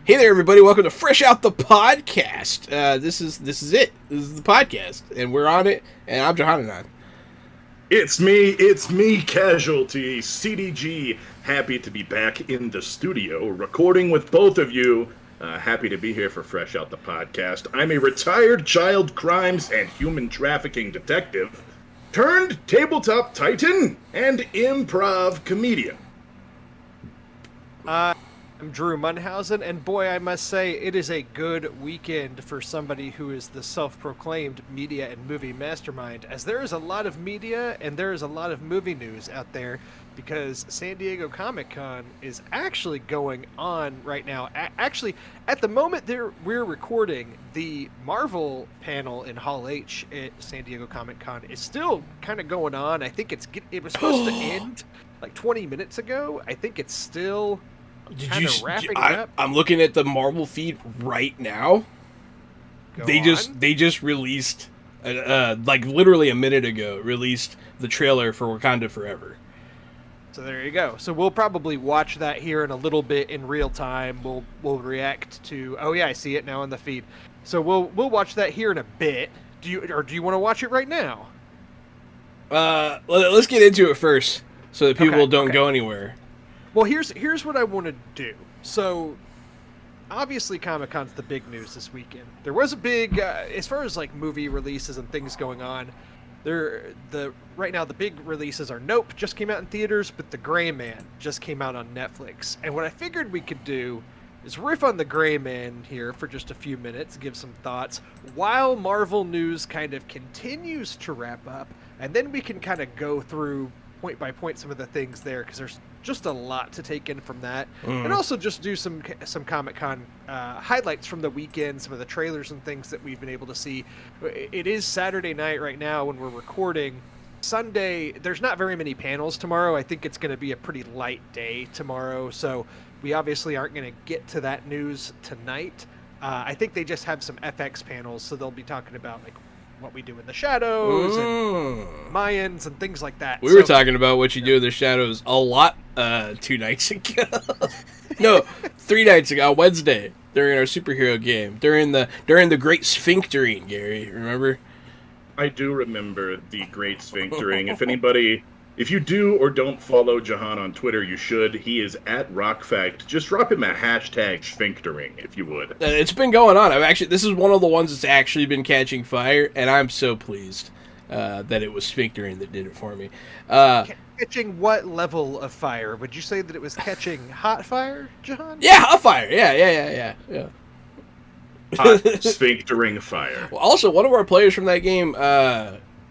Hey there, everybody! Welcome to Fresh Out the Podcast. This is it. This is the podcast, and we're on it. And I'm Johanan. It's me, Casualty CDG. Happy to be back in the studio, recording with both of you. Happy to be here for Fresh Out the Podcast. I'm a retired child crimes and human trafficking detective, turned tabletop titan and improv comedian. I'm Drew Munhausen, and boy, I must say, it is a good weekend for somebody who is the self-proclaimed media and movie mastermind, as there is a lot of media and there is a lot of movie news out there, because San Diego Comic-Con is actually going on right now. Actually, at the moment we're recording, the Marvel panel in Hall H at San Diego Comic-Con is still kind of going on. I think it was supposed to end like 20 minutes ago. I think it's still wrapping up. I'm looking at the Marvel feed right now. They just released, like literally a minute ago, released the trailer for Wakanda Forever. So there you go. So we'll probably watch that here in a little bit in real time. We'll react to. Oh yeah, I see it now on the feed. So we'll watch that here in a bit. Do you want to watch it right now? Let's get into it first, so that people don't go anywhere. Well, here's what I want to do. So, obviously, Comic-Con's the big news this weekend. There was a big, as far as like movie releases and things going on. Right now the big releases are Nope just came out in theaters, but The Gray Man just came out on Netflix. And what I figured we could do is riff on The Gray Man here for just a few minutes, give some thoughts, while Marvel news kind of continues to wrap up, and then we can kind of go through point by point some of the things there, because there's just a lot to take in from that, and also just do some Comic-Con highlights from the weekend, some of the trailers and things that we've been able to see. It is Saturday night right now when we're recording. Sunday, there's not very many panels tomorrow. I think it's going to be a pretty light day tomorrow, so we obviously aren't going to get to that news tonight. I think they just have some FX panels, so they'll be talking about like what we do in the shadows and Mayans and things like that. We were talking about what you do in the shadows a lot 2 nights ago. No, 3 nights ago, Wednesday, during our superhero game, during the Great Sphinctering, Gary, remember? I do remember the Great Sphinctering. If you do or don't follow Jahan on Twitter, you should. He is at RockFact. Just drop him a hashtag Sphinctering, if you would. It's been going on. This is one of the ones that's actually been catching fire, and I'm so pleased that it was Sphinctering that did it for me. Catching what level of fire? Would you say that it was catching hot fire, Jahan? Yeah, hot fire. Yeah. Hot Sphinctering fire. Well, also, one of our players from that game,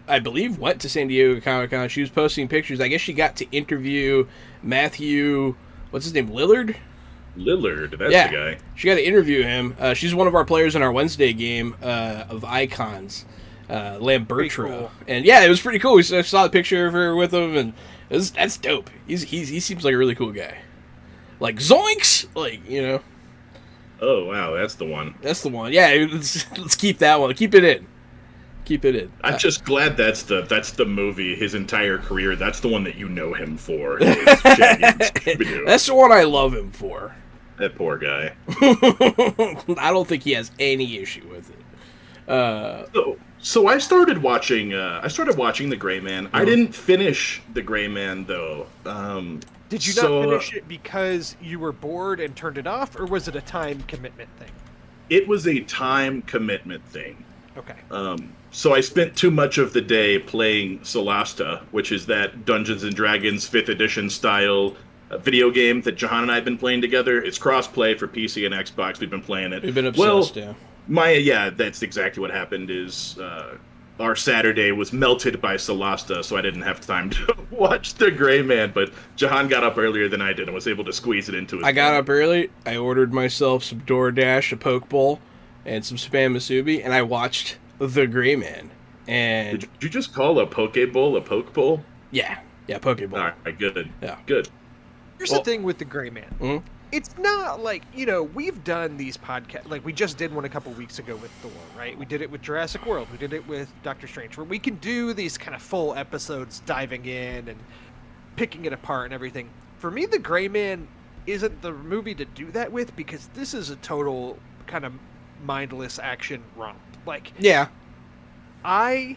I believe, went to San Diego Comic-Con. She was posting pictures. I guess she got to interview Matthew, what's his name, Lillard, that's the guy. She got to interview him. She's one of our players in our Wednesday game of Icons. Lambertra. cool. And yeah, it was pretty cool. I saw the picture of her with him, and that's dope. He seems like a really cool guy. Like zoinks, like, you know. Oh wow, that's the one. That's the one. Yeah, let's keep that one. Keep it in. Keep it in. I'm just glad that's the movie. His entire career. That's the one that you know him for. Is Shaggy and Scooby-Doo. That's the one I love him for. That poor guy. I don't think he has any issue with it. So I started watching. The Gray Man. I didn't finish the Gray Man though. Did you not finish it because you were bored and turned it off, or was it a time commitment thing? It was a time commitment thing. Okay. So I spent too much of the day playing Solasta, which is that Dungeons and Dragons 5th edition style video game that Jahan and I have been playing together. It's cross-play for PC and Xbox. We've been playing it. We've been obsessed, yeah. That's exactly what happened is our Saturday was melted by Solasta, so I didn't have time to watch The Gray Man, but Jahan got up earlier than I did and was able to squeeze it into his got up early. I ordered myself some DoorDash, a poke bowl, and some Spam Musubi, and I watched The Gray Man. And did you just call a poke bowl a poke bowl? Yeah, poke bowl. All right, good. Yeah, good. Here's the thing with The Gray Man. Mm-hmm. It's not like, you know, we've done these podcasts, like we just did one a couple weeks ago with Thor, right? We did it with Jurassic World. We did it with Doctor Strange, where we can do these kind of full episodes diving in and picking it apart and everything. For me, The Gray Man isn't the movie to do that with, because this is a total kind of mindless action romp. Like, yeah, I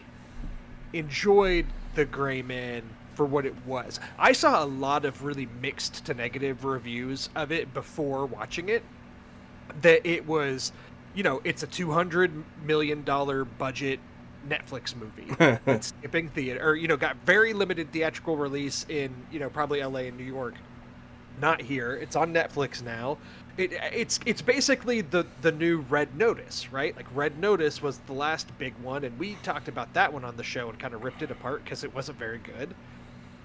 enjoyed The Gray Man for what it was. I saw a lot of really mixed to negative reviews of it before watching it. That it was, you know, it's a $200 million budget Netflix movie that's skipping theater, or, you know, got very limited theatrical release in, you know, probably LA and New York. Not here. It's on Netflix now. It's basically the new Red Notice, right? Like, Red Notice was the last big one, and we talked about that one on the show and kind of ripped it apart because it wasn't very good.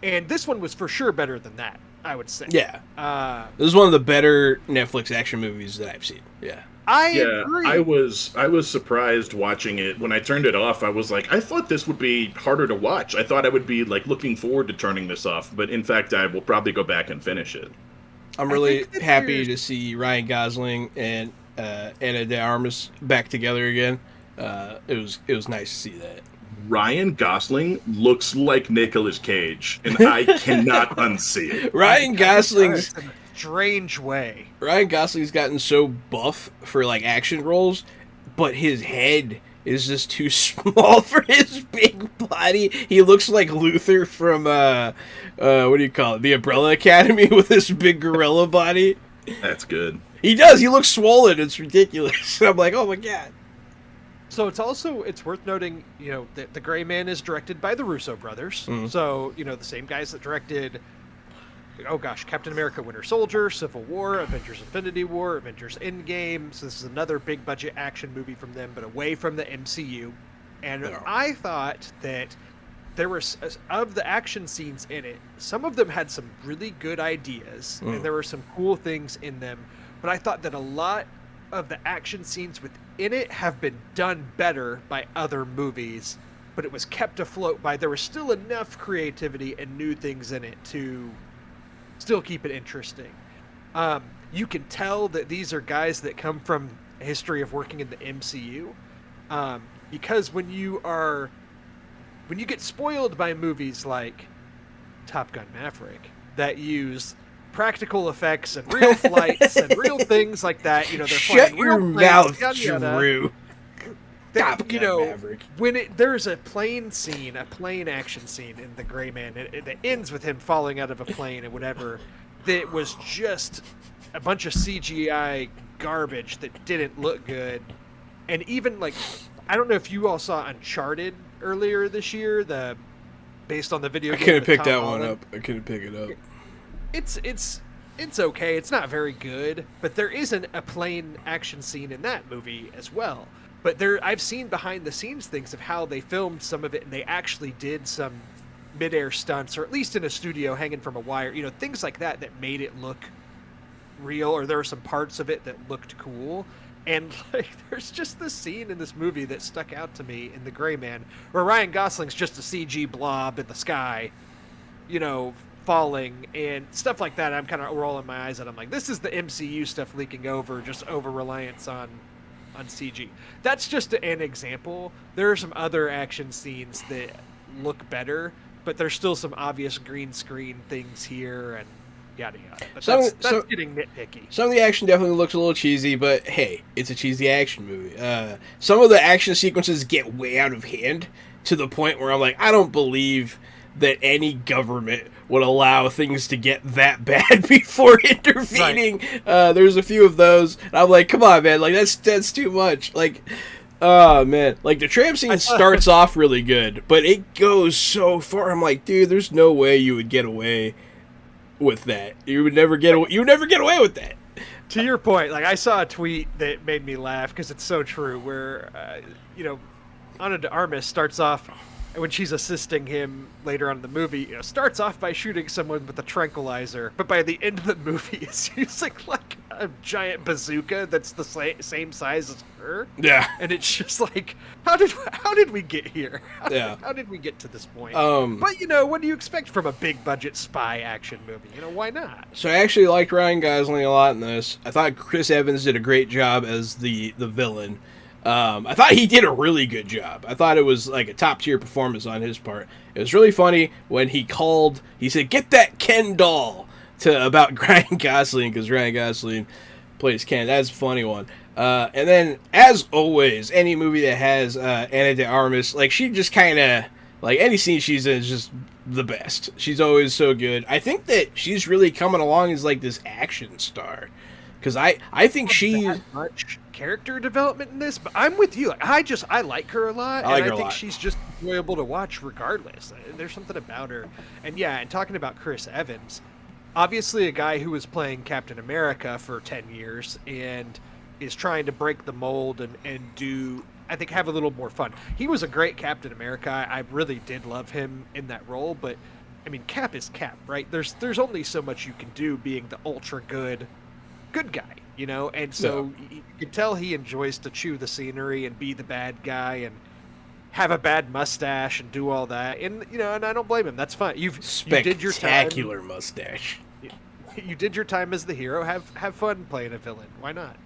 And this one was for sure better than that, I would say. Yeah. This is one of the better Netflix action movies that I've seen. Yeah. I agree. I was surprised watching it. When I turned it off, I was like, I thought this would be harder to watch. I thought I would be like looking forward to turning this off, but in fact, I will probably go back and finish it. I'm really happy to see Ryan Gosling and Ana de Armas back together again. It was nice to see that. Ryan Gosling looks like Nicolas Cage, and I cannot unsee it. Ryan Gosling's in a strange way. Ryan Gosling's gotten so buff for like action roles, but his head is just too small for his big body. He looks like Luther from what do you call it? The Umbrella Academy with this big gorilla body. That's good. He does. He looks swollen. It's ridiculous. I'm like, oh my god. So it's worth noting, you know, that The Gray Man is directed by the Russo brothers. Mm-hmm. So, you know, the same guys that directed, Captain America Winter Soldier, Civil War, Avengers Infinity War, Avengers Endgame. So this is another big budget action movie from them, but away from the MCU. And I thought that there were, of the action scenes in it, some of them had some really good ideas, and there were some cool things in them. But I thought that a lot of the action scenes within it have been done better by other movies, but it was kept afloat by, there was still enough creativity and new things in it to still keep it interesting. You can tell that these are guys that come from a history of working in the MCU, because when you get spoiled by movies like Top Gun Maverick that use practical effects and real flights and real things like that, you know, they're shut your real mouth, planes, Drew. you know, when there's a plane action scene in The Gray Man, it ends with him falling out of a plane and whatever, that was just a bunch of CGI garbage that didn't look good. And even like, I don't know if you all saw Uncharted earlier this year, based on the video game. I couldn't pick that one up. I couldn't pick it up. It's okay. It's not very good, but there isn't a plane action scene in that movie as well. But I've seen behind the scenes things of how they filmed some of it, and they actually did some midair stunts, or at least in a studio hanging from a wire, you know, things like that made it look real, or there were some parts of it that looked cool. And like, there's just this scene in this movie that stuck out to me in The Gray Man, where Ryan Gosling's just a CG blob in the sky, you know, falling and stuff like that. I'm kind of rolling my eyes at. I'm like, this is the MCU stuff leaking over, just over reliance on CG. That's just an example. There are some other action scenes that look better, but there's still some obvious green screen things here and yada yada. But that's getting nitpicky. Some of the action definitely looks a little cheesy, but hey, it's a cheesy action movie. Some of the action sequences get way out of hand to the point where I'm like, I don't believe that any government would allow things to get that bad before intervening. Right. There's a few of those, and I'm like, come on, man, like that's too much. Like, oh man, like the tram scene starts off really good, but it goes so far. I'm like, dude, there's no way you would get away with that. You would never get away with that. To your point, like I saw a tweet that made me laugh because it's so true. Where Ana de Armas starts off. When she's assisting him later on in the movie, starts off by shooting someone with a tranquilizer, but by the end of the movie, is using like a giant bazooka that's the same size as her. Yeah, and it's just like, how did we get here? How did we get to this point? But what do you expect from a big budget spy action movie? Why not? So I actually liked Ryan Gosling a lot in this. I thought Chris Evans did a great job as the villain. I thought he did a really good job. I thought it was like a top tier performance on his part. It was really funny when he said, "Get that Ken doll," about Ryan Gosling, because Ryan Gosling plays Ken. That's a funny one. And then, as always, any movie that has Ana de Armas, like she just kind of, like any scene she's in is just the best. She's always so good. I think that she's really coming along as like this action star. Because I think she's much character development in this, but I'm with you. I like her a lot, and I think she's just enjoyable to watch regardless. There's something about her. And yeah, and talking about Chris Evans, obviously a guy who was playing Captain America for 10 years and is trying to break the mold and do, I think, have a little more fun. He was a great Captain America. I really did love him in that role, but I mean, Cap is Cap, right? There's only so much you can do being the ultra good guy, and so you can tell he enjoys to chew the scenery and be the bad guy and have a bad mustache and do all that, and and I don't blame him. That's fine. You did your time. Spectacular mustache. You did your time as the hero. Have fun playing a villain. Why not?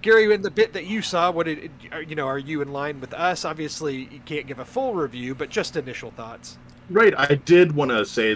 Gary, in the bit that you saw, are you in line with us? Obviously, you can't give a full review, but just initial thoughts. Right, I did want to say,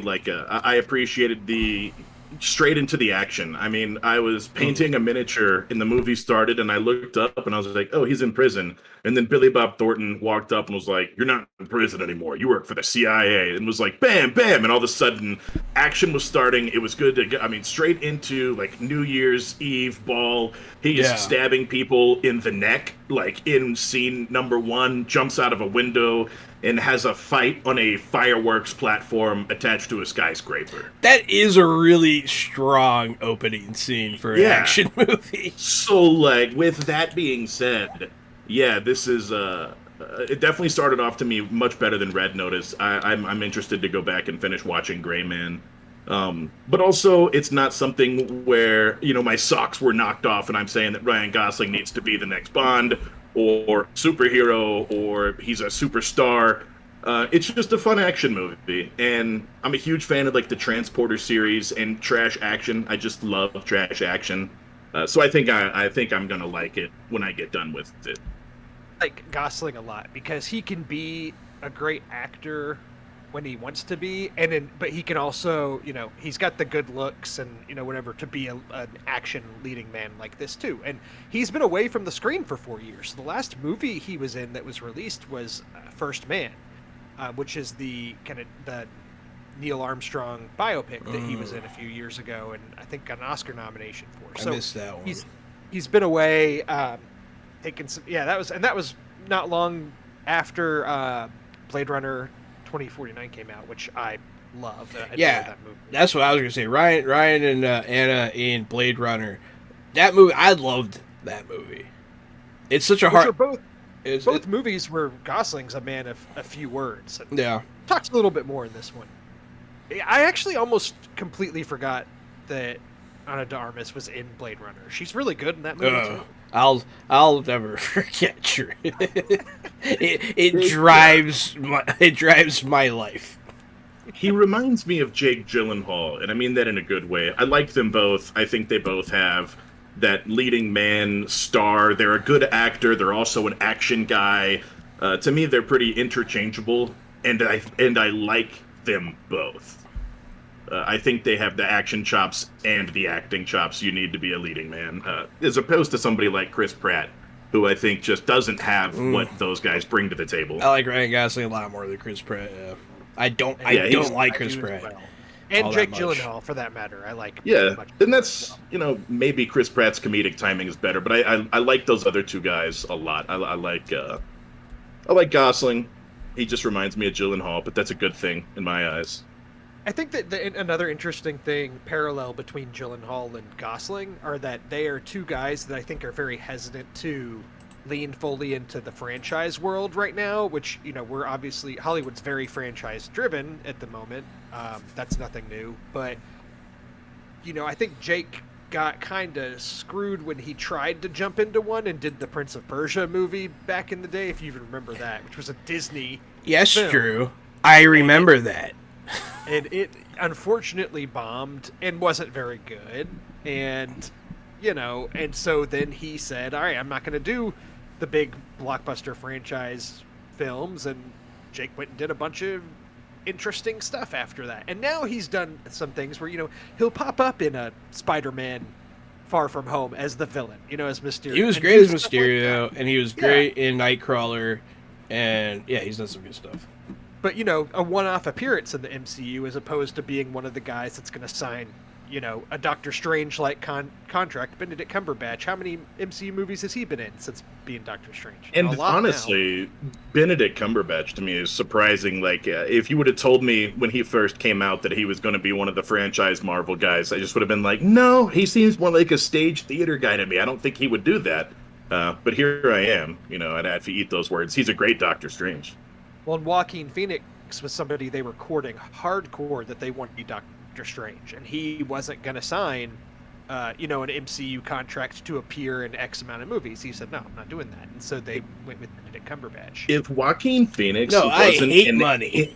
I appreciated the straight into the action. I mean, I was painting a miniature and the movie started, and I looked up and I was like, oh, he's in prison. And then Billy Bob Thornton walked up and was like, you're not in prison anymore. You work for the CIA. And was like, bam, bam. And all of a sudden, action was starting. It was good to get, straight into, like, New Year's Eve ball. He's stabbing people in the neck, like, in scene number 1, jumps out of a window and has a fight on a fireworks platform attached to a skyscraper. That is a really strong opening scene for an action movie. So, like, with that being said, this is it definitely started off to me much better than Red Notice. I'm interested to go back and finish watching Gray Man. But also, it's not something where, my socks were knocked off and I'm saying that Ryan Gosling needs to be the next Bond or superhero or he's a superstar. It's just a fun action movie, and I'm a huge fan of like the Transporter series and trash action. I just love trash action. So I think I'm gonna like it when I get done with it. I like Gosling a lot because he can be a great actor when he wants to be, but he can also, he's got the good looks and whatever to be an action leading man like this too. And he's been away from the screen for 4 years. The last movie he was in that was released was First Man, which is the kind of the Neil Armstrong biopic that he was in a few years ago, and I think got an Oscar nomination for. I missed that one. He's been away, taking some. Yeah, that was not long after Blade Runner 2049 came out, which I love. I love that movie. That's what I was gonna say. Ryan and Anna in Blade Runner, that movie. I loved that movie. It's such a hard. Both movies where Gosling's a man of a few words. And talks a little bit more in this one. I actually almost completely forgot that Ana de Armas was in Blade Runner. She's really good in that movie too. I'll never forget her. It drives my life. He reminds me of Jake Gyllenhaal, and I mean that in a good way. I like them both. I think they both have that leading man star. They're a good actor. They're also an action guy. To me, they're pretty interchangeable, and I like them both. I think they have the action chops and the acting chops you need to be a leading man, as opposed to somebody like Chris Pratt, who I think just doesn't have what those guys bring to the table. I like Ryan Gosling a lot more than Chris Pratt. Yeah. I don't like Chris Pratt. Well. And Jake Gyllenhaal, for that matter, I like. Yeah, and that's, maybe Chris Pratt's comedic timing is better, but I like those other two guys a lot. I like Gosling. He just reminds me of Gyllenhaal, but that's a good thing in my eyes. I think that another interesting parallel between Gyllenhaal and Gosling are that they are two guys that I think are very hesitant to lean fully into the franchise world right now, which, we're obviously, Hollywood's very franchise driven at the moment. That's nothing new, but, I think Jake got kind of screwed when he tried to jump into one and did the Prince of Persia movie back in the day, if you even remember that, which was a Disney film. Drew. I remember that. And it unfortunately bombed and wasn't very good. And, and so then he said, all right, I'm not going to do the big blockbuster franchise films. And Jake went and did a bunch of interesting stuff after that. And now he's done some things where, he'll pop up in a Spider-Man Far From Home as the villain, as Mysterio. He was great as Mysterio, and he was great in Nightcrawler. And, yeah, he's done some good stuff. But, a one-off appearance in the MCU as opposed to being one of the guys that's going to sign, a Doctor Strange-like contract. Benedict Cumberbatch, how many MCU movies has he been in since being Doctor Strange? And honestly, now. Benedict Cumberbatch to me is surprising. Like, if you would have told me when he first came out that he was going to be one of the franchise Marvel guys, I just would have been like, no, he seems more like a stage theater guy to me. I don't think he would do that. But here I am, I'd have to eat those words. He's a great Doctor Strange. Well, and Joaquin Phoenix was somebody they were courting hardcore that they wanted to be Doctor Strange, and he wasn't going to sign, an MCU contract to appear in X amount of movies. He said, no, I'm not doing that. And so they went with Benedict Cumberbatch. If Joaquin Phoenix money.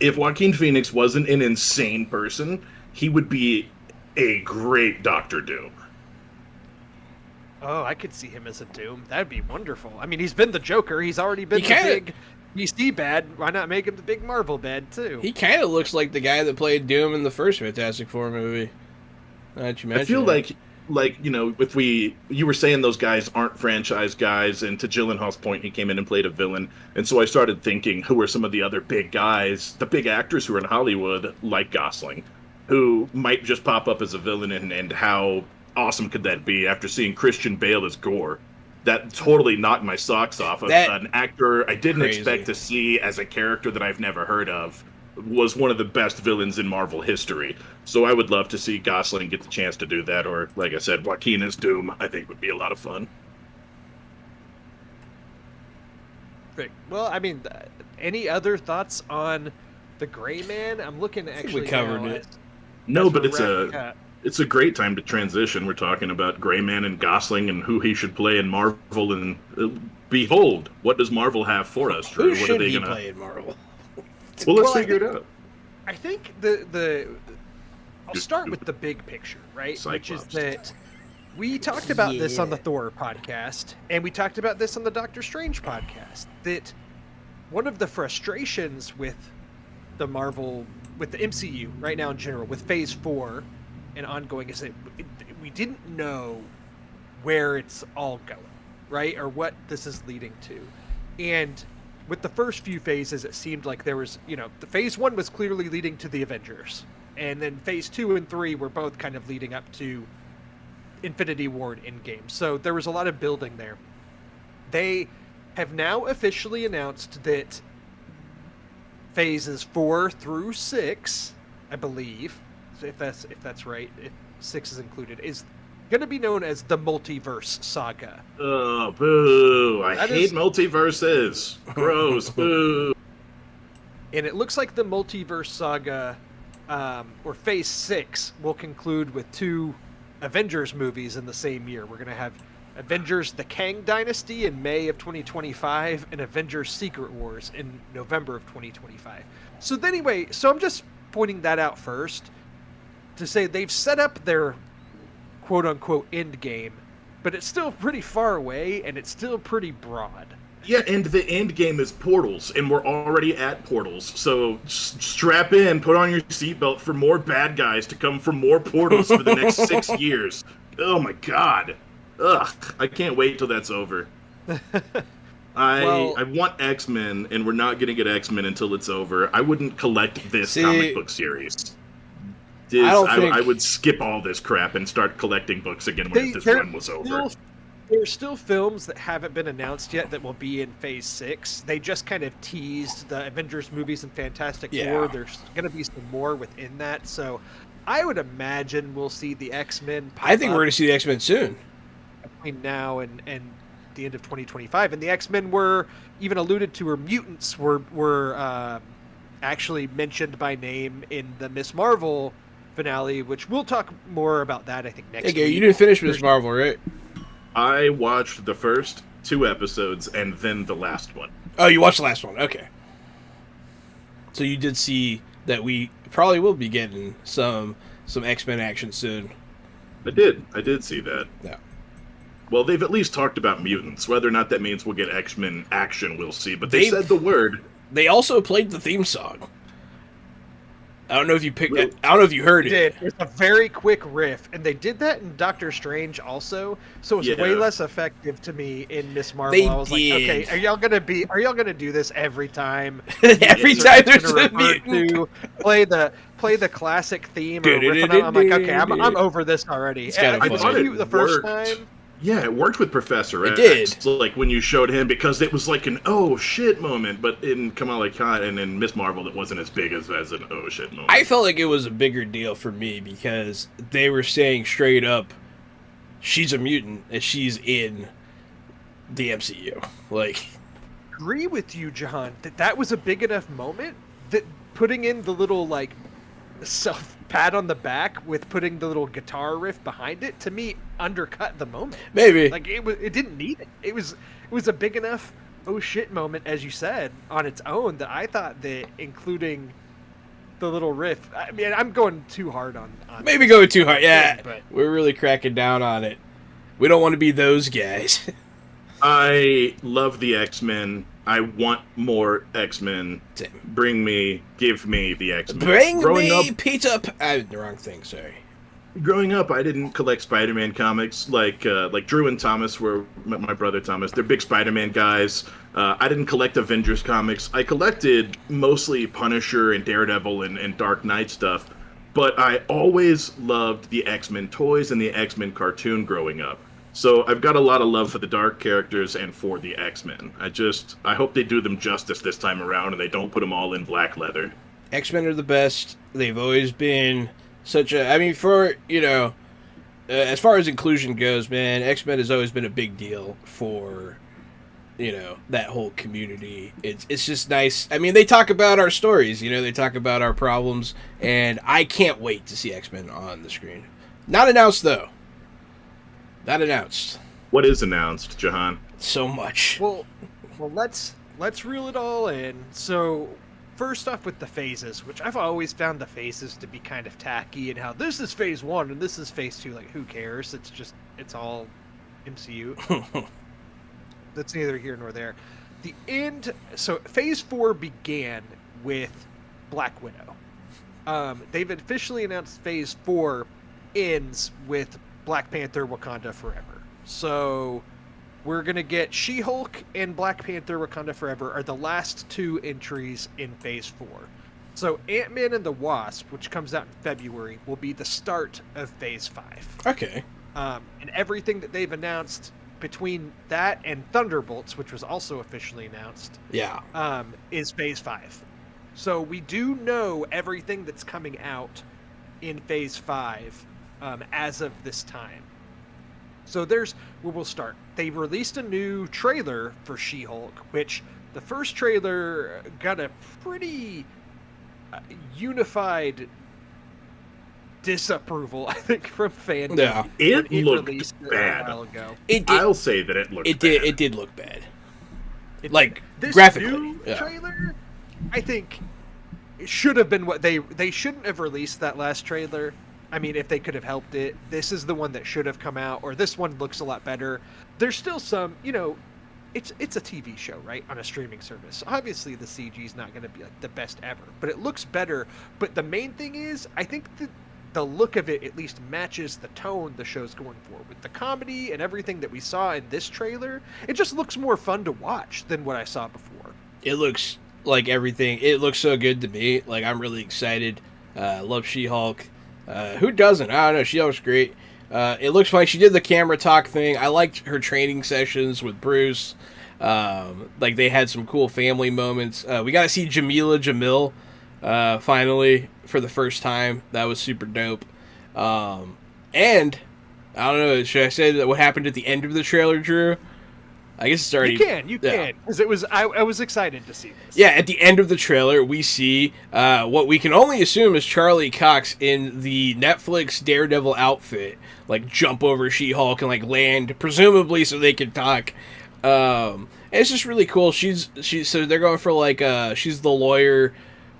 If Joaquin Phoenix wasn't an insane person, he would be a great Doctor Doom. Oh, I could see him as a Doom. That'd be wonderful. I mean, he's been the Joker. He's already been the big DC bad. Why not make him the big Marvel bad, too? He kind of looks like the guy that played Doom in the first Fantastic Four movie. I feel like if you were saying those guys aren't franchise guys, and to Gyllenhaal's point, he came in and played a villain. And so I started thinking, who are some of the other big guys, the big actors who are in Hollywood, like Gosling, who might just pop up as a villain, and how awesome could that be after seeing Christian Bale as Gore? That totally knocked my socks off. An actor I didn't expect to see as a character that I've never heard of was one of the best villains in Marvel history. So I would love to see Gosling get the chance to do that, or, like I said, Joaquin as Doom, I think would be a lot of fun. Great. Well, I mean, any other thoughts on the Gray Man? I'm looking actually. We covered it. No, but it's a great time to transition. We're talking about Gray Man and Gosling and who he should play in Marvel, and behold, what does Marvel have for us, Drew? Who should he play in Marvel? Well, let's figure it out. I think I'll start with the big picture, right? Cyclops. Which is that we talked about this on the Thor podcast, and we talked about this on the Doctor Strange podcast, that one of the frustrations with the MCU right now in general, with Phase 4 and ongoing, is that we didn't know where it's all going, right? Or what this is leading to. And with the first few phases, it seemed like there was, the Phase 1 was clearly leading to the Avengers. And then Phase 2 and 3 were both kind of leading up to Infinity War and Endgame. So there was a lot of building there. They have now officially announced that Phases 4 through 6, I believe, if that's right, if 6 is included, is going to be known as the Multiverse Saga. Oh, boo. I hate multiverses. Gross, boo. And it looks like the Multiverse Saga, or Phase 6, will conclude with 2 Avengers movies in the same year. We're going to have Avengers The Kang Dynasty in May of 2025 and Avengers Secret Wars in November of 2025. So anyway, so I'm just pointing that out first to say they've set up their quote-unquote end game, but it's still pretty far away and it's still pretty broad. Yeah, and the end game is portals, and we're already at portals. So strap in, put on your seatbelt for more bad guys to come from more portals for the next 6 years. Oh my god. Ugh, I can't wait till that's over. I want X-Men, and we're not going to get X-Men until it's over. I wouldn't collect this comic book series. I would skip all this crap and start collecting books again when this run was over. There's still films that haven't been announced yet that will be in Phase 6. They just kind of teased the Avengers movies and Fantastic Four. There's going to be some more within that. So I would imagine we'll see the X-Men pop I think up we're going to see the X-Men soon. between now and the end of 2025. And the X-Men were even alluded to, or mutants were actually mentioned by name in the Ms. Marvel finale, which we'll talk more about that, I think, next week. Hey, Gary, you didn't finish Ms. Marvel, right? I watched the first 2 episodes and then the last one. Oh, you watched the last one. Okay. So you did see that we probably will be getting some X-Men action soon. I did see that. Yeah. Well, they've at least talked about mutants. Whether or not that means we'll get X-Men action, we'll see. But they said the word. They also played the theme song. I don't know if you I don't know if you heard it. It's a very quick riff, and they did that in Doctor Strange also. So it's way less effective to me in Miss Marvel. I was like, okay, are y'all gonna do this every time? Every time there's a mutant. Play the classic theme or riff on it. I'm like, okay, I'm over this already. I thought it the first time. Yeah, it worked with Professor X. It did. Like when you showed him, because it was like an oh shit moment, but in Kamala Khan and in Miss Marvel, it wasn't as big as an oh shit moment. I felt like it was a bigger deal for me because they were saying straight up, she's a mutant and she's in the MCU. Like, agree with you, Jahan, that was a big enough moment that putting in the little like self pat on the back with putting the little guitar riff behind it, to me undercut the moment. Maybe like it didn't need it. It was a big enough oh shit moment, as you said, on its own, that I thought that including the little riff. I mean, I'm going too hard on maybe going too hard. Yeah, but we're really cracking down on it. We don't want to be those guys. I love the X-Men. I want more X-Men. Same. Give me the X-Men. Bring me Peter. The wrong thing. Sorry. Growing up, I didn't collect Spider-Man comics like Drew and Thomas were my brother Thomas. They're big Spider-Man guys. I didn't collect Avengers comics. I collected mostly Punisher and Daredevil and Dark Knight stuff. But I always loved the X-Men toys and the X-Men cartoon growing up. So I've got a lot of love for the dark characters and for the X-Men. I hope they do them justice this time around and they don't put them all in black leather. X-Men are the best. They've always been such a... I mean, for, as far as inclusion goes, man, X-Men has always been a big deal for, that whole community. It's just nice. I mean, they talk about our stories, they talk about our problems, and I can't wait to see X-Men on the screen. Not announced, though. Not announced. What is announced, Jahan? So much. Well, let's reel it all in. So, first off with the phases, which I've always found the phases to be kind of tacky, and how this is phase 1 and this is phase 2. Like, who cares? It's all MCU. That's neither here nor there. The end. So, phase 4 began with Black Widow. They've officially announced phase 4 ends with Black Panther Wakanda Forever. So we're going to get She-Hulk and Black Panther Wakanda Forever are the last 2 entries in Phase 4. So Ant-Man and the Wasp, which comes out in February, will be the start of Phase 5. Okay. And everything that they've announced between that and Thunderbolts, which was also officially announced, is Phase 5. So we do know everything that's coming out in Phase 5 as of this time. So there's where we'll start. They released a new trailer for She-Hulk, which the first trailer got a pretty unified disapproval, I think, from fans. Yeah. It when looked released bad. a while ago. I'll say that it looked bad. It did look bad. Like, This graphically. new Yeah. trailer, I think, it should have been what they shouldn't have released that last trailer. I mean, if they could have helped it, this is the one that should have come out, or this one looks a lot better. There's still some, it's a TV show, right, on a streaming service. Obviously, the CG is not going to be like the best ever, but it looks better. But the main thing is, I think the look of it at least matches the tone the show's going for. With the comedy and everything that we saw in this trailer, it just looks more fun to watch than what I saw before. It looks like everything. It looks so good to me. Like, I'm really excited. Love She-Hulk. Who doesn't? I don't know. She-Hulk's great. It looks like she did the camera talk thing. I liked her training sessions with Bruce. Like, they had some cool family moments. We got to see Jamila Jamil finally for the first time. That was super dope. And I don't know. Should I say that what happened at the end of the trailer, Drew? I guess it's already. You can, because it was. I was excited to see this. Yeah, at the end of the trailer, we see what we can only assume is Charlie Cox in the Netflix Daredevil outfit, like jump over She-Hulk and like land, presumably so they can talk. And it's just really cool. She's so they're going for like she's the lawyer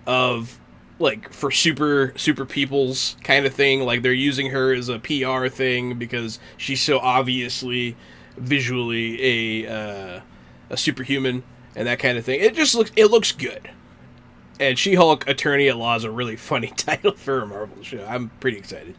of like for super peoples kind of thing. Like they're using her as a PR thing because she's so obviously visually a superhuman and that kind of thing. It looks good. And She-Hulk Attorney at Law is a really funny title for a Marvel show. I'm pretty excited.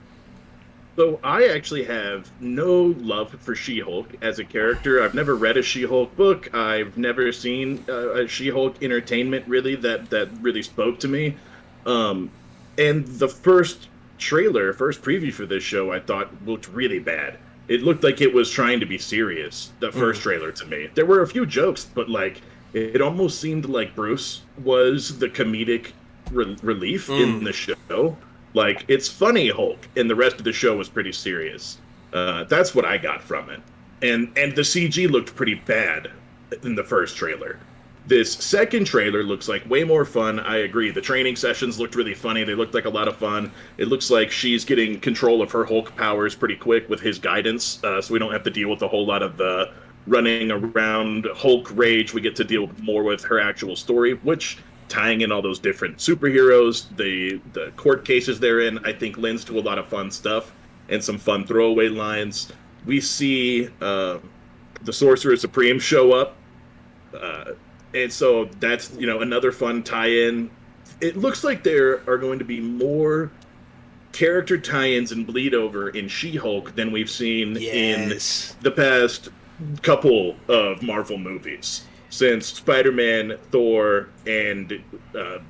So I actually have no love for She-Hulk as a character. I've never read a She-Hulk book. I've never seen a She-Hulk entertainment really that really spoke to me. And the first preview for this show I thought looked really bad. It looked like it was trying to be serious, the first trailer to me. There were a few jokes, but like it almost seemed like Bruce was the comedic relief in the show. Like, it's funny Hulk, and the rest of the show was pretty serious. That's what I got from it. And the CG looked pretty bad in the first trailer. This second trailer looks like way more fun. I agree. The training sessions looked really funny. They looked like a lot of fun. It looks like she's getting control of her Hulk powers pretty quick with his guidance, so we don't have to deal with a whole lot of the running around Hulk rage. We get to deal more with her actual story, which, tying in all those different superheroes, the court cases they're in, I think lends to a lot of fun stuff and some fun throwaway lines. We see the Sorcerer Supreme show up. And so that's, another fun tie-in. It looks like there are going to be more character tie-ins and bleed over in She-Hulk than we've seen in the past couple of Marvel movies since Spider-Man, Thor, and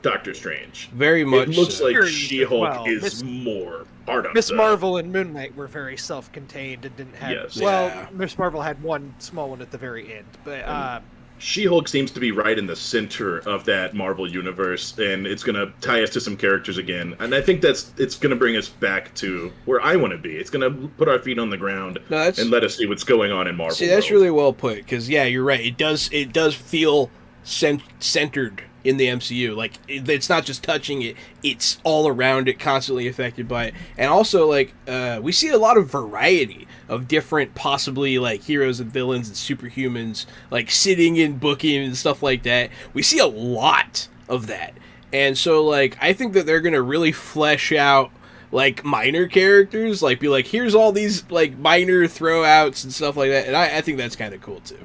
Doctor Strange. Very much. It looks so. like She-Hulk is more part of Miss Marvel and Moon Knight were very self-contained and didn't have. Yes. Yeah. Miss Marvel had one small one at the very end, but She-Hulk seems to be right in the center of that Marvel universe, and it's going to tie us to some characters again. And I think it's going to bring us back to where I want to be. It's going to put our feet on the ground and let us see what's going on in Marvel. See, that's really well put, because, yeah, you're right. It does feel centered in the MCU. Like, it's not just touching it, it's all around it, constantly affected by it. And also, like, we see a lot of variety of different, possibly, like, heroes and villains and superhumans, like, sitting in booking and stuff like that. We see a lot of that. And so, like, I think that they're going to really flesh out, like, minor characters, like, be like, here's all these, like, minor throwouts and stuff like that. And I think that's kind of cool, too.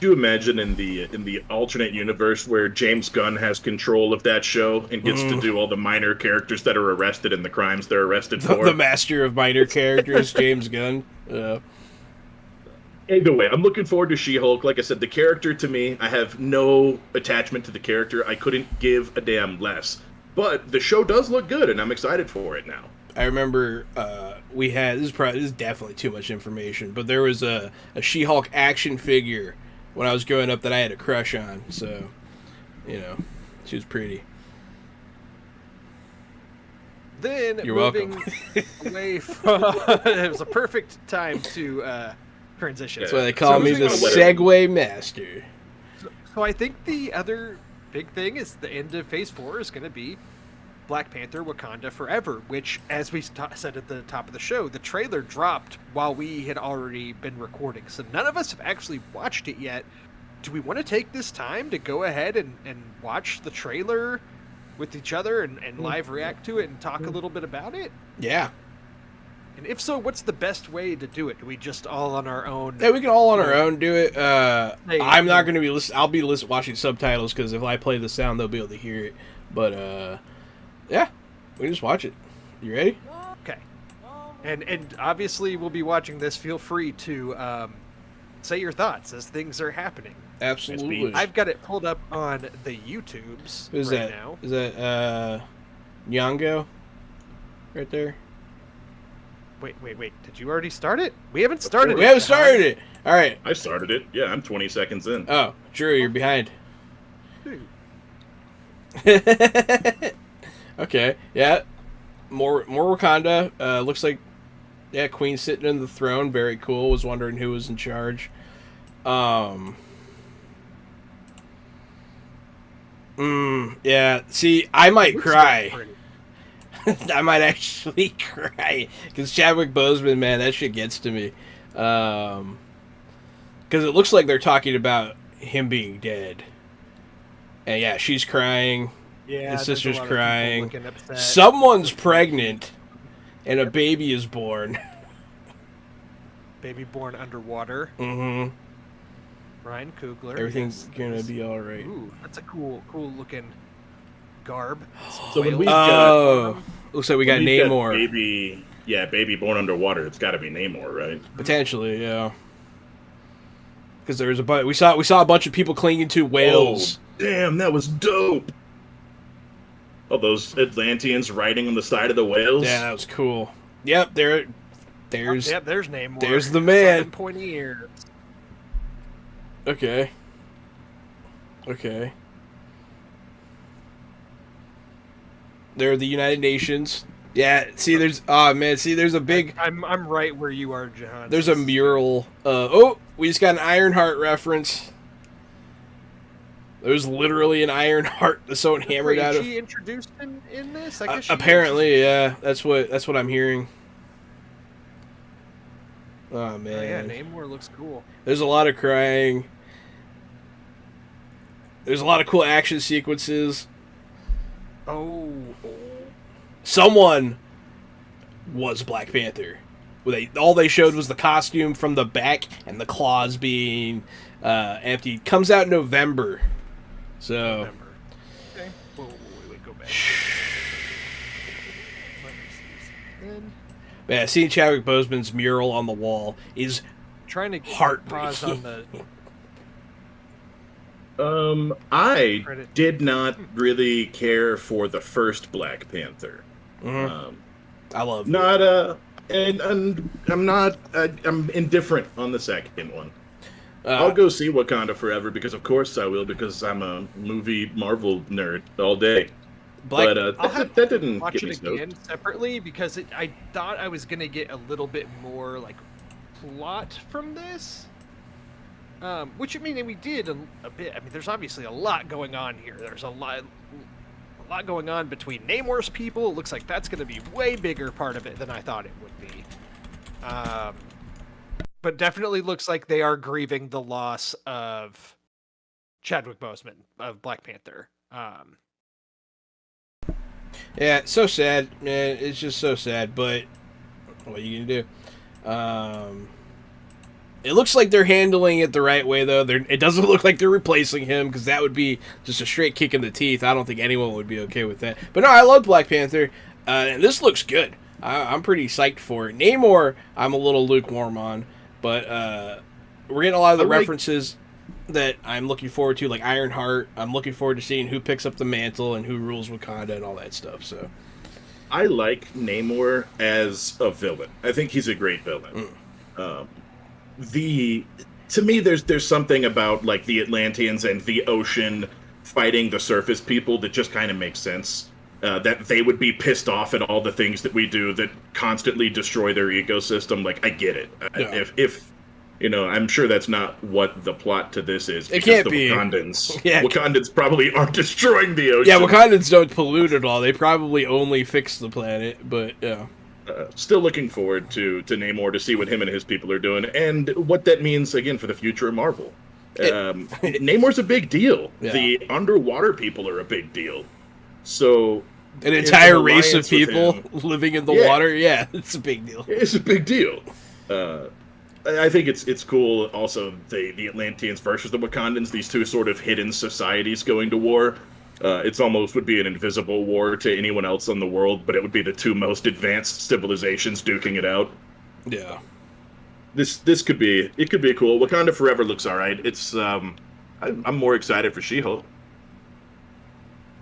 Could you imagine in the alternate universe where James Gunn has control of that show and gets to do all the minor characters that are arrested and the crimes they're arrested for? The master of minor characters, James Gunn. Either way, I'm looking forward to She-Hulk. Like I said, the character to me, I have no attachment to the character. I couldn't give a damn less. But the show does look good, and I'm excited for it now. I remember we had, this is definitely too much information, but there was a She-Hulk action figure when I was growing up that I had a crush on, so, she was pretty. Then You're moving welcome. away from it was a perfect time to transition. That's why they call me the moving away- Segway Master. So I think the other big thing is the end of Phase 4 is going to be Black Panther: Wakanda Forever, which, as we said at the top of the show, the trailer dropped while we had already been recording. So none of us have actually watched it yet. Do we want to take this time to go ahead and watch the trailer with each other and live react to it and talk a little bit about it? Yeah. And if so, what's the best way to do it? Do we just all on our own? Yeah, we can all on our own do it. I'm not going to be listening. I'll be watching subtitles because if I play the sound, they'll be able to hear it. But, yeah, we can just watch it. You ready? Okay. And obviously, we'll be watching this. Feel free to say your thoughts as things are happening. Absolutely. I've got it pulled up on the YouTubes Who's right that? now. Is that Nyong'o? Right there? Wait. Did you already start it? We haven't started it. We haven't started it. All right. I started it. Yeah, I'm 20 seconds in. Oh, Drew, you're behind. Dude. Okay. Yeah. More Wakanda. Looks like, yeah, Queen sitting in the throne. Very cool. Was wondering who was in charge. Yeah. See, I might cry. I might actually cry because Chadwick Boseman, man, that shit gets to me. Because it looks like they're talking about him being dead, and yeah, she's crying. Yeah, his sister's crying. Upset. Someone's pregnant, and a baby is born. Baby born underwater. Mm-hmm. Ryan Coogler. Everything's gonna be all right. Ooh, that's a cool looking garb. So when Whales. we've got, looks like we got when we've got Namor. baby born underwater. It's got to be Namor, right? Potentially, yeah. Because there was we saw a bunch of people clinging to whales. Oh, damn, that was dope. Oh, those Atlanteans riding on the side of the whales. Yeah, that was cool. Yep, there's there's Namor. There's the man. 7 pointy ears. Okay. They're the United Nations. Yeah, there's a big. I'm right where you are, John. There's a mural. We just got an Ironheart reference. There's literally an Ironheart that's so hammered out of. She introduced him in this. I guess apparently, yeah. That's what I'm hearing. Oh man. Oh, yeah, Namor looks cool. There's a lot of crying. There's a lot of cool action sequences. Oh. Someone was Black Panther. All they showed was the costume from the back and the claws being empty. Comes out in November. So. November. Okay. Wait, go back. Yeah, seeing Chadwick Boseman's mural on the wall is trying to pause on the. I did not really care for the first Black Panther. Mm-hmm. I love and I'm indifferent on the second one. I'll go see Wakanda Forever because of course I will because I'm a movie Marvel nerd all day. But that didn't watch get it me again separately because I thought I was gonna get a little bit more like plot from this. Which I mean we did a bit. I mean, there's obviously a lot going on here. There's a lot going on between Namor's people. It looks like that's going to be way bigger part of it than I thought it would be. But definitely looks like they are grieving the loss of Chadwick Boseman of Black Panther. Yeah, it's so sad, man. It's just so sad. But what are you gonna do? It looks like they're handling it the right way, though. It doesn't look like they're replacing him, because that would be just a straight kick in the teeth. I don't think anyone would be okay with that. But no, I love Black Panther, and this looks good. I'm pretty psyched for it. Namor, I'm a little lukewarm on, but we're getting a lot of the references that I'm looking forward to, like Ironheart. I'm looking forward to seeing who picks up the mantle and who rules Wakanda and all that stuff. So, I like Namor as a villain. I think he's a great villain. To me, there's something about like the Atlanteans and the ocean fighting the surface people that just kind of makes sense. That they would be pissed off at all the things that we do that constantly destroy their ecosystem. Like, I get it. Yeah. I'm sure that's not what the plot to this is. It can't the be. Wakandans, Yeah. Wakandans probably aren't destroying the ocean. Yeah, Wakandans don't pollute at all. They probably only fix the planet, but yeah. Still looking forward to Namor to see what him and his people are doing and what that means, again, for the future of Marvel. Namor's a big deal. Yeah. The underwater people are a big deal. So an entire race of alliance with people him. living in the Yeah. water, yeah, it's a big deal. It's a big deal. I think it's cool. Also, the Atlanteans versus the Wakandans, these two sort of hidden societies going to war. It's almost would be an invisible war to anyone else in the world, but it would be the two most advanced civilizations duking it out. Yeah. This could be cool. Wakanda Forever looks all right. It's I'm more excited for She-Hulk.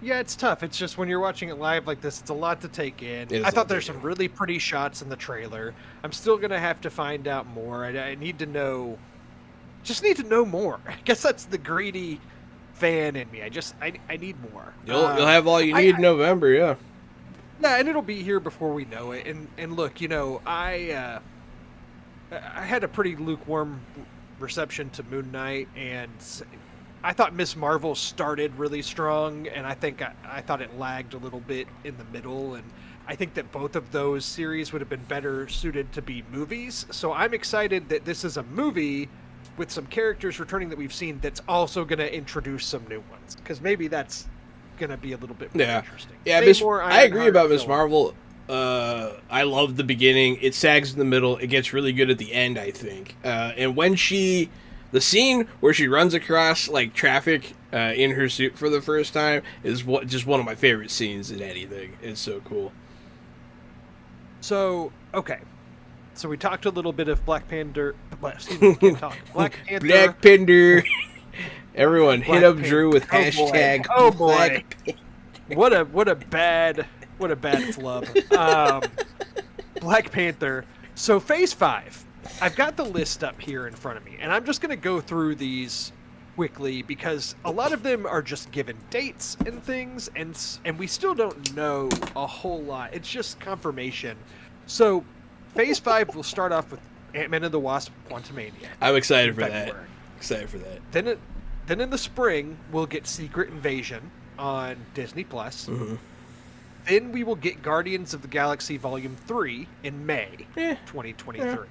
Yeah, it's tough. It's just when you're watching it live like this, it's a lot to take in. I thought there's some really pretty shots in the trailer. I'm still gonna have to find out more. I need to know. Just need to know more. I guess that's the greedy fan in me. I need more. You'll have all you need in November, yeah. Yeah, and it'll be here before we know it. And look, I had a pretty lukewarm reception to Moon Knight, and I thought Miss Marvel started really strong, and I think I thought it lagged a little bit in the middle, and I think that both of those series would have been better suited to be movies. So I'm excited that this is a movie with some characters returning that we've seen that's also going to introduce some new ones, because maybe that's going to be a little bit more interesting. Yeah, I agree about Miss Marvel. I love the beginning. It sags in the middle. It gets really good at the end, I think. And when the scene where she runs across like traffic in her suit for the first time is just one of my favorite scenes in anything. It's so cool. So, okay. So we talked a little bit of Black Panther. Excuse me, can't talk. Black Panther. Black Panther. Everyone, Black hit up Panther. Drew with Oh, hashtag. boy. Oh boy! Black Panther. What a bad flub. Black Panther. So Phase 5. I've got the list up here in front of me, and I'm just going to go through these quickly because a lot of them are just given dates and things, and we still don't know a whole lot. It's just confirmation. So Phase 5 will start off with Ant-Man and the Wasp: Quantumania. I'm excited for that. Excited for that. Then in the spring, we'll get Secret Invasion on Disney+. Mm-hmm. Then we will get Guardians of the Galaxy Volume 3 in May 2023.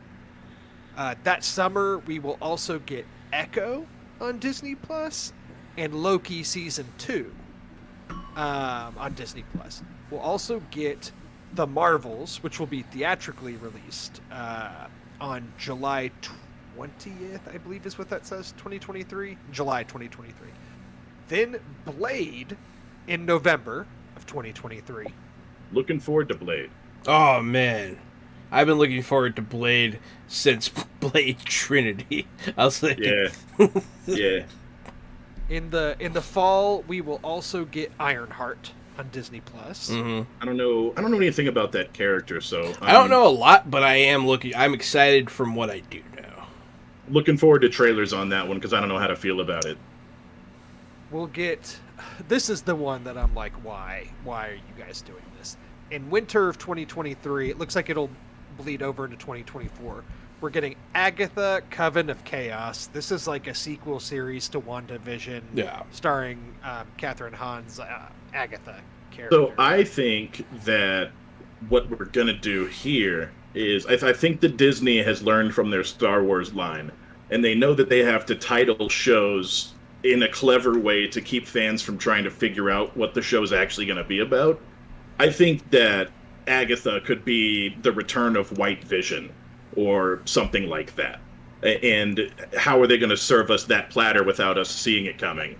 That summer, we will also get Echo on Disney+, and Loki Season 2 on Disney+. We'll also get The Marvels, which will be theatrically released on July 20th, I believe is what that says, 2023? July 2023. Then Blade in November of 2023. Looking forward to Blade. Oh, man. I've been looking forward to Blade since Blade Trinity. I'll say. Yeah. Yeah. In the fall, we will also get Ironheart on Disney+. Mm-hmm. I don't know anything about that character, so I don't know a lot, but I'm excited from what I do know. Looking forward to trailers on that one because I don't know how to feel about it. We'll get. This is the one that I'm like, why are you guys doing this? In winter of 2023, it looks like it'll bleed over into 2024. We're getting Agatha, Coven of Chaos. This is like a sequel series to WandaVision, starring Catherine Hahn's Agatha character. So I think that what we're gonna do here is I think that Disney has learned from their Star Wars line, and they know that they have to title shows in a clever way to keep fans from trying to figure out what the show is actually going to be about. I think that Agatha could be the return of White Vision or something like that. And how are they going to serve us that platter without us seeing it coming?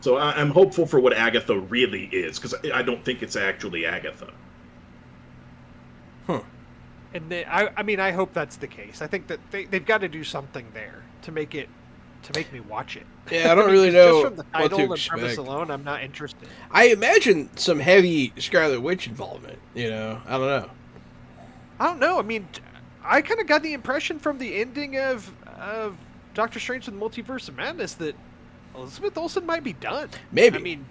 So I'm hopeful for what Agatha really is, because I don't think it's actually Agatha. And I hope that's the case. I think that they've got to do something there to make me watch it. Yeah, I don't really know just from the title what to and premise expect. alone, I'm not interested. I imagine some heavy Scarlet Witch involvement. I don't know. I mean, I kind of got the impression from the ending of Doctor Strange and the Multiverse of Madness that Elizabeth Olsen might be done. Maybe. I mean,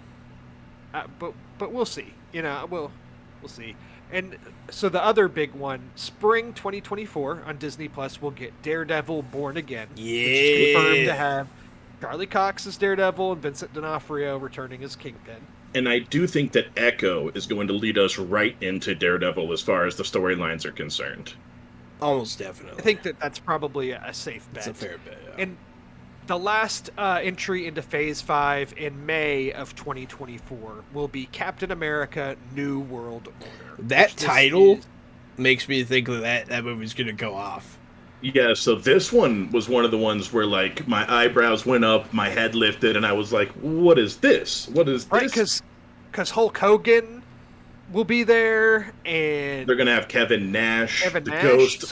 but we'll see. We'll we'll see. And so the other big one, spring 2024 on Disney Plus, we'll get Daredevil Born Again. Yeah. Which is confirmed to have Charlie Cox as Daredevil and Vincent D'Onofrio returning as Kingpin. And I do think that Echo is going to lead us right into Daredevil as far as the storylines are concerned. Almost definitely. I think that's probably a safe bet. It's a fair bet, yeah. And the last entry into Phase 5 in May of 2024 will be Captain America New World Order. That title makes me think that movie's going to go off. Yeah, so this one was one of the ones where, like, my eyebrows went up, my head lifted, and I was like, what is this? What is this? Right, because Hulk Hogan will be there, and... They're going to have Kevin Nash, the ghost of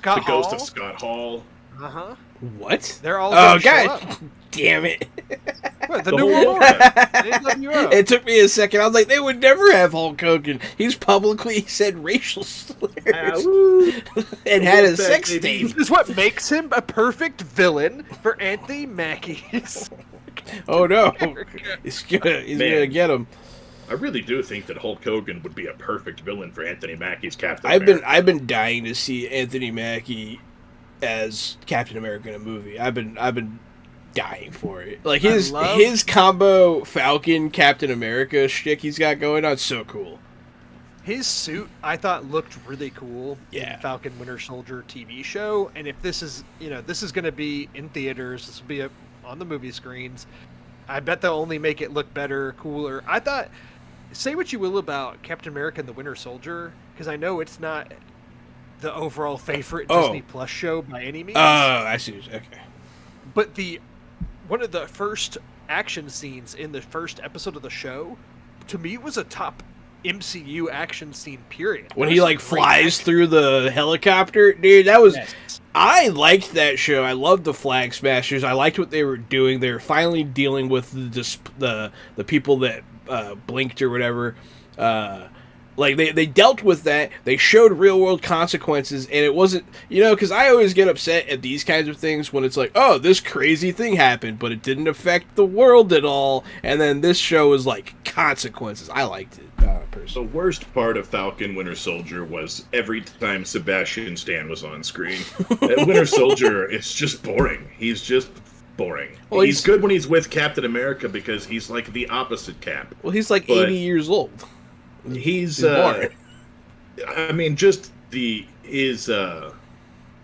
Scott Hall. Uh-huh. What? They're all going to show up. Damn it. What, the New World Order? NWO. It took me a second. I was like, they would never have Hulk Hogan. He's publicly said racial slurs and had a sex tape. This is what makes him a perfect villain for Anthony Mackie's. Oh no, he's gonna get him. I really do think that Hulk Hogan would be a perfect villain for Anthony Mackie's Captain America. I've been dying to see Anthony Mackie as Captain America in a movie. I've been dying for it. Like his combo Falcon Captain America shtick he's got going on, so cool. His suit I thought looked really cool in Falcon Winter Soldier TV show, and if this is going to be in theaters, this will be on the movie screens. I bet they'll only make it look better, cooler. I thought, say what you will about Captain America and the Winter Soldier, because I know it's not the overall favorite Disney Plus show by any means. Oh, I see. Okay. But one of the first action scenes in the first episode of the show, to me, was a top MCU action scene, period. When he flies through the helicopter, dude, that was... Yes. I liked that show. I loved the Flag Smashers. I liked what they were doing. They were finally dealing with the people that blinked or whatever. They dealt with that. They showed real world consequences, and it wasn't, because I always get upset at these kinds of things when it's like, oh, this crazy thing happened, but it didn't affect the world at all. And then this show was like consequences. I liked it. The worst part of Falcon Winter Soldier was every time Sebastian Stan was on screen. Winter Soldier is just boring. He's just boring. Well, he's good when he's with Captain America because he's like the opposite Cap. Well, he's like 80 years old. He's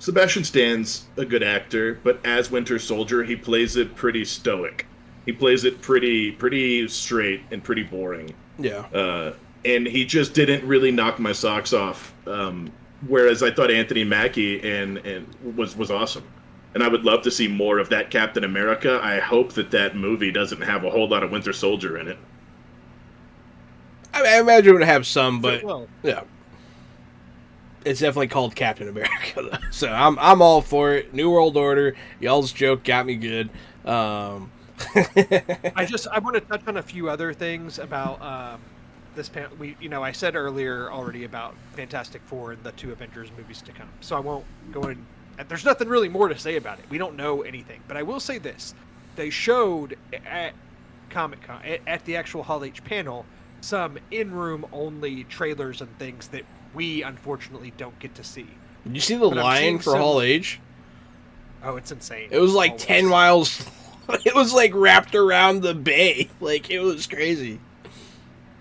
Sebastian Stan's a good actor, but as Winter Soldier, he plays it pretty stoic. He plays it pretty straight and pretty boring. Yeah. And he just didn't really knock my socks off. Whereas I thought Anthony Mackie was awesome. And I would love to see more of that Captain America. I hope that movie doesn't have a whole lot of Winter Soldier in it. I imagine it would have some, but yeah, it's definitely called Captain America, though. So I'm all for it. New World Order, y'all's joke got me good. I want to touch on a few other things about this panel. I said earlier already about Fantastic Four and the two Avengers movies to come, so I won't go in. There's nothing really more to say about it. We don't know anything, but I will say this: they showed at Comic-Con at the actual Hall H panel some in-room only trailers and things that we unfortunately don't get to see. Did you see the line for Hall H? Oh, it's insane. It was like 10 miles. It was like wrapped around the bay. Like, it was crazy.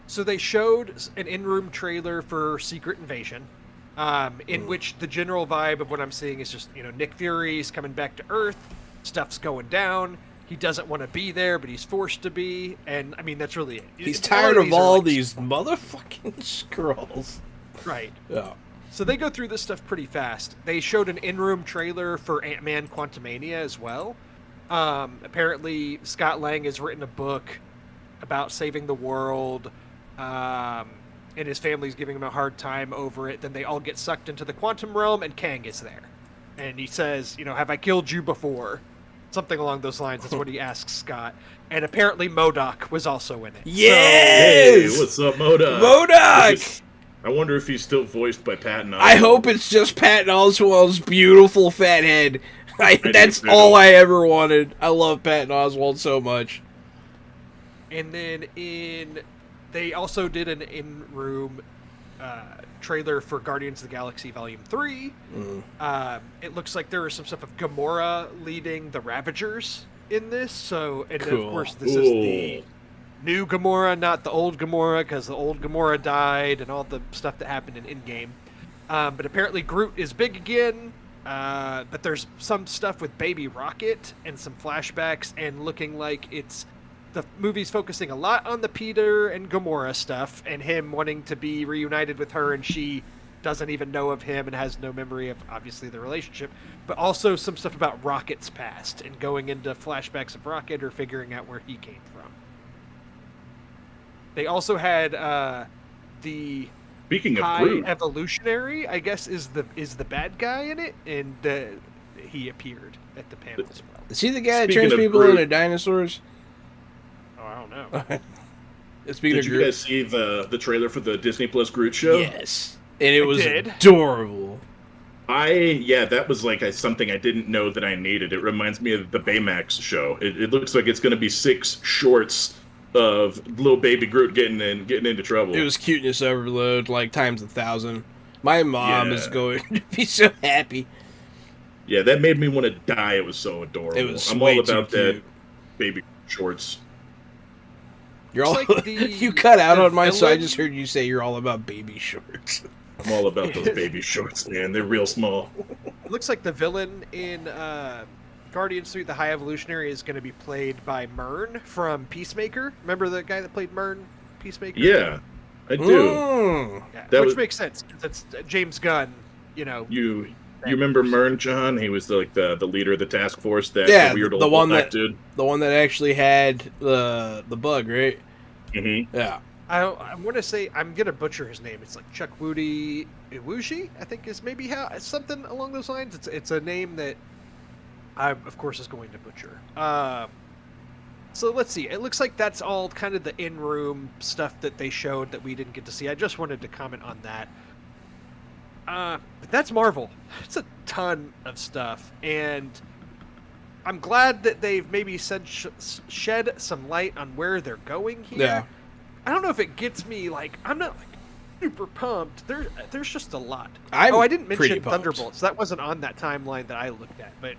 So they showed an in-room trailer for Secret Invasion, in which the general vibe of what I'm seeing is just, Nick Fury's coming back to Earth, stuff's going down. He doesn't want to be there, but he's forced to be, and I mean that's really it. He's tired of all these motherfucking Skrulls. Right. Yeah. So they go through this stuff pretty fast. They showed an in-room trailer for Ant-Man Quantumania as well. Apparently, Scott Lang has written a book about saving the world, and his family's giving him a hard time over it. Then they all get sucked into the quantum realm, and Kang is there. And he says, have I killed you before? Something along those lines. That's what he asks Scott. And apparently MODOK was also in it. Yes! Hey, what's up, MODOK? MODOK! I wonder if he's still voiced by Patton Oswalt. I hope it's just Patton Oswalt's beautiful fat head. That's all I ever wanted. I love Patton Oswalt so much. And then they also did an in-room trailer for Guardians of the Galaxy Volume 3. It looks like there is some stuff of Gamora leading the Ravagers in this. So, and Cool. of course, this is the new Gamora, not the old Gamora, because the old Gamora died and all the stuff that happened in Endgame. But apparently Groot is big again. But there's some stuff with Baby Rocket and some flashbacks, and looking like the movie's focusing a lot on the Peter and Gamora stuff, and him wanting to be reunited with her, and she doesn't even know of him and has no memory of, obviously, the relationship. But also some stuff about Rocket's past and going into flashbacks of Rocket or figuring out where he came from. They also had the Speaking of High Groot, Evolutionary, I guess, is the bad guy in it, and he appeared at the panel as well. Is he the guy that Speaking turns of people Groot- into dinosaurs? Oh, I don't know. Speaking did of you Groot, guys see the trailer for the Disney Plus Groot show? yes, and it was did. adorable. That was like something I didn't know that I needed. It reminds me of the Baymax show. It looks like it's going to be 6 shorts of little baby Groot getting into trouble. It was cuteness overload, like times 1,000. My mom is Yeah. going to be so happy. Yeah, that made me want to die. It was so adorable. It was I'm way all too about that cute. baby shorts. You're all It's like the- you cut out the on my, so I villain- just heard you say you're all about baby shorts. I'm all about those baby shorts, man. They're real small. It looks like the villain in Guardians 3, the High Evolutionary, is going to be played by Myrn from Peacemaker. Remember the guy that played Myrn, Peacemaker? Yeah, I do. Mm. Yeah, That which was- makes sense. That's James Gunn, You remember Mern, John? He was the leader of the task force. That Yeah, weird old the one black that- dude. The one that actually had the bug, right? Mm-hmm. Yeah. I want to say, I'm going to butcher his name. It's like Chuck Woody Iwuji, I think is maybe how, something along those lines. It's a name that I, of course, is going to butcher. So let's see. It looks like that's all kind of the in-room stuff that they showed that we didn't get to see. I just wanted to comment on that. But that's Marvel. It's a ton of stuff, and I'm glad that they've maybe shed some light on where they're going here. Yeah. I don't know if it gets me, like, I'm not like super pumped. There's just a lot. I'm I didn't pretty mention pumped. Thunderbolts. That wasn't on that timeline that I looked at, but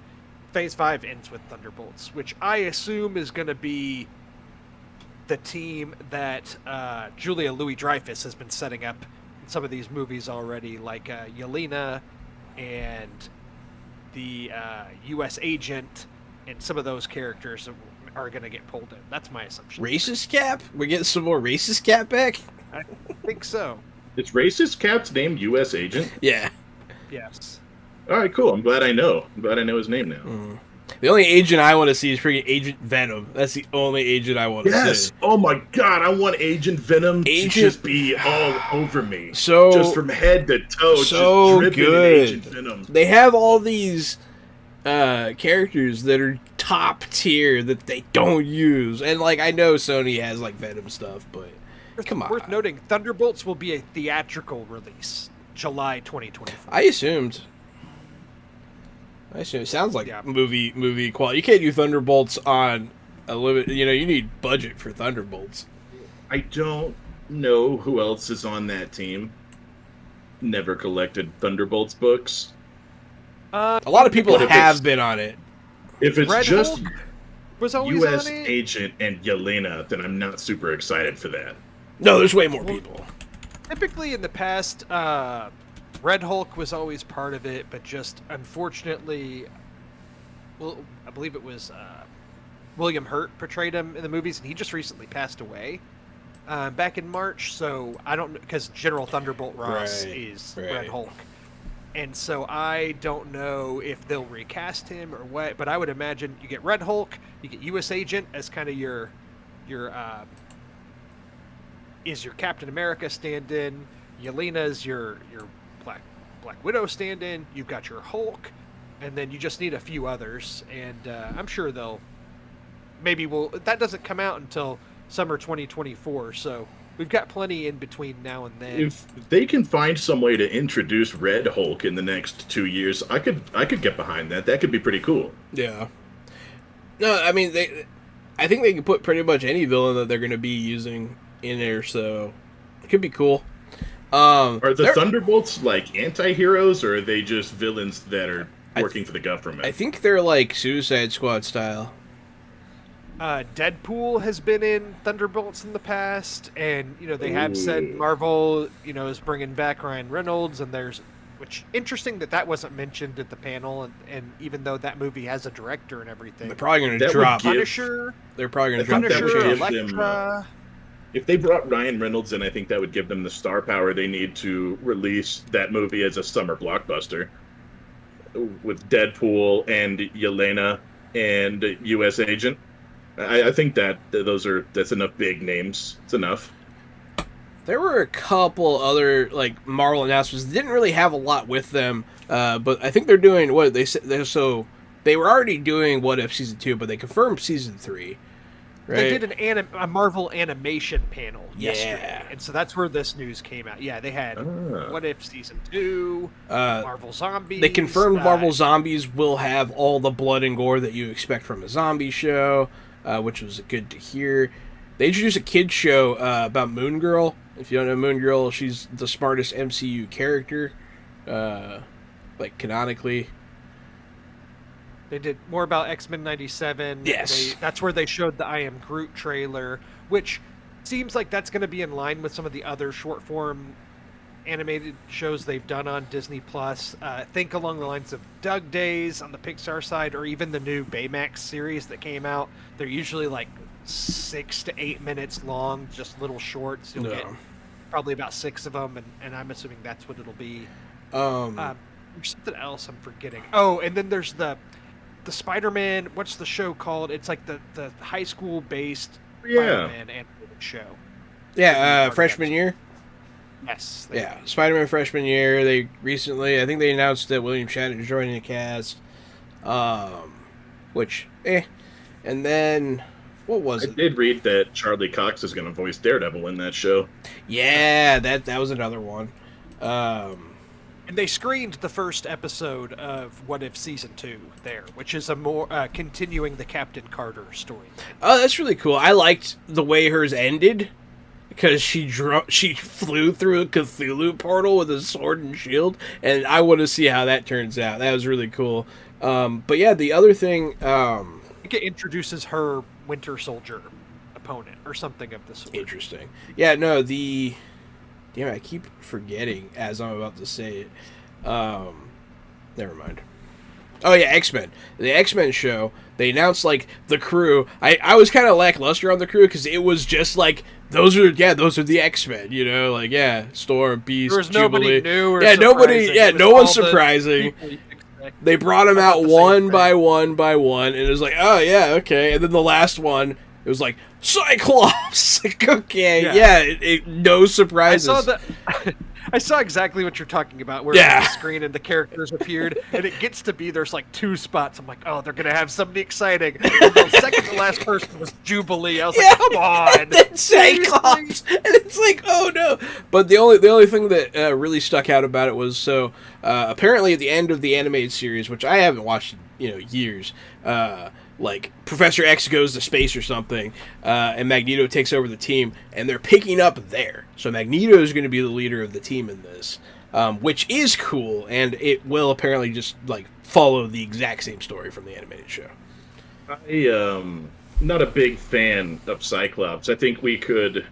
Phase 5 ends with Thunderbolts, which I assume is going to be the team that Julia Louis-Dreyfus has been setting up in some of these movies already, like Yelena and the U.S. agent, and some of those characters are going to get pulled in. That's my assumption. Racist Cap? We're getting some more Racist Cap back? I think so. Is Racist Cap's name U.S. Agent? Yeah. Yes. All right, cool. I'm glad I know. His name now. Mm. The only agent I want to see is freaking Agent Venom. That's the only agent I want to Yes. see. Oh my God. I want Agent Venom Agent- to just be all over me. So just from head to toe, so just dripping good. in Agent Venom. They have all these characters that are top tier that they don't use, and like I know Sony has like Venom stuff, but come on. Worth noting, Thunderbolts will be a theatrical release, July 2024. I assumed. It sounds like Yeah. movie quality. You can't do Thunderbolts on a limit. You know, you need budget for Thunderbolts. I don't know who else is on that team. Never collected Thunderbolts books. A lot of people But if have it's- been on it. If it's Red just Hulk was always U.S. on it. Agent and Yelena, then I'm not super excited for that. No, there's way more people. Typically in the past, Red Hulk was always part of it, but just unfortunately, well, I believe it was William Hurt portrayed him in the movies, and he just recently passed away back in March. So I don't, because General Thunderbolt Ross is Red Right. Hulk, and so I don't know if they'll recast him or what. But I would imagine you get Red Hulk, you get U.S. Agent as kind of your is your Captain America stand-in. Yelena's your Black Widow stand-in. You've got your Hulk, and then you just need a few others. And I'm sure they'll that doesn't come out until summer 2024. So we've got plenty in between now and then. If they can find some way to introduce Red Hulk in the next 2 years, I could get behind that. That could be pretty cool. Yeah. No, I mean I think they can put pretty much any villain that they're going to be using in there, so it could be cool. Are the Thunderbolts like anti-heroes, or are they just villains that are working for the government? I think they're like Suicide Squad style. Deadpool has been in Thunderbolts in the past, and they have said Marvel is bringing back Ryan Reynolds, and which interesting that wasn't mentioned at the panel, and even though that movie has a director and everything, they're probably going to drop Punisher. They're probably going to drop Punisher, Elektra. If they brought Ryan Reynolds in, I think that would give them the star power they need to release that movie as a summer blockbuster with Deadpool and Yelena and U.S. Agent. I think that's enough big names. It's enough. There were a couple other like Marvel announcements. Didn't really have a lot with them, but I think they're doing what they said. So they were already doing What If Season 2, but they confirmed Season 3. Right? They did a Marvel animation panel yesterday, and so that's where this news came out. Yeah, they had What If Season 2, Marvel Zombies. They confirmed Marvel Zombies will have all the blood and gore that you expect from a zombie show, which was good to hear. They introduced a kids show about Moon Girl. If you don't know Moon Girl, she's the smartest MCU character, like canonically. They did more about X-Men 97. Yes. That's where they showed the I Am Groot trailer, which seems like that's going to be in line with some of the other short-form animated shows they've done on Disney+. Think along the lines of Doug Days on the Pixar side, or even the new Baymax series that came out. They're usually like 6 to 8 minutes long, just little shorts. You'll get probably about 6 of them, and I'm assuming that's what it'll be. There's something else I'm forgetting. Oh, and then there's the Spider-Man, what's the show called? It's like the high school based Spider-Man animated show. Yeah, freshman year. Yes. Spider-Man freshman year. They recently, I think they announced that William Shatner is joining the cast. And then what was it? I did read that Charlie Cox is going to voice Daredevil in that show. Yeah, that was another one. And they screened the first episode of What If Season 2 there, which is a more continuing the Captain Carter story. Oh, that's really cool. I liked the way hers ended because she flew through a Cthulhu portal with a sword and shield, and I want to see how that turns out. That was really cool. But yeah, the other thing... I think it introduces her Winter Soldier opponent or something of the sort. Interesting. Yeah, no, Damn, I keep forgetting as I'm about to say it. Never mind. Oh yeah, X-Men. The X-Men show, they announced like the crew. I was kind of lackluster on the crew because it was just like those are the X-Men, like Storm, Beast, there was Jubilee. Nobody new or no one's surprising. They brought them out one by one, and it was like, oh yeah, okay. And then the last one, it was like Cyclops. Okay, no surprises. I saw exactly what you're talking about, where on the screen and the characters appeared, and it gets to be there's like 2 spots. I'm like, oh, they're gonna have somebody exciting. And the second to last person was Jubilee. I was like, come on, and then Cyclops, and it's like, oh no. But the only thing that really stuck out about it was apparently at the end of the animated series, which I haven't watched in years. Like Professor X goes to space or something, and Magneto takes over the team, and they're picking up there. So Magneto is going to be the leader of the team in this, which is cool, and it will apparently just like follow the exact same story from the animated show. I'm not a big fan of Cyclops. I think we could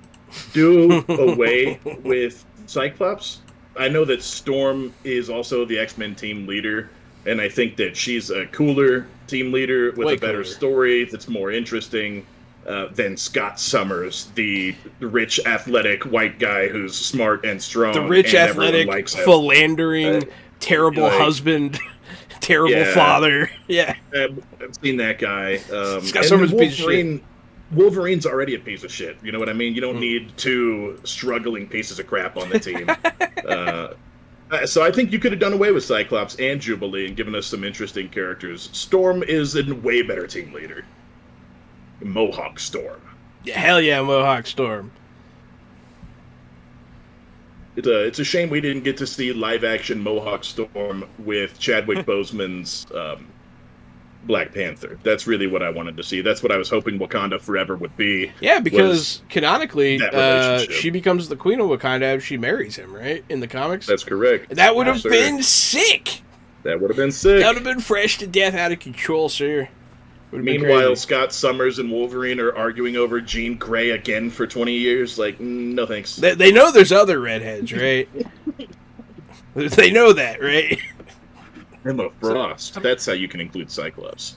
do away with Cyclops. I know that Storm is also the X-Men team leader, and I think that she's a cooler team leader with a better story that's more interesting than Scott Summers, the rich, athletic white guy who's smart and strong. The rich, athletic, philandering, terrible husband, terrible father. Yeah. I've seen that guy. Scott Summers is a piece of shit. Wolverine's already a piece of shit. You know what I mean? You don't need 2 struggling pieces of crap on the team. So I think you could have done away with Cyclops and Jubilee and given us some interesting characters. Storm is a way better team leader. Mohawk Storm. Yeah, hell yeah, Mohawk Storm. It's a shame we didn't get to see live-action Mohawk Storm with Chadwick Boseman's Black Panther. That's really what I wanted to see. That's what I was hoping Wakanda Forever would be. Yeah, because canonically, that relationship. she becomes the queen of Wakanda if she marries him, right? In the comics? That's correct. That would have been sick! That would have been sick. That would have been fresh to death, out of control, sir. Meanwhile, Scott Summers and Wolverine are arguing over Jean Grey again for 20 years. Like, no thanks. They know there's other redheads, right? They know that, right? Emma Frost. That's how you can include Cyclops.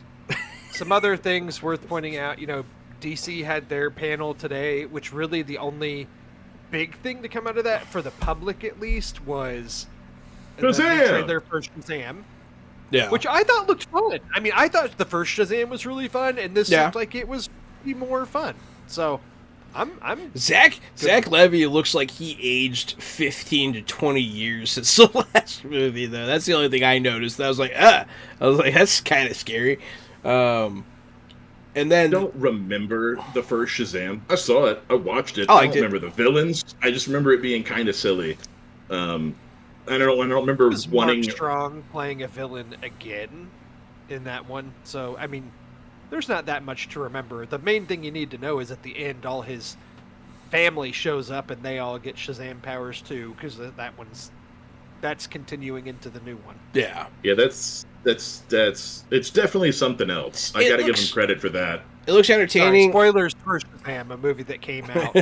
Some other things worth pointing out, DC had their panel today, which really the only big thing to come out of that, for the public at least, was the trailer for Shazam. Yeah. Which I thought looked fun. I mean, I thought the first Shazam was really fun, and this looked like it was more fun. So, I'm Zach Levy looks like he aged 15 to 20 years since the last movie, though. That's the only thing I noticed. I was like, that's kind of scary. And then I don't remember the first Shazam. I saw it. I watched it. I I don't remember the villains. I just remember it being kind of silly. I don't remember wanting Mark Strong playing a villain again in that one. So, I mean, there's not that much to remember. The main thing you need to know is at the end, all his family shows up and they all get Shazam powers too, because that's continuing into the new one. Yeah. Yeah, it's definitely something else. I gotta give him credit for that. It looks entertaining. Sorry, spoilers for Shazam, a movie that came out,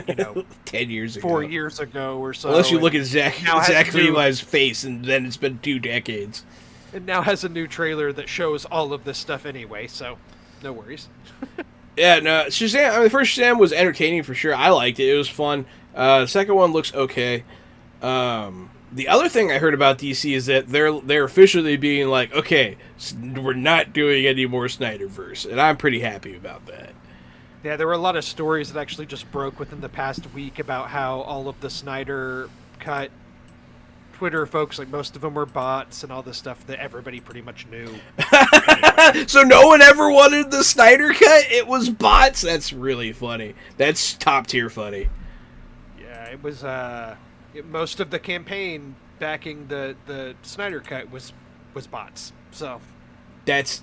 10 years ago. 4 years ago or so. Unless you look at Zach Levi's face, and then it's been 2 decades. It now has a new trailer that shows all of this stuff anyway, so no worries. Yeah, no, Shazam. I mean, the first Shazam was entertaining for sure. I liked it. It was fun. The second one looks okay. The other thing I heard about DC is that they're officially being like, okay, we're not doing any more Snyderverse, and I'm pretty happy about that. Yeah, there were a lot of stories that actually just broke within the past week about how all of the Snyder Cut Twitter folks, like most of them were bots and all this stuff that everybody pretty much knew. So no one ever wanted the Snyder Cut? It was bots? That's really funny. That's top tier funny. Yeah, it was... most of the campaign backing the Snyder Cut was bots. So that's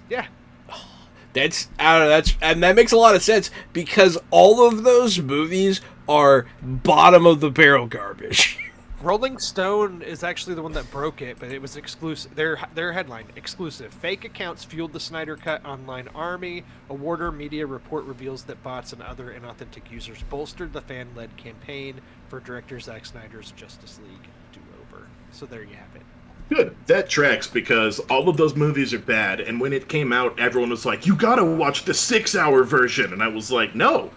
and that makes a lot of sense, because all of those movies are bottom of the barrel garbage. Rolling Stone is actually the one that broke it, but it was exclusive. Their headline: exclusive. Fake accounts fueled the Snyder Cut online army. A Warner Media report reveals that bots and other inauthentic users bolstered the fan-led campaign for director Zack Snyder's Justice League do-over. So there you have it. Good. That tracks, because all of those movies are bad, and when it came out, everyone was like, you gotta watch the 6-hour version. And I was like, no,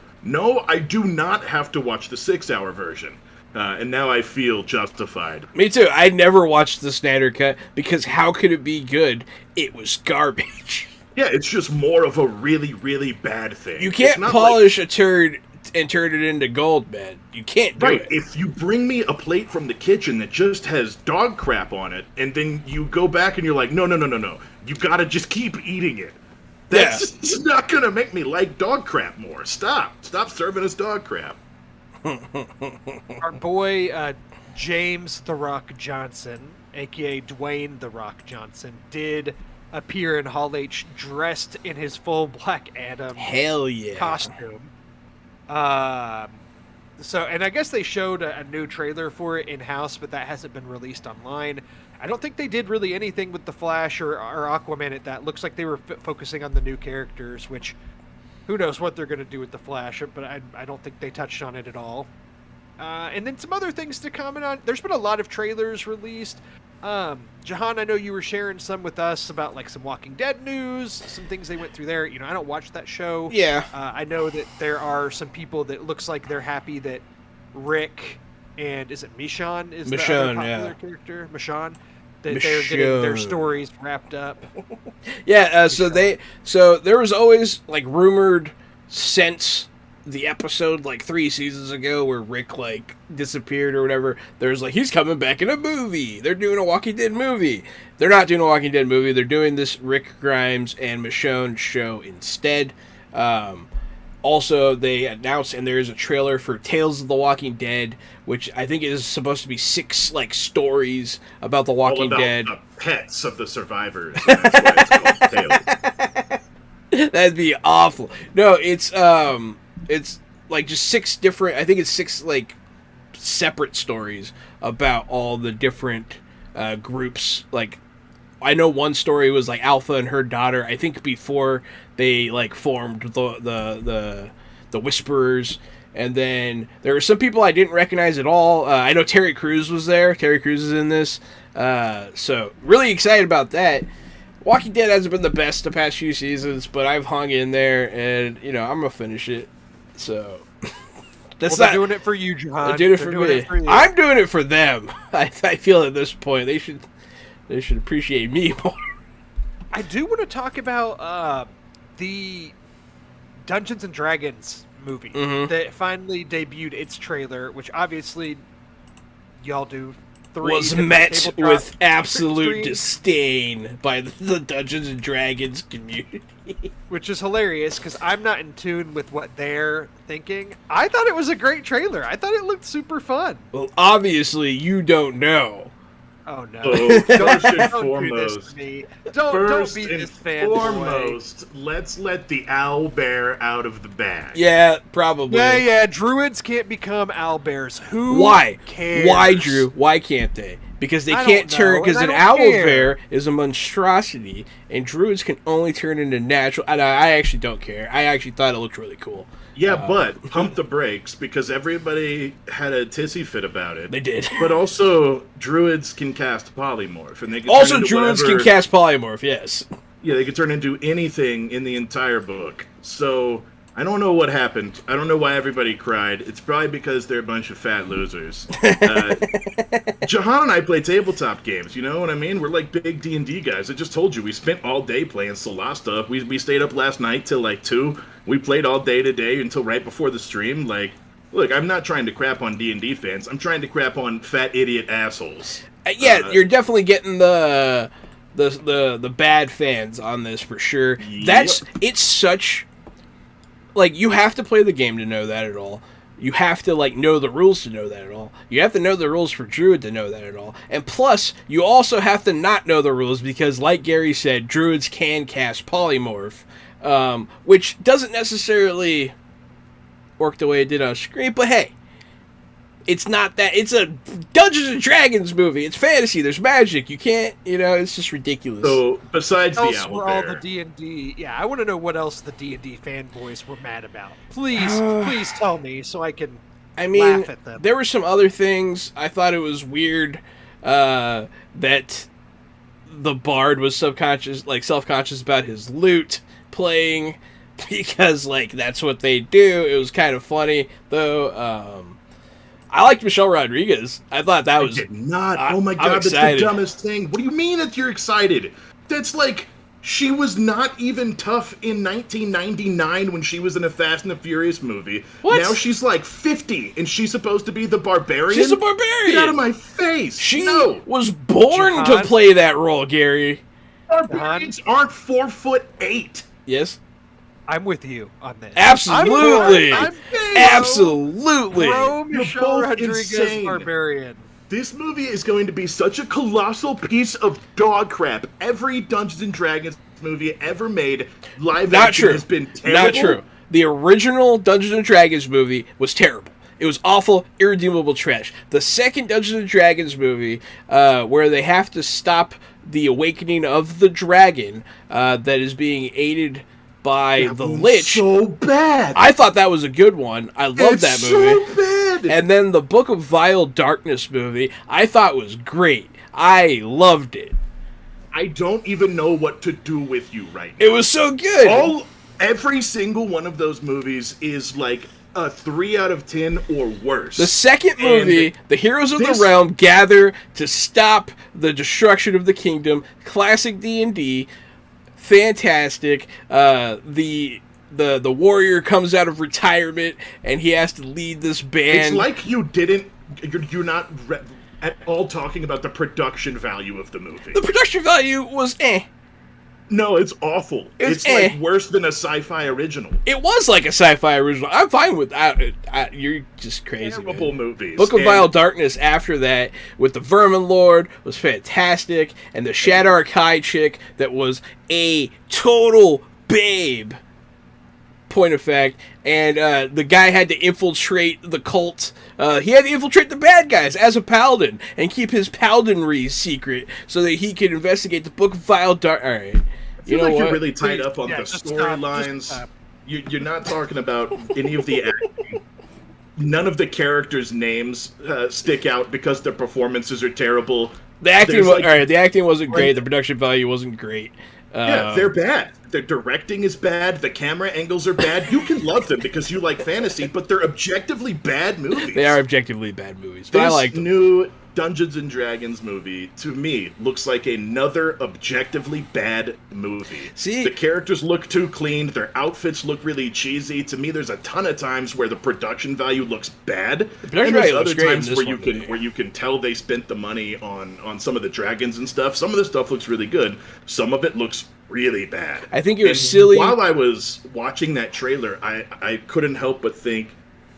I do not have to watch the 6-hour version. And now I feel justified. Me too. I never watched the Snyder Cut, because how could it be good? It was garbage. Yeah, it's just more of a really, really bad thing. You can't polish a turd and turn it into gold, man. You can't do it. If you bring me a plate from the kitchen that just has dog crap on it, and then you go back and you're like, no. You gotta just keep eating it. That's just not gonna make me like dog crap more. Stop serving us dog crap. Our boy James The Rock Johnson, aka Dwayne The Rock Johnson, did appear in Hall H dressed in his full Black Adam costume. And I guess they showed a new trailer for it in-house, but that hasn't been released online. I don't think they did really anything with the Flash or Aquaman at that. Looks like they were focusing on the new characters, which who knows what they're going to do with the Flash, but I don't think they touched on it at all. And then some other things to comment on. There's been a lot of trailers released. Jahan, I know you were sharing some with us about like some Walking Dead news, some things they went through there. I don't watch that show. Yeah. I know that there are some people that looks like they're happy that Rick and is it Michonne is the other popular character? Michonne? That they're getting their stories wrapped up. Yeah, so there was always like rumored since the episode like 3 seasons ago where Rick like disappeared or whatever. There's like he's coming back in a movie. They're doing a Walking Dead movie. They're not doing a Walking Dead movie. They're doing this Rick Grimes and Michonne show instead. Also, they announced, and there is a trailer for Tales of the Walking Dead, which I think is supposed to be 6 like stories about the Walking Dead. The pets of the survivors. That's why it's called Tales. That'd be awful. No, it's like just 6 different. I think it's 6 like separate stories about all the different groups. Like, I know one story was like Alpha and her daughter. I think before they like formed the Whisperers. And then there were some people I didn't recognize at all. I know Terry Crews was there. Terry Crews is in this. So really excited about that. Walking Dead hasn't been the best the past few seasons, but I've hung in there, and I'm gonna finish it. So they're doing it for you, John. They're doing it for me. I'm doing it for them. I feel at this point they should appreciate me more. I do want to talk about the Dungeons and Dragons movie that finally debuted its trailer, which obviously y'all do. Was met with absolute disdain by the Dungeons and Dragons community. Which is hilarious, because I'm not in tune with what they're thinking. I thought it was a great trailer. I thought it looked super fun. Well, obviously, you don't know. Oh, no. First and Don't foremost, do this to me. Don't be this foremost, let's let the owl bear out of the bag. Yeah, probably. Yeah, druids can't become owlbears. Who Why? cares? Why, Drew? Why can't they? Because they can't turn, because an owl bear is a monstrosity, and druids can only turn into natural. I actually don't care. I actually thought it looked really cool. Yeah, but pump the brakes, because everybody had a tissy fit about it. They did. But also, druids can cast polymorph, and they can also druids can cast polymorph. Yes. Yeah, they can turn into anything in the entire book. So I don't know what happened. I don't know why everybody cried. It's probably because they're a bunch of fat losers. Jahan and I play tabletop games. You know what I mean? We're like big D&D guys. I just told you we spent all day playing Solasta. We stayed up last night till like 2. We played all day today until right before the stream. Like, look, I'm not trying to crap on D&D fans. I'm trying to crap on fat idiot assholes. Yeah, you're definitely getting the bad fans on this for sure. Yep. It's such, like, you have to play the game to know that at all. You have to, like, know the rules to know that at all. You have to know the rules for Druid to know that at all. And plus, you also have to not know the rules because, like Gary said, Druids can cast polymorph, which doesn't necessarily work the way it did on screen, but hey, it's not that. It's a Dungeons and Dragons movie. It's fantasy. There's magic. You can't, it's just ridiculous. So, besides the were all the D&D. Yeah, I want to know what else the D&D fanboys were mad about. Please tell me so I can laugh at them. There were some other things. I thought it was weird that the bard was self-conscious about his lute playing because, like, that's what they do. It was kind of funny, though. I liked Michelle Rodriguez. I thought that was... I did not. Oh my god, that's the dumbest thing. What do you mean that you're excited? That's like, she was not even tough in 1999 when she was in a Fast and the Furious movie. What? Now she's like 50, and she's supposed to be the barbarian? She's a barbarian! Get out of my face! She was born to play that role, Gary. Barbarians aren't 4'8". Yes? I'm with you on this. Absolutely. Absolutely. Michelle Rodriguez, insane. barbarian. This movie is going to be such a colossal piece of dog crap. Every Dungeons and Dragons movie ever made, live action has been terrible. Not true. The original Dungeons and Dragons movie was terrible. It was awful, irredeemable trash. The second Dungeons and Dragons movie, where they have to stop the awakening of the dragon that is being aided by the Lich. So bad. I thought that was a good one. I loved that movie. So bad. And then the Book of Vile Darkness movie, I thought was great. I loved it. I don't even know what to do with you right now. It was so good. Every single one of those movies is like a 3 out of 10 or worse. The second movie, the heroes of the realm gather to stop the destruction of the kingdom. Classic D&D. Fantastic. The warrior comes out of retirement and he has to lead this band. It's like you're not at all talking about the production value of the movie. The production value was No, it's awful. It's like worse than a sci-fi original. It was like a sci-fi original. I'm fine with that. You're just crazy. Terrible movies. Book of Vile Darkness after that with the Vermin Lord was fantastic, and the Shadark High chick that was a total babe. Point of fact, and the guy had to infiltrate the cult. He had to infiltrate the bad guys as a paladin and keep his paladinry secret so that he could investigate the Book of Vile Dark. All right, you know like what? You're really tied up on the storylines. You're not talking about any of the acting. None of the characters' names stick out because their performances are terrible. The acting, all right, the acting wasn't great. The production value wasn't great. Yeah, they're bad. Their directing is bad. The camera angles are bad. You can love them because you like fantasy, but they're objectively bad movies. They are objectively bad movies, but this I like them. New Dungeons and Dragons movie, to me, looks like another objectively bad movie. See? The characters look too clean. Their outfits look really cheesy. To me, there's a ton of times where the production value looks bad. The production value looks great in this where you can tell they spent the money on some of the dragons and stuff. Some of the stuff looks really good. Some of it looks really bad. I think it was silly. While I was watching that trailer, I couldn't help but think,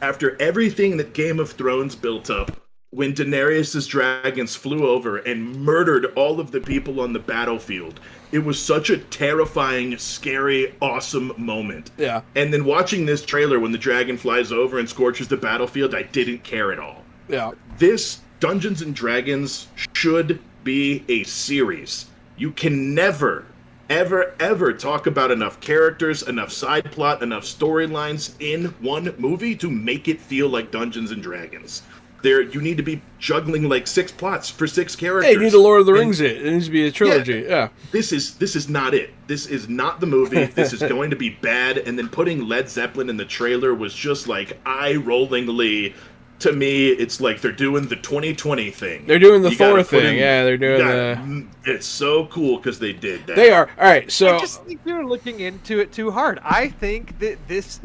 after everything that Game of Thrones built up, when Daenerys' dragons flew over and murdered all of the people on the battlefield, it was such a terrifying, scary, awesome moment. Yeah. And then watching this trailer when the dragon flies over and scorches the battlefield, I didn't care at all. Yeah. This Dungeons and Dragons should be a series. You can never, ever talk about enough characters, enough side plot, enough storylines in one movie to make it feel like Dungeons and Dragons. You need to be juggling like 6 plots for 6 characters. Hey, you need the Lord of the Rings it. It needs to be a trilogy. Yeah. This is not it. This is not the movie. This is going to be bad. And then putting Led Zeppelin in the trailer was just like eye-rollingly. To me, it's like they're doing the 2020 thing. They're doing the Thor thing. Yeah, they're doing It's so cool because they did that. They are. All right, so I just think you're looking into it too hard. I think that this,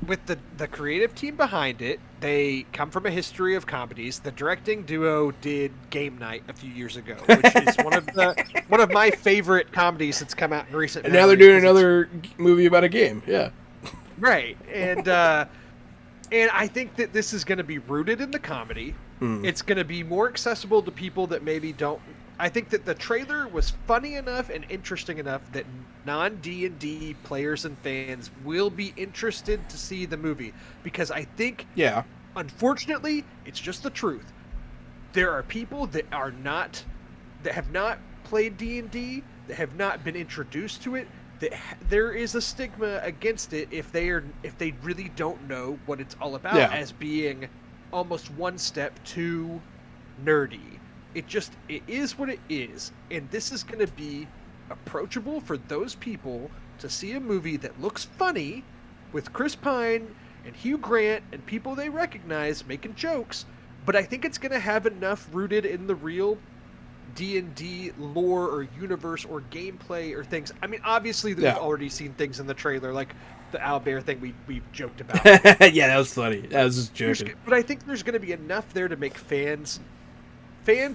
with the creative team behind it, they come from a history of comedies. The directing duo did Game Night a few years ago, which is one of my favorite comedies that's come out in recent. And now they're doing another movie about a game. Yeah. Right, and I think that this is going to be rooted in the comedy. It's going to be more accessible to people that maybe don't. I think that the trailer was funny enough and interesting enough that non-D&D players and fans will be interested to see the movie. Because I think, unfortunately, it's just the truth. There are people that have not played D&D, that have not been introduced to it, that there is a stigma against it if they really don't know what it's all about, as being almost one step too nerdy. It is what it is, and this is going to be approachable for those people to see a movie that looks funny with Chris Pine and Hugh Grant and people they recognize making jokes, but I think it's going to have enough rooted in the real D&D lore or universe or gameplay or things. I mean, obviously we've already seen things in the trailer, like the owlbear thing we joked about. Yeah, that was funny. That was just joking. But I think there's going to be enough there to make fans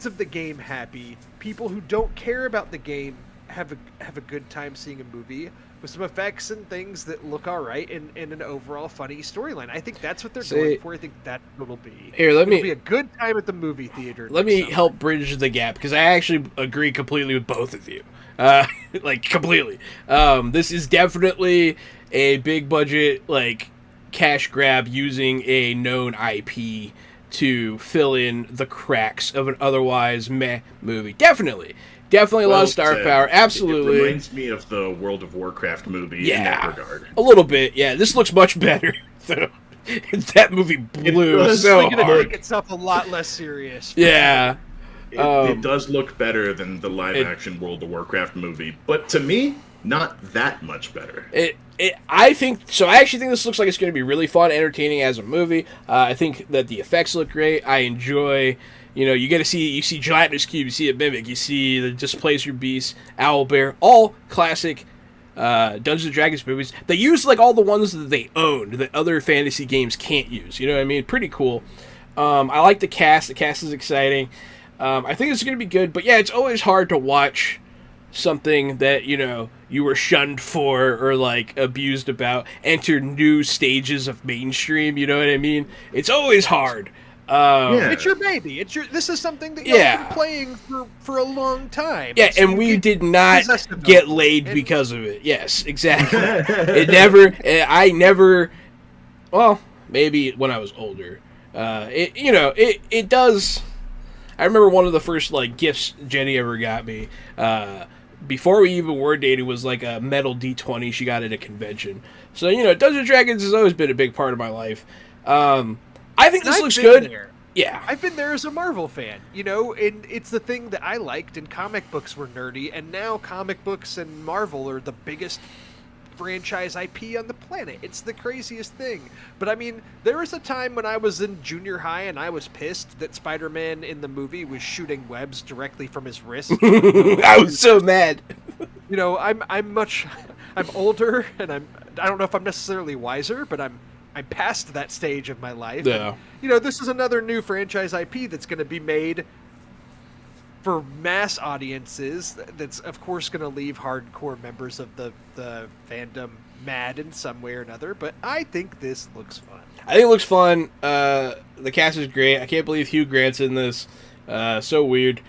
of the game happy. People who don't care about the game have a good time seeing a movie with some effects and things that look all right and an overall funny storyline. I think that's what they're going for. I think that's what it'll be. It'll be a good time at the movie theater. Let me help bridge the gap, because I actually agree completely with both of you. Like, completely. This is definitely a big budget, like, cash grab using a known IP to fill in the cracks of an otherwise meh movie. Definitely a lot of star power. Absolutely. It reminds me of the World of Warcraft movie in that regard. A little bit, yeah. This looks much better. So, that movie blew so hard. It's going to take itself a lot less serious. Yeah. It does look better than the live-action World of Warcraft movie, but to me, not that much better. I actually think this looks like it's going to be really fun, entertaining as a movie. I think that the effects look great. I enjoy, you see Gelatinous Cube, you see a Mimic, you see the Displacer Beast, Owlbear, all classic Dungeons & Dragons movies. They use, like, all the ones that they owned that other fantasy games can't use. You know what I mean? Pretty cool. I like the cast. The cast is exciting. I think it's going to be good. But, yeah, it's always hard to watch something that, you were shunned for or, like, abused about enter new stages of mainstream. You know what I mean? It's always hard. Yeah. It's your baby. This is something that you've been playing for a long time. Yeah, and we did not get laid because of it. Yes, exactly. I never. Well, maybe when I was older. It does. I remember one of the first gifts Jenny ever got me. Before we even were dating, was like a metal D20 she got at a convention. So Dungeons and Dragons has always been a big part of my life. I think this looks good. There. Yeah. I've been there as a Marvel fan, and it's the thing that I liked, and comic books were nerdy, and now comic books and Marvel are the biggest franchise IP on the planet. It's the craziest thing. But I mean, there was a time when I was in junior high and I was pissed that Spider-Man in the movie was shooting webs directly from his wrist. I was so mad. I'm older, and I don't know if I'm necessarily wiser, but I'm past that stage of my life. Yeah. And, this is another new franchise IP that's going to be made for mass audiences. That's of course going to leave hardcore members of the fandom mad in some way or another. But I think this looks fun. I think it looks fun. The cast is great. I can't believe Hugh Grant's in this. So weird.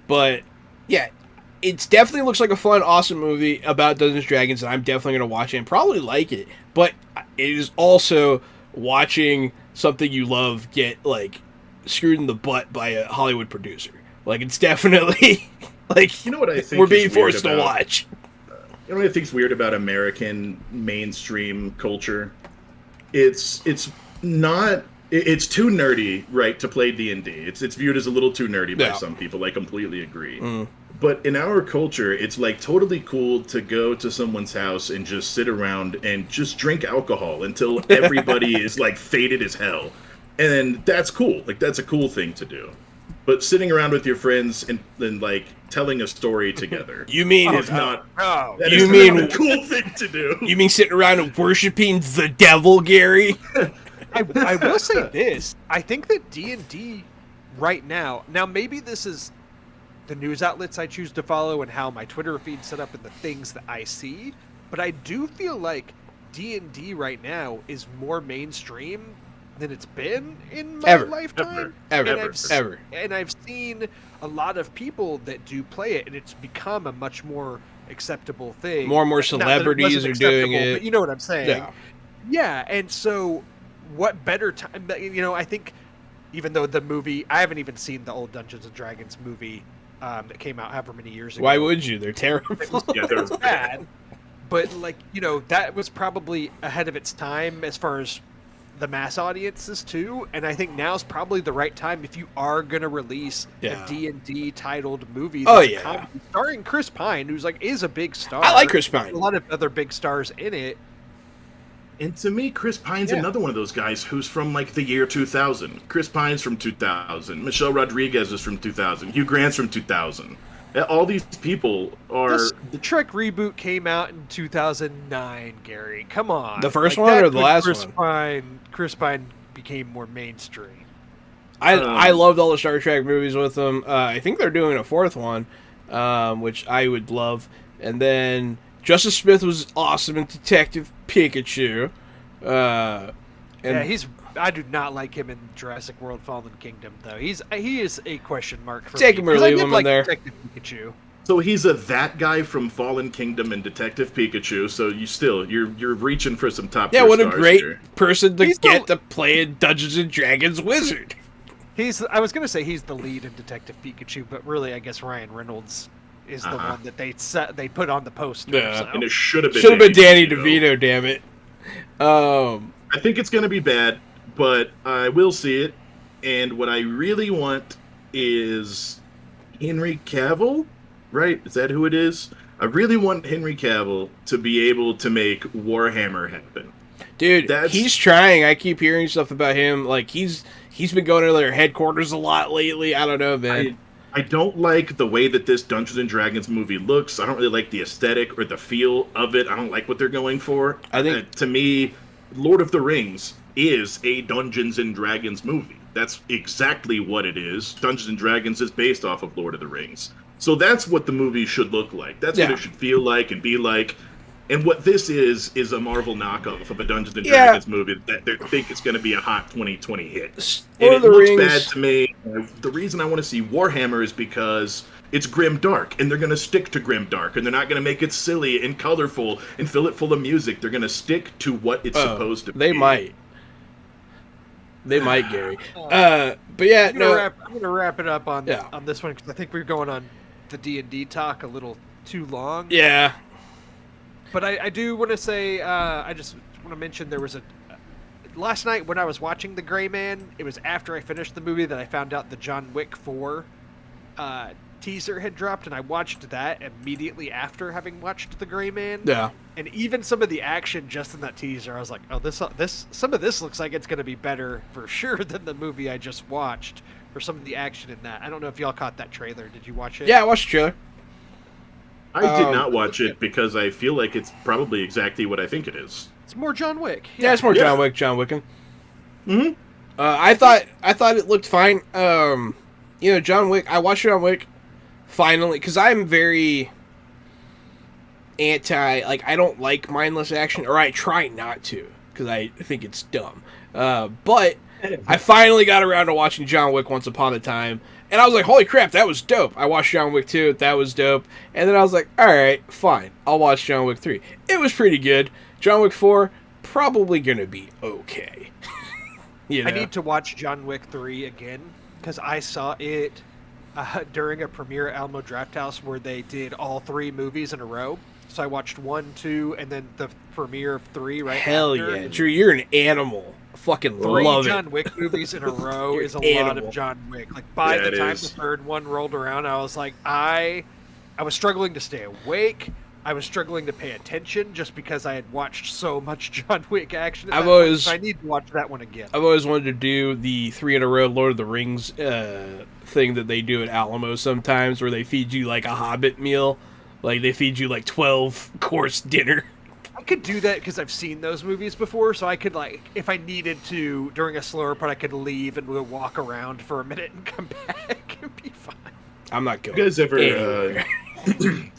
But yeah, it definitely looks like a fun, awesome movie about Dungeons & Dragons, and I'm definitely going to watch it and probably like it. But it is also watching something you love get screwed in the butt by a Hollywood producer. It's definitely what I think we're being forced to watch. You know what I think's weird about American mainstream culture? It's not. It's too nerdy, right, to play D&D. It's viewed as a little too nerdy by some people. I completely agree. But in our culture, it's totally cool to go to someone's house and just sit around and just drink alcohol until everybody is faded as hell. And that's cool. That's a cool thing to do. But sitting around with your friends and telling a story together, you mean is not a cool thing to do. You mean sitting around and worshiping the devil, Gary? I will say this. I think that D&D right now maybe this is the news outlets I choose to follow and how my Twitter feed's set up and the things that I see, but I do feel like D&D right now is more mainstream than it's been in my lifetime. Ever. And I've seen a lot of people that do play it, and it's become a much more acceptable thing. More and more celebrities are doing it. But you know what I'm saying? Yeah. Yeah, and so what better time? I think even though the movie, I haven't even seen the old Dungeons and Dragons movie that came out however many years ago. Why would you? They're terrible. They're bad. But that was probably ahead of its time as far as the mass audiences too, and I think now's probably the right time if you are going to release a D&D titled movie starring Chris Pine, who's is a big star. I like Chris Pine. A lot of other big stars in it. And to me, Chris Pine's another one of those guys who's from the year 2000. Chris Pine's from 2000. Michelle Rodriguez is from 2000. Hugh Grant's from 2000. All these people are... The Trek reboot came out in 2009, Gary. Come on. The first one or the last one? Chris Pine became more mainstream. I loved all the Star Trek movies with them. I think they're doing a fourth one, which I would love. And then Justice Smith was awesome in Detective Pikachu. I do not like him in Jurassic World: Fallen Kingdom, though. He is a question mark for Take me. Him or leave him in there. Detective Pikachu. So he's that guy from Fallen Kingdom and Detective Pikachu. So you're reaching for some top. Yeah, what a great here. person to get to play a Dungeons and Dragons wizard. I was gonna say he's the lead in Detective Pikachu, but really, I guess Ryan Reynolds is the one that they put on the poster. Yeah, so. And it should have been Danny DeVito. Damn it. I think it's gonna be bad, but I will see it. And what I really want is Henry Cavill. Right? Is that who it is? I really want Henry Cavill to be able to make Warhammer happen. Dude, he's trying. I keep hearing stuff about him. He's been going to their headquarters a lot lately. I don't know, man. I don't like the way that this Dungeons and Dragons movie looks. I don't really like the aesthetic or the feel of it. I don't like what they're going for. I think to me, Lord of the Rings is a Dungeons and Dragons movie. That's exactly what it is. Dungeons and Dragons is based off of Lord of the Rings. So that's what the movie should look like. That's what it should feel like and be like. And what this is a Marvel knockoff of a Dungeons and Dragons movie that they think it's going to be a hot 2020 hit. And it looks bad to me. The reason I want to see Warhammer is because it's grim dark, and they're going to stick to grim dark, and they're not going to make it silly and colorful and fill it full of music. They're going to stick to what it's supposed to be. They might. They might, Gary. But yeah, I'm gonna wrap it up on this one because I think we're going on the D&D talk a little too long. Yeah. But I do want to say, I just want to mention there was last night when I was watching The Gray Man, it was after I finished the movie that I found out the John Wick 4 teaser had dropped, and I watched that immediately after having watched The Gray Man. Yeah. And even some of the action just in that teaser, I was like, oh, some of this looks like it's going to be better for sure than the movie I just watched, or some of the action in that. I don't know if y'all caught that trailer. Did you watch it? Yeah, I watched the trailer. I did not watch it because I feel like it's probably exactly what I think it is. It's more John Wick. Yeah, it's more John Wick, John Wiccan. Mm-hmm. I thought it looked fine. John Wick. I watched John Wick finally because I'm very anti. Like, I don't like mindless action, or I try not to because I think it's dumb. But I finally got around to watching John Wick Once Upon a Time. And I was like, holy crap, that was dope. I watched John Wick 2, that was dope. And then I was like, alright, fine, I'll watch John Wick 3. It was pretty good. John Wick 4, probably gonna be okay. I need to watch John Wick 3 again, because I saw it during a premiere at Alamo Drafthouse where they did all 3 movies in a row. So I watched 1, 2, and then the premiere of 3 right Hell after. Yeah, Drew, you're an animal. Fucking love it. 3 John Wick movies in a row is a lot of John Wick. Like by the time the third one rolled around, I was like, I was struggling to stay awake. I was struggling to pay attention just because I had watched so much John Wick action. So I need to watch that one again. I've always wanted to do the 3 in a row Lord of the Rings thing that they do at Alamo sometimes, where they feed you like a Hobbit meal, like they feed you like 12-course dinner. I could do that because I've seen those movies before, so I could, like, if I needed to, during a slower part, I could leave and we'll walk around for a minute and come back and be fine. I'm not going. You guys ever...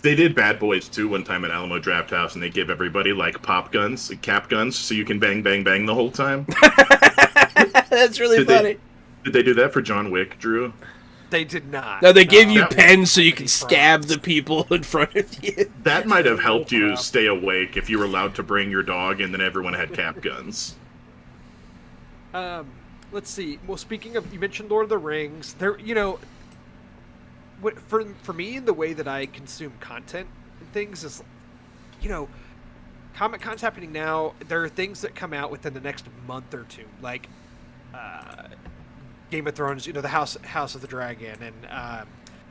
they did Bad Boys 2 one time at Alamo Drafthouse, and they give everybody, like, pop guns, cap guns, so you can bang, bang, bang the whole time. That's really funny. Did they do that for John Wick, Drew? They did not. No, they gave you pens so you can stab the people in front of you. That might have helped you stay awake if you were allowed to bring your dog and then everyone had cap guns. Let's see. Well, speaking of, you mentioned Lord of the Rings. There, for me, the way that I consume content and things is, Comic-Con's happening now. There are things that come out within the next month or two, like Game of Thrones, the House of the Dragon, and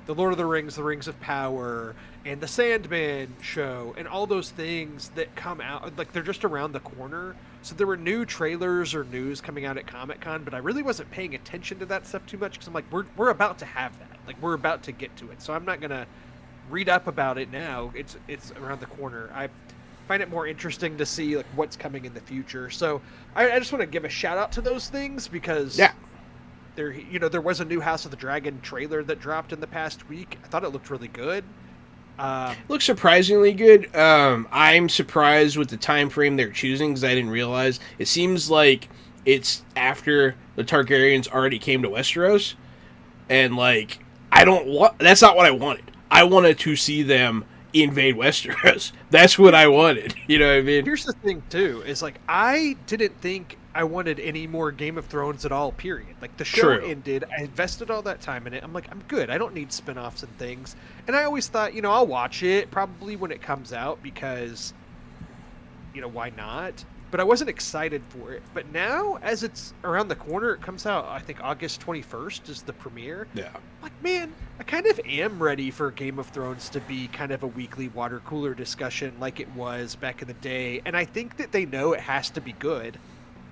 the Lord of the Rings, the Rings of Power, and the Sandman show, and all those things that come out, like, they're just around the corner. So there were new trailers or news coming out at Comic-Con, but I really wasn't paying attention to that stuff too much because I'm like, we're about to have that. Like, we're about to get to it. So I'm not going to read up about it now. It's around the corner. I find it more interesting to see, like, what's coming in the future. So I just want to give a shout out to those things because there was a new House of the Dragon trailer that dropped in the past week. I thought it looked really good. Looks surprisingly good. I'm surprised with the time frame they're choosing because I didn't realize. It seems like it's after the Targaryens already came to Westeros, and like that's not what I wanted. I wanted to see them invade Westeros. That's what I wanted. You know what I mean? Here's the thing too: is like I didn't think I wanted any more Game of Thrones at all, period. Like, the show ended, I invested all that time in it, I'm like, I'm good, I don't need spin-offs and things. And I always thought, I'll watch it probably when it comes out because, why not? But I wasn't excited for it. But now, as it's around the corner, it comes out, I think August 21st is the premiere. Yeah. I'm like, man, I kind of am ready for Game of Thrones to be kind of a weekly water cooler discussion like it was back in the day. And I think that they know it has to be good.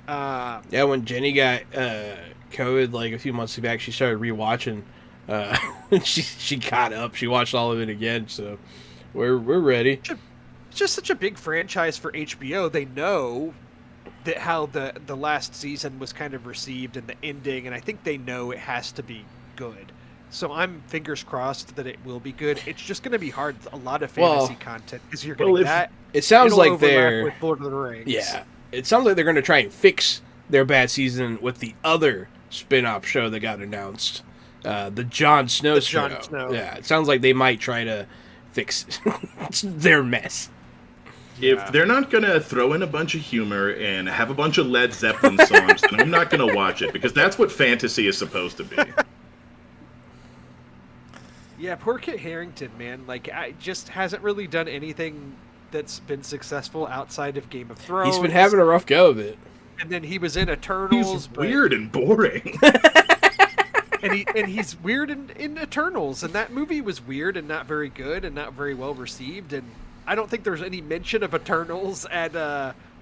When Jenny got COVID like a few months back, she started rewatching. She caught up. She watched all of it again. So we're ready. It's just such a big franchise for HBO. They know that how the last season was kind of received and the ending, and I think they know it has to be good. So I'm fingers crossed that it will be good. It's just going to be hard. A lot of fantasy content because you're getting that. It sounds It'll like overlap they're with Lord of the Rings. Yeah, it sounds like they're going to try and fix their bad season with the other spin-off show that got announced, the Jon Snow show. Jon Snow. Yeah, it sounds like they might try to fix their mess. If they're not going to throw in a bunch of humor and have a bunch of Led Zeppelin songs, then I'm not going to watch it, because that's what fantasy is supposed to be. Yeah, poor Kit Harington, man. Like, I just hasn't really done anything that's been successful outside of Game of Thrones. He's been having a rough go of it. And then he was in Eternals. He's weird and boring. and he's weird in Eternals, and that movie was weird and not very good and not very well received. And I don't think there's any mention of Eternals at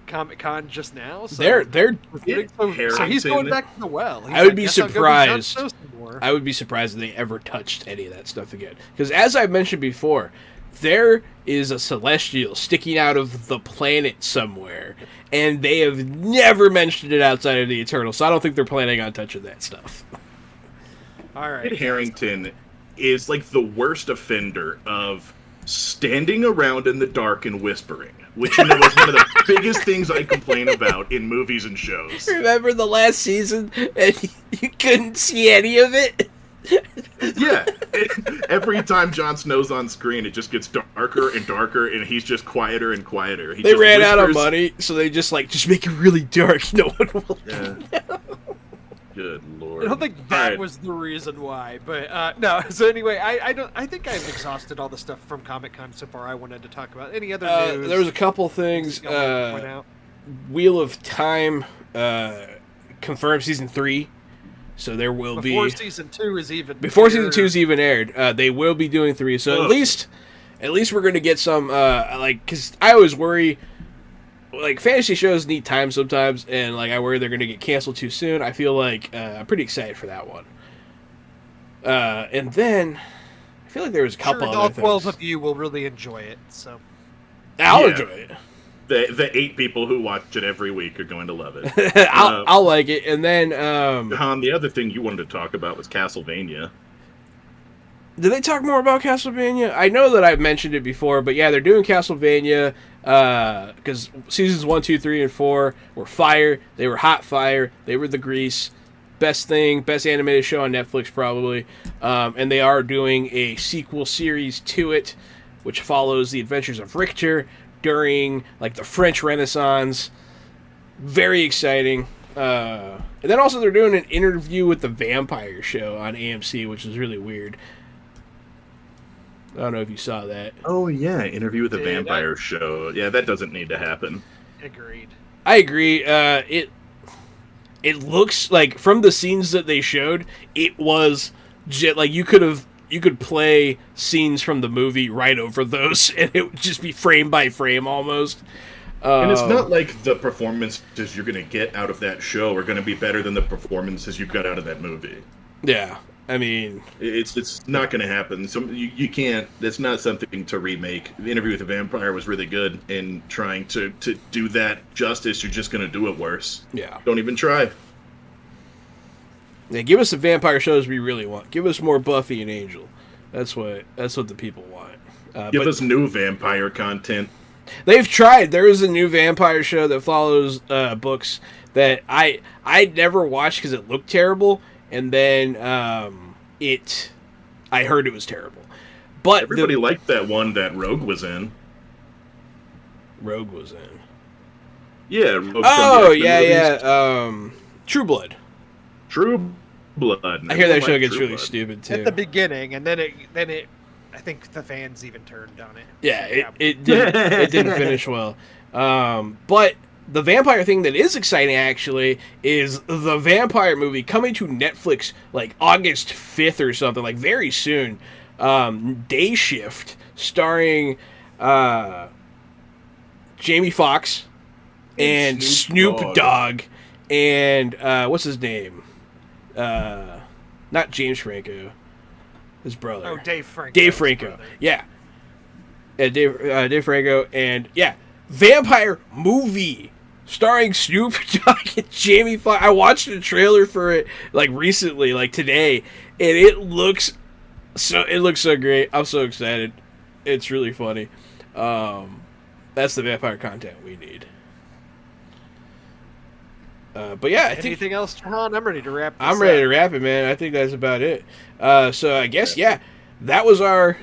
Comic-Con just now. So so he's going back to the well. I would be surprised. I would be surprised if they ever touched any of that stuff again. Because as I mentioned before, there is a Celestial sticking out of the planet somewhere, and they have never mentioned it outside of the Eternals, so I don't think they're planning on touching that stuff. All right. Kit Harington is like the worst offender of standing around in the dark and whispering, which, you know, is one of the biggest things I complain about in movies and shows. Remember the last season and you couldn't see any of it? Yeah. Every time Jon Snow's on screen, it just gets darker and darker, and he's just quieter and quieter. They ran out of money, so they just make it really dark. No one will know. Good lord. I don't think that was the reason why, but no. So anyway, I think I've exhausted all the stuff from Comic-Con so far I wanted to talk about. Any other news? There was a couple things. Wheel of Time confirmed season 3, so there will be before season 2 is even season 2 is even aired. They will be doing 3, so at least we're going to get some because I always worry. Like, fantasy shows need time sometimes, and I worry they're going to get canceled too soon. I feel like I'm pretty excited for that one. And then I feel like there was a couple other things. All 12 of you will really enjoy it, so I'll enjoy it. The 8 people who watch it every week are going to love it. I'll like it. And then Han, the other thing you wanted to talk about was Castlevania. Did they talk more about Castlevania? I know that I've mentioned it before, but yeah, they're doing Castlevania because seasons 1, 2, 3, and 4 were fire. They were hot fire. They were the grease. Best animated show on Netflix probably. And they are doing a sequel series to it, which follows the adventures of Richter during the French Renaissance. Very exciting. And then also they're doing an interview with the Vampire Show on AMC, which is really weird. I don't know if you saw that. Oh, yeah. Interview with the Vampire Show. Yeah, that doesn't need to happen. Agreed. I agree. It looks like, from the scenes that they showed, it was you could play scenes from the movie right over those, and it would just be frame by frame almost. And it's not like the performances you're going to get out of that show are going to be better than the performances you got out of that movie. Yeah. I mean, it's not going to happen. You can't. That's not something to remake. The Interview with the Vampire was really good, and trying to do that justice, you're just going to do it worse. Yeah. Don't even try. Yeah, give us the vampire shows we really want. Give us more Buffy and Angel. That's what the people want. Give us new vampire content. They've tried. There is a new vampire show that follows books that I never watched because it looked terrible. And then I heard it was terrible. But everybody liked that one that Rogue was in. Rogue was in. Yeah. Rogue yeah. True Blood. True Blood. I hear that show gets really stupid too. At the beginning, and then it. I think the fans even turned on it. Yeah, it didn't finish well. But the vampire thing that is exciting, actually, is the vampire movie coming to Netflix August 5th or something, very soon. Day Shift, starring Jamie Foxx and Snoop Dogg and what's his name? Not James Franco, his brother. Oh, Dave Franco. Dave Franco, yeah. Dave Franco, and yeah, vampire movie starring Snoop Dogg and Jamie Foxx. I watched a trailer for it like recently, like today, and it looks so great. I'm so excited. It's really funny. That's the vampire content we need. But yeah, Anything else, John? I'm ready to wrap this I'm ready to wrap it, man. I think that's about it. So I guess that was our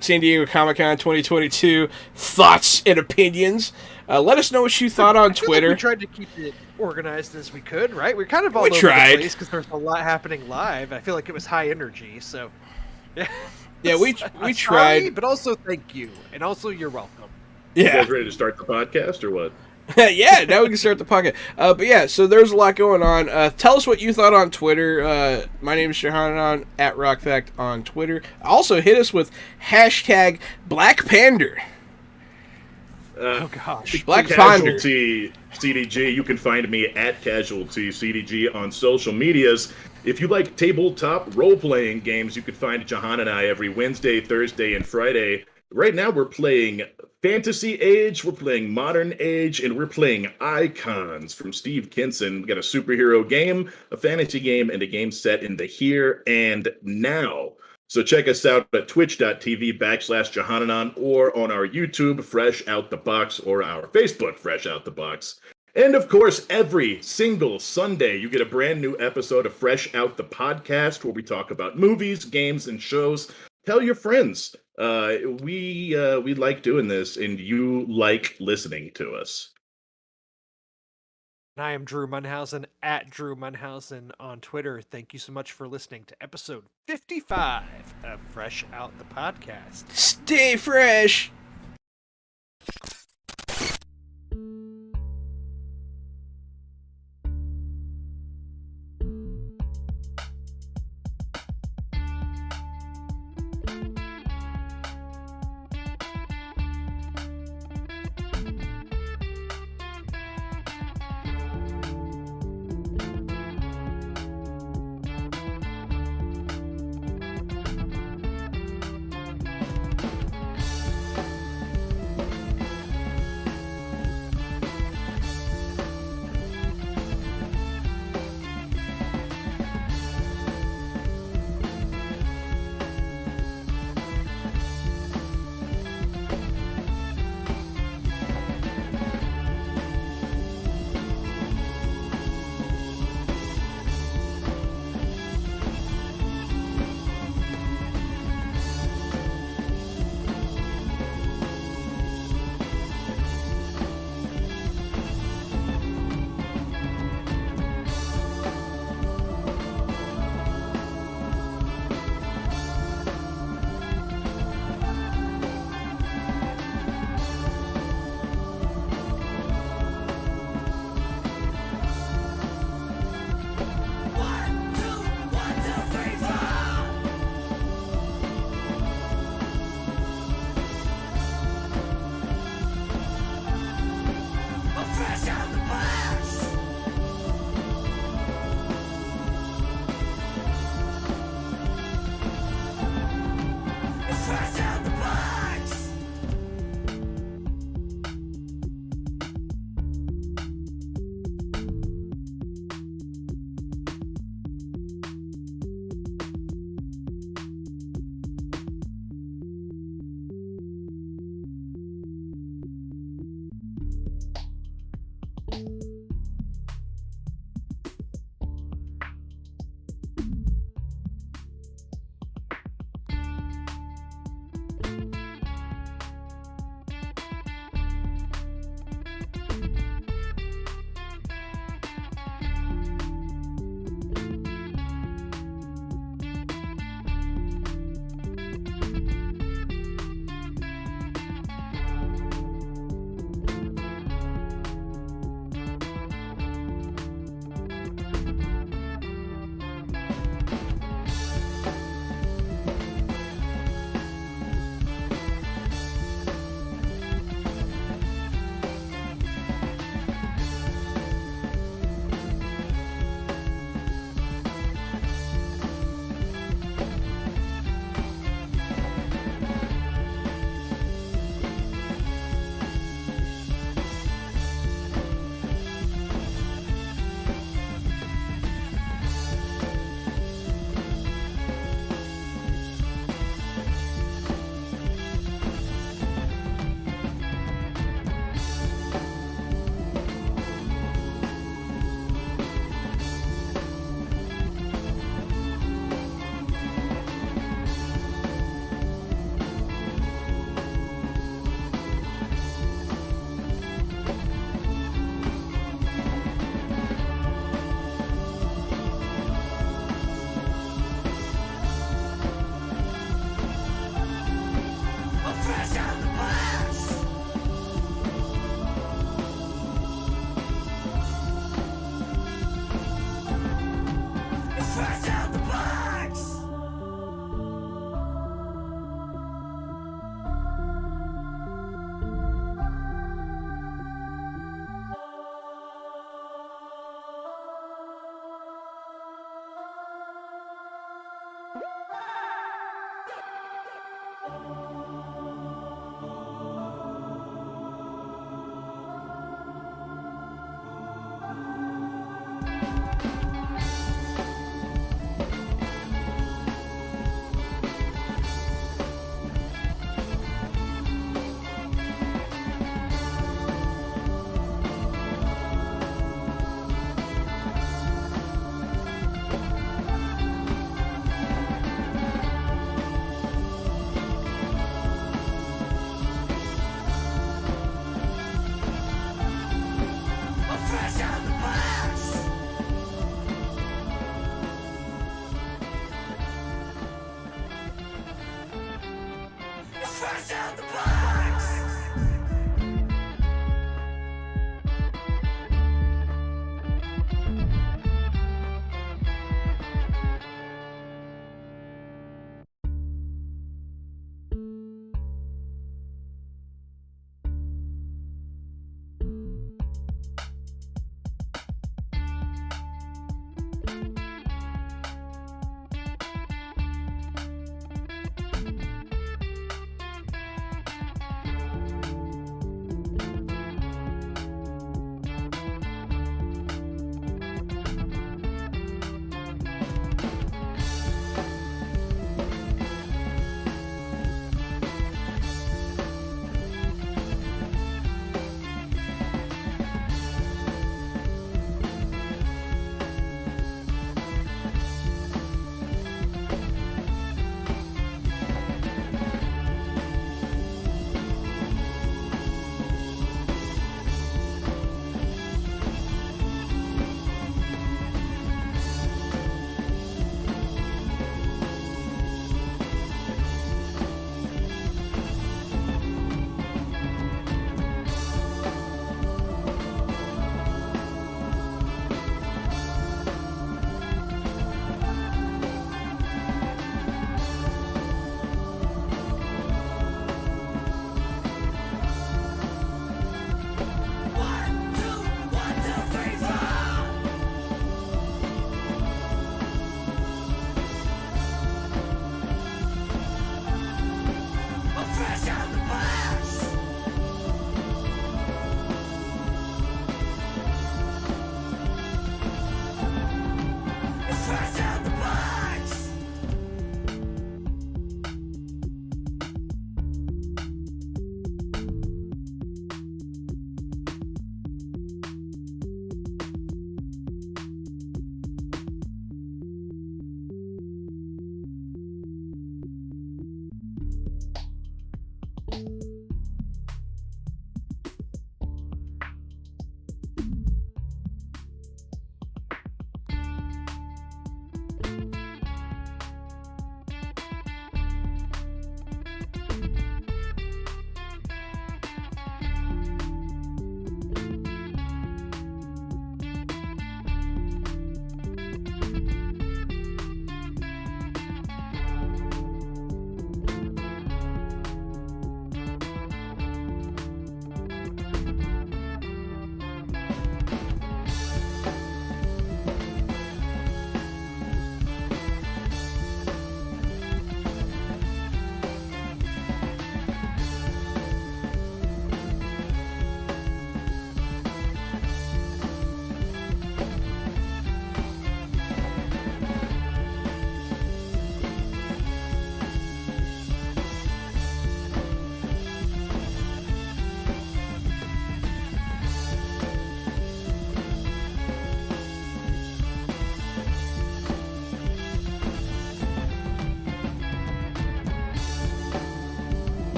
San Diego Comic-Con 2022 thoughts and opinions. Let us know what you thought on Twitter. Like we tried to keep it organized as we could, right? We're kind of all over tried. the place because there's a lot happening live. I feel like it was high energy, so yeah. Yeah, we Sorry, tried, but also thank you, and also you're welcome. You Yeah, guys ready to start the podcast or what? yeah. Now we can start the podcast. But yeah, so there's a lot going on. Tell us what you thought on Twitter. My name is Shahanan at RockFact on Twitter. Also, hit us with hashtag Black Panther. Oh gosh, Black Panther. Casualty CDG. You can find me at Casualty CDG on social medias. If you like tabletop role-playing games, you can find Jahan and I every Wednesday, Thursday, and Friday. Right now, we're playing Fantasy Age, we're playing Modern Age, and we're playing Icons from Steve Kinson. We got a superhero game, a fantasy game, and a game set in the here and now. So check us out at twitch.tv/Johananon or on our YouTube, Fresh Out the Box, or our Facebook, Fresh Out the Box. And of course, every single Sunday, you get a brand new episode of Fresh Out the Podcast where we talk about movies, games, and shows. Tell your friends. We like doing this, and you like listening to us. I am Drew Munhausen at Drew Munhausen on Twitter. Thank you so much for listening to episode 55 of Fresh Out the Podcast. Stay fresh.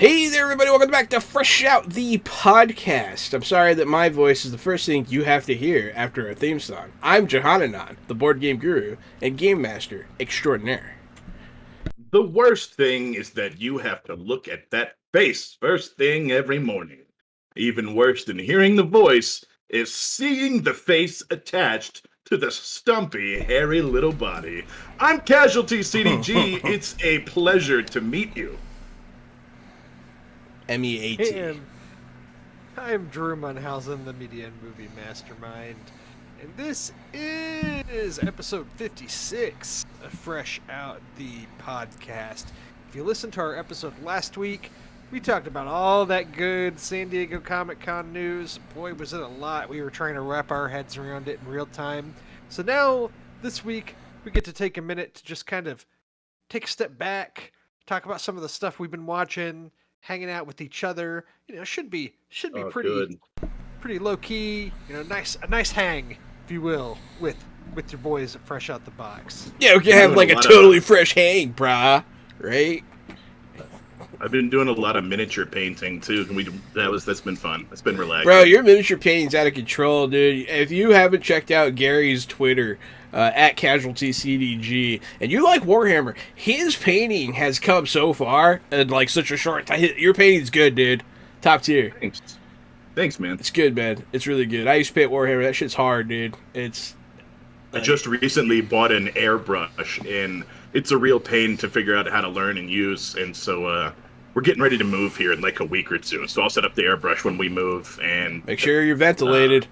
Hey there, everybody. Welcome back to Fresh Out, the podcast. I'm sorry that my voice is the first thing you have to hear after a theme song. I'm Johananon, the board game guru and game master extraordinaire. The worst thing is that you have to look at that face first thing every morning. Even worse than hearing the voice is seeing the face attached to the stumpy, hairy little body. I'm Casualty CDG. It's a pleasure to meet you. MEAT. Hey, I'm Drew Munhausen, the Media and Movie Mastermind, and this is episode 56 of Fresh Out, the podcast. If you listened to our episode last week, we talked about all that good San Diego Comic-Con news. Boy, was it a lot. We were trying to wrap our heads around it in real time. So now, this week, we get to take a minute to just kind of take a step back, talk about some of the stuff we've been watching, hanging out with each other. You know, should be pretty low key. You know, a nice hang, if you will, with your boys at Fresh Out the Box. Yeah, we can have like a totally fresh hang, brah. Right? I've been doing a lot of miniature painting too. That's been fun. It's been relaxing. Bro, your miniature painting's out of control, dude. If you haven't checked out Gary's Twitter, at Casualty CDG, and you like Warhammer, his painting has come so far in like such a short time. Your painting's good, dude. Top tier. Thanks, man. It's good, man. It's really good. I used to paint Warhammer. That shit's hard, dude. I just recently bought an airbrush, and it's a real pain to figure out how to learn and use, and so we're getting ready to move here in like a week or two, so I'll set up the airbrush when we move, and make sure you're ventilated.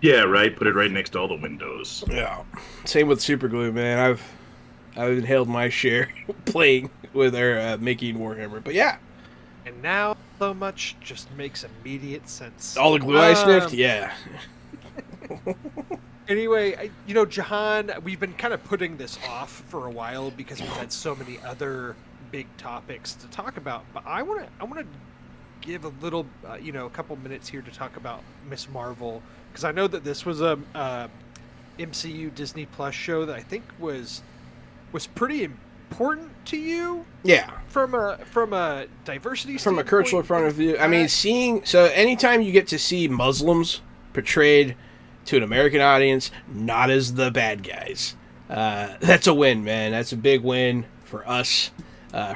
Yeah, right. Put it right next to all the windows. Yeah. Same with super glue, man. I've inhaled my share playing with our making Warhammer, but yeah. And now so much just makes immediate sense. All the glue I sniffed, yeah. Anyway, Jahan, we've been kind of putting this off for a while because we've had so many other big topics to talk about. But I want to give a little, a couple minutes here to talk about Miss Marvel, because I know that this was a MCU Disney Plus show that I think was pretty important to you. Yeah. From a diversity from standpoint. A cultural point of view. I mean, anytime you get to see Muslims portrayed to an American audience, not as the bad guys, that's a win, man. That's a big win for us,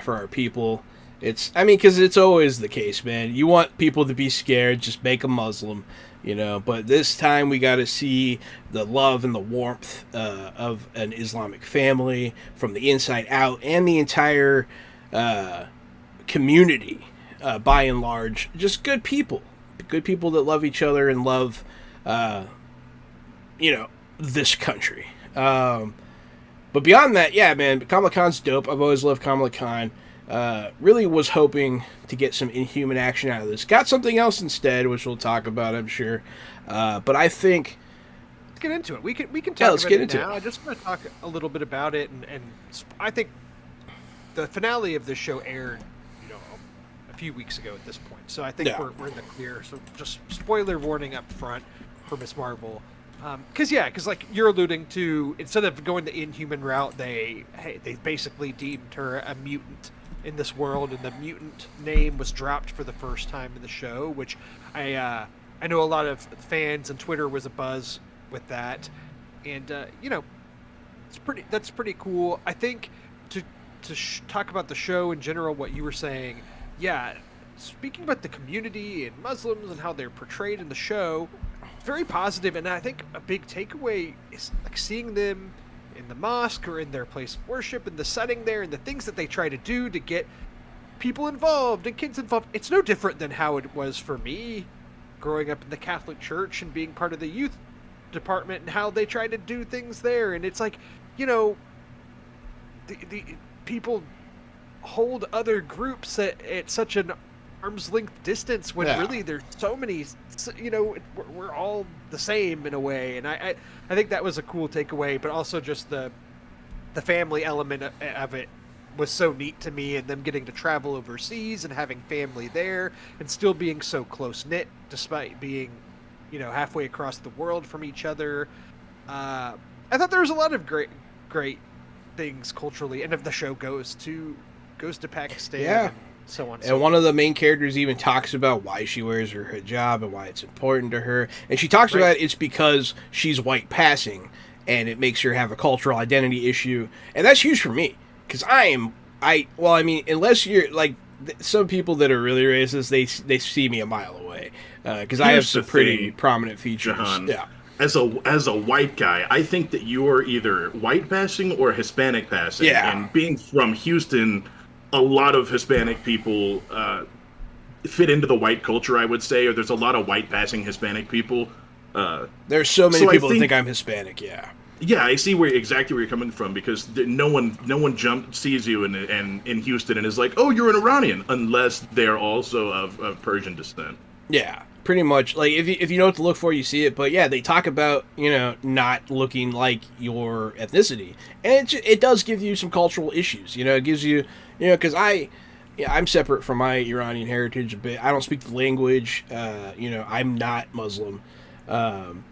for our people. Because it's always the case, man. You want people to be scared, just make them Muslim, But this time we got to see the love and the warmth of an Islamic family from the inside out, and the entire community, by and large. Just good people that love each other and love, this country. But beyond that, yeah, man, Comic-Con's dope. I've always loved Comic-Con. Really was hoping to get some Inhuman action out of this. Got something else instead, which we'll talk about, I'm sure. But I think... Let's get into it. We can talk let's about get it into now. it. I just want to talk a little bit about it, and I think the finale of this show aired, a few weeks ago at this point. So I think we're in the clear. So just spoiler warning up front for Miss Marvel. Because like you're alluding to, instead of going the Inhuman route, they basically deemed her a mutant in this world, and the mutant name was dropped for the first time in the show, which I know a lot of fans and Twitter was abuzz with that, and that's pretty cool. I think to talk about the show in general, what you were saying, yeah, speaking about the community and Muslims and how they're portrayed in the show, very positive, and I think a big takeaway is like seeing them in the mosque or in their place of worship and the setting there and the things that they try to do to get people involved and kids involved. It's no different than how it was for me growing up in the Catholic Church and being part of the youth department and how they try to do things there. And it's like, the people hold other groups at such an arm's length distance when really there's so many, we're all the same in a way. And I think that was a cool takeaway, but also just the family element of it was so neat to me, and them getting to travel overseas and having family there and still being so close knit despite being, halfway across the world from each other. I thought there was a lot of great things culturally, and if the show goes to Pakistan, so on. And one of the main characters even talks about why she wears her hijab and why it's important to her. And she talks about it's because she's white passing, and it makes her have a cultural identity issue. And that's huge for me, because unless you're like some people that are really racist, they see me a mile away, because I have some pretty prominent features. Jahan, yeah. As a white guy, I think that you are either white passing or Hispanic passing. Yeah. And being from Houston, a lot of Hispanic people fit into the white culture, I would say, or there's a lot of white passing Hispanic people. There's so many people that think I'm Hispanic, yeah. Yeah, I see exactly where you're coming from, because no one sees you in Houston and is like, oh, you're an Iranian, unless they're also of Persian descent. Yeah, pretty much. Like, if you know what to look for, you see it. But yeah, they talk about, not looking like your ethnicity. And it does give you some cultural issues. It gives you, because I'm separate from my Iranian heritage a bit. I don't speak the language. I'm not Muslim. And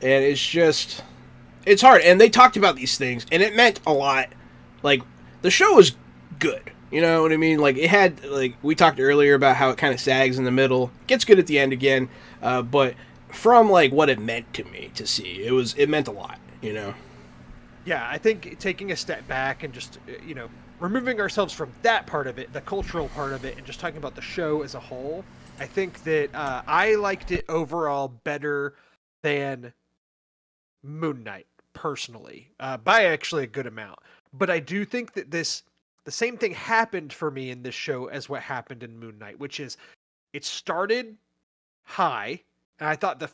it's hard. And they talked about these things, and it meant a lot. Like, the show was good. You know what I mean? Like, it had, like, we talked earlier about how it kind of sags in the middle, gets good at the end again, but from, like, what it meant to me to see, it meant a lot, Yeah, I think taking a step back and just, removing ourselves from that part of it, the cultural part of it, and just talking about the show as a whole, I think that I liked it overall better than Moon Knight, personally, by actually a good amount. But I do think that the same thing happened for me in this show as what happened in Moon Knight, which is it started high, and I thought the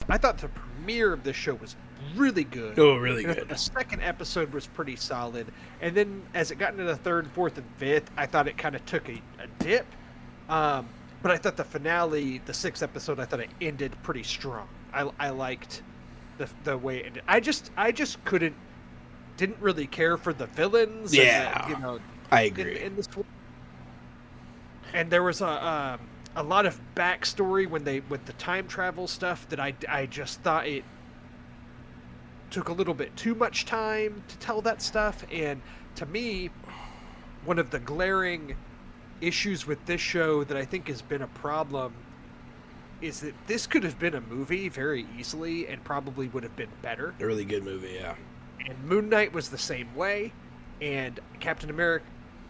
premiere of this show was really good. Oh, really good. The second episode was pretty solid, and then as it got into the third, fourth, and fifth, I thought it kind of took a dip. But I thought the finale, the sixth episode, I thought it ended pretty strong. I liked the way it ended. I just didn't really care for the villains. Yeah. And I agree. In this, and there was a lot of backstory with the time travel stuff that I just thought it took a little bit too much time to tell that stuff. And to me, one of the glaring issues with this show that I think has been a problem is that this could have been a movie very easily and probably would have been better. A really good movie, yeah. And Moon Knight was the same way, and Captain America,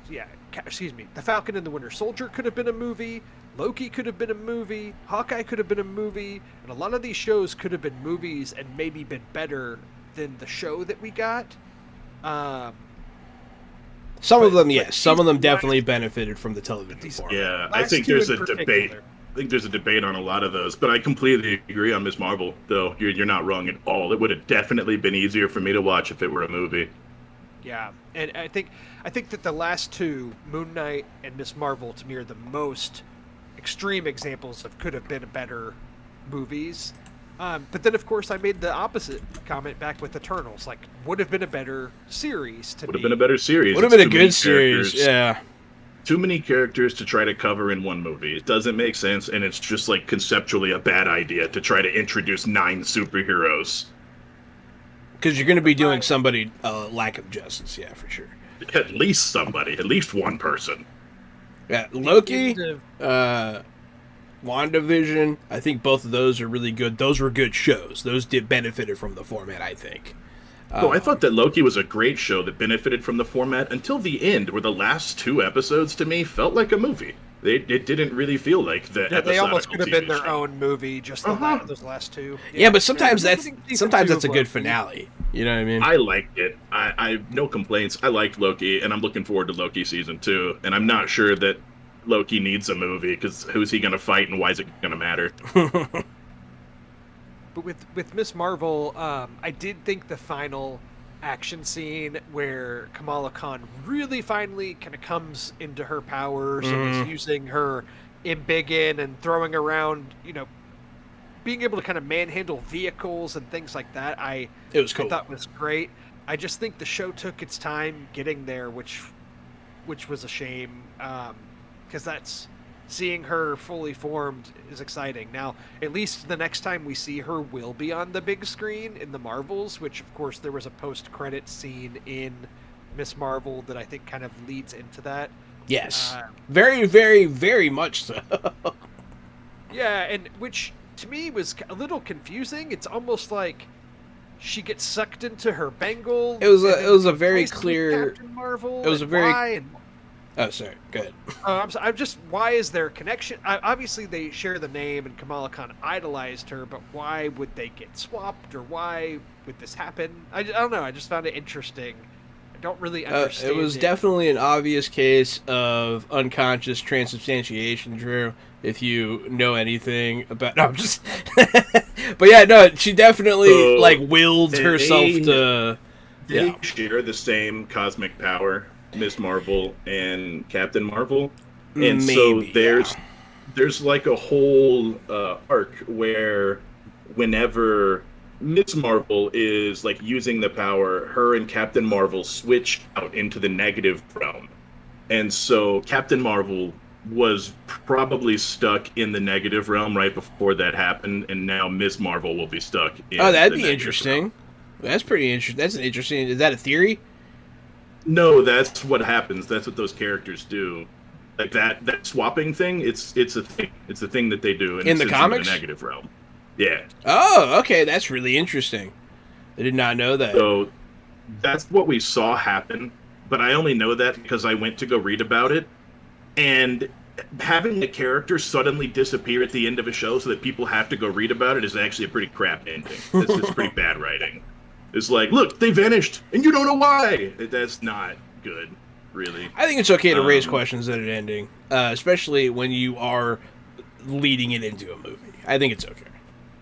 The Falcon and the Winter Soldier could have been a movie, Loki could have been a movie, Hawkeye could have been a movie, and a lot of these shows could have been movies and maybe been better than the show that we got. Some of them, yes. Some of them definitely benefited from the television format. Yeah, I think there's a debate. I think there's a debate on a lot of those, but I completely agree on Ms. Marvel, though. You're not wrong at all. It would have definitely been easier for me to watch if it were a movie. Yeah, and I think that the last two, Moon Knight and Ms. Marvel, to me are the most extreme examples of could have been better movies. But then, of course, I made the opposite comment back with Eternals. Like, would have been a better series to me. Would have been a better series. Would have been a good series, yeah. Too many characters to try to cover in one movie. It doesn't make sense, and it's just, like, conceptually a bad idea to try to introduce 9 superheroes. Because you're going to be doing somebody lack of justice, yeah, for sure. At least somebody. At least one person. Yeah, Loki, WandaVision, I think both of those are really good. Those were good shows. Those benefited from the format, I think. I thought that Loki was a great show that benefited from the format until the end, where the last 2 episodes, to me, felt like a movie. It didn't really feel like the episodical They almost could have been their show. own movie, just those last 2. Yeah, but sometimes that's a good finale. You know what I mean? I liked it. I no complaints. I liked Loki, and I'm looking forward to Loki season 2. And I'm not sure that Loki needs a movie, because who's he going to fight and why is it going to matter? But with Ms. Marvel, I did think the final action scene where Kamala Khan really finally kind of comes into her powers and is using her embiggen and throwing around, being able to kind of manhandle vehicles and things like that. It was cool. I thought was great. I just think the show took its time getting there, which was a shame, because that's seeing her fully formed is exciting. Now, at least the next time we see her will be on the big screen in the Marvels, which of course there was a post-credit scene in Ms. Marvel that I think kind of leads into that. Yes. Very, very, very much so. Yeah, and which to me was a little confusing. It's almost like she gets sucked into her bangle. It was a very clear. Captain Marvel. It was a very. Why? Oh, sorry. Go ahead. I'm just. Why is there a connection? Obviously, they share the name, and Kamala Khan idolized her. But why would they get swapped, or why would this happen? I don't know. I just found it interesting. I don't really understand. It was definitely an obvious case of unconscious transubstantiation, Drew. If you know anything about, no, I'm just. But yeah, no, she definitely willed herself to. They share the same cosmic power. Miss Marvel and Captain Marvel, and so there's like a whole arc where whenever Miss Marvel is like using the power, her and Captain Marvel switch out into the negative realm, and so Captain Marvel was probably stuck in the negative realm right before that happened, and now Miss Marvel will be stuck in that'd be interesting realm. That's pretty interesting. That's an interesting. Is that a theory? No, that's what happens. That's what those characters do. Like that swapping thing. It's a thing. It's a thing that they do in the comics. In the negative realm. Yeah. Oh, okay. That's really interesting. I did not know that. So that's what we saw happen. But I only know that because I went to go read about it, and having a character suddenly disappear at the end of a show so that people have to go read about it is actually a pretty crap ending. It's pretty bad writing. It's like, look, they vanished, and you don't know why. That's not good, really. I think it's okay to raise questions at an ending, especially when you are leading it into a movie. I think it's okay,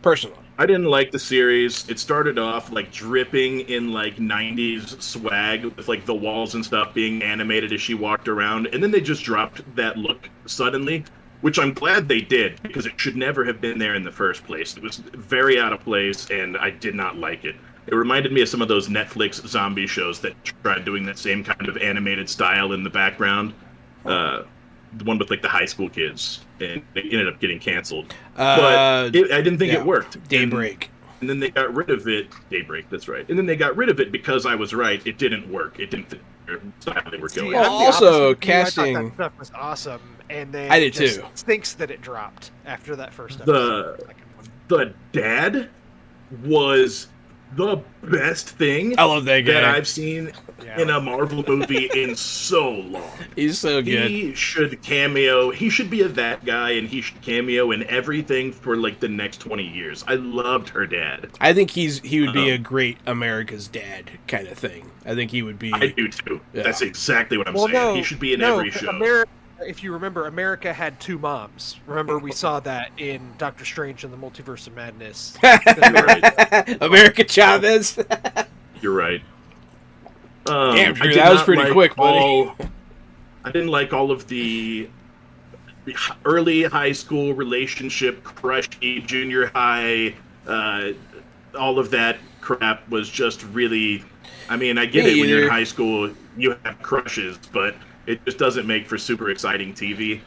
personally. I didn't like the series. It started off like dripping in like 90s swag with like the walls and stuff being animated as she walked around, and then they just dropped that look suddenly, which I'm glad they did, because it should never have been there in the first place. It was very out of place, and I did not like it. It reminded me of some of those Netflix zombie shows that tried doing that same kind of animated style in the background. The one with like the high school kids, and they ended up getting canceled. But I didn't think it worked. Daybreak. And then they got rid of it. Daybreak, that's right. And then they got rid of it because I was right. It didn't work. It didn't fit their style they were going. Well, also casting. I thought that stuff was awesome, and then I did too. Stinks that it dropped after that first episode. The dad was the best thing I love that guy. that I've seen in a Marvel movie in so long. He's so good. He should cameo. He should be that guy, and he should cameo in everything for like the next 20 years. I loved her dad. I think he would be a great America's dad kind of thing. I think he would be. I do too. Yeah. That's exactly what I'm saying. He should be in every show. If you remember, America had two moms. Remember, we saw that in Doctor Strange and the Multiverse of Madness. America Chavez. You're right. Damn, Drew, that was pretty quick, buddy. I didn't like all of the early high school relationship, crushy, junior high, all of that crap was just really... I mean, I get it when you're in high school, you have crushes, but... it just doesn't make for super exciting TV.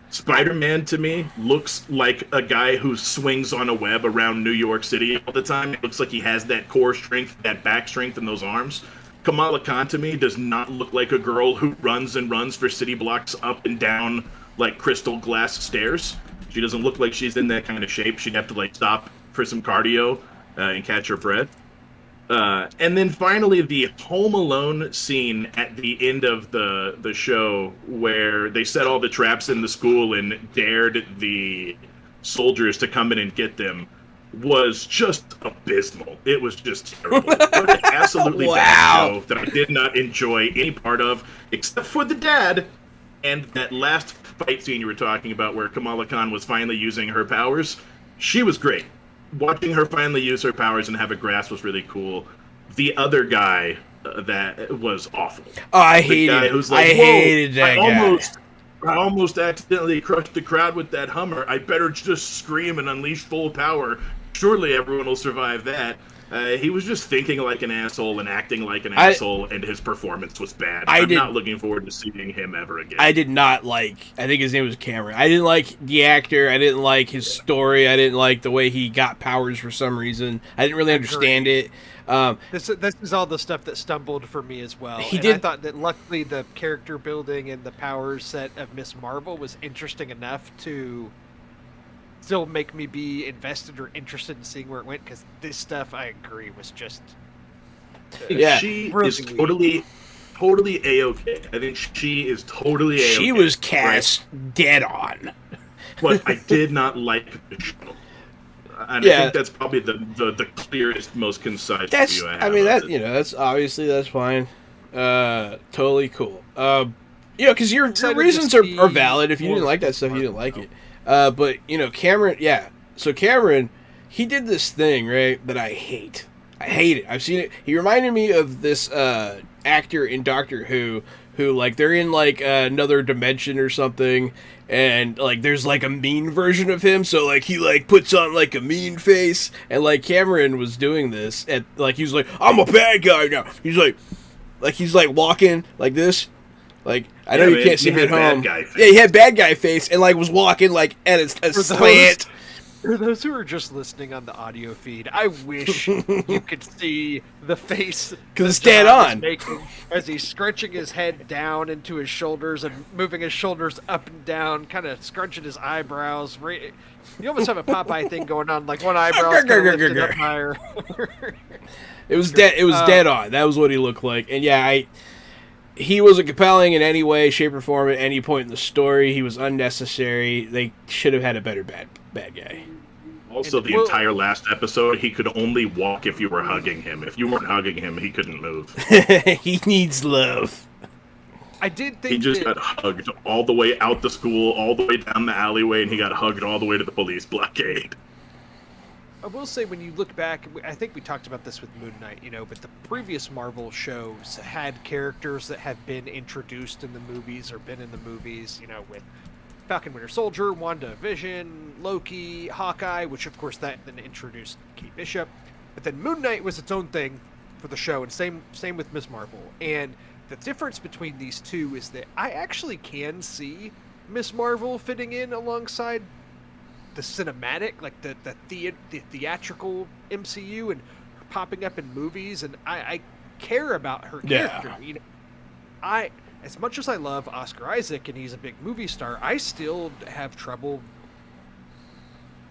Spider-Man, to me, looks like a guy who swings on a web around New York City all the time. It looks like he has that core strength, that back strength in those arms. Kamala Khan, to me, does not look like a girl who runs and runs for city blocks up and down, like, crystal glass stairs. She doesn't look like she's in that kind of shape. She'd have to, like, stop for some cardio and catch her breath. And then finally, the Home Alone scene at the end of the show where they set all the traps in the school and dared the soldiers to come in and get them was just abysmal. It was just terrible. What an absolutely bad show that I did not enjoy any part of, except for the dad and that last fight scene you were talking about where Kamala Khan was finally using her powers. She was great. Watching her finally use her powers and have a grasp was really cool. The other guy that was awful. Oh, I hated that guy. I almost accidentally crushed the crowd with that Hummer. I better just scream and unleash full power. Surely everyone will survive that. He was just thinking like an asshole and acting like an asshole, and his performance was bad. I'm not looking forward to seeing him ever again. I did not like, I think his name was Cameron. I didn't like the actor. I didn't like his story. I didn't like the way he got powers for some reason. I didn't really understand it. This is all the stuff that stumbled for me as well. I thought that luckily the character building and the power set of Miss Marvel was interesting enough to still make me be invested or interested in seeing where it went, because this stuff, I agree, was just she is totally A-okay. I think she is totally A-okay. She was cast dead on. But I did not like the show. And I think that's probably the clearest, most concise view I have. I mean, that's obviously, that's fine. Totally cool. Because your reasons are valid. If you didn't like that stuff, you didn't like it. But, Cameron, so Cameron, he did this thing, right, that I hate. I hate it. I've seen it. He reminded me of this actor in Doctor Who, like, they're in, like, another dimension or something, and, like, there's, like, a mean version of him, so, like, he, like, puts on, like, a mean face, and, like, Cameron was doing this, and, like, he was like, I'm a bad guy now. He's like walking like this. Like, I know you can't see me at home. Yeah, he had bad guy face and, like, was walking, like, at a slant. For those who are just listening on the audio feed, I wish you could see the face. Because it's dead on. As he's scrunching his head down into his shoulders and moving his shoulders up and down, kind of scrunching his eyebrows. You almost have a Popeye thing going on, like one eyebrow's lifted up higher. It was dead on. That was what he looked like. And, yeah, he wasn't compelling in any way, shape, or form at any point in the story. He was unnecessary. They should have had a better bad guy. Also, the entire last episode, he could only walk if you were hugging him. If you weren't hugging him, he couldn't move. He needs love. I did think he just got hugged all the way out the school, all the way down the alleyway, and he got hugged all the way to the police blockade. I will say, when you look back, I think we talked about this with Moon Knight, but the previous Marvel shows had characters that have been introduced in the movies or been in the movies, with Falcon Winter Soldier, WandaVision, Loki, Hawkeye, which of course that then introduced Kate Bishop. But then Moon Knight was its own thing for the show, and same with Miss Marvel. And the difference between these two is that I actually can see Miss Marvel fitting in alongside the cinematic, like the theatrical MCU, and popping up in movies, and I care about her character. As much as I love Oscar Isaac and he's a big movie star, I still have trouble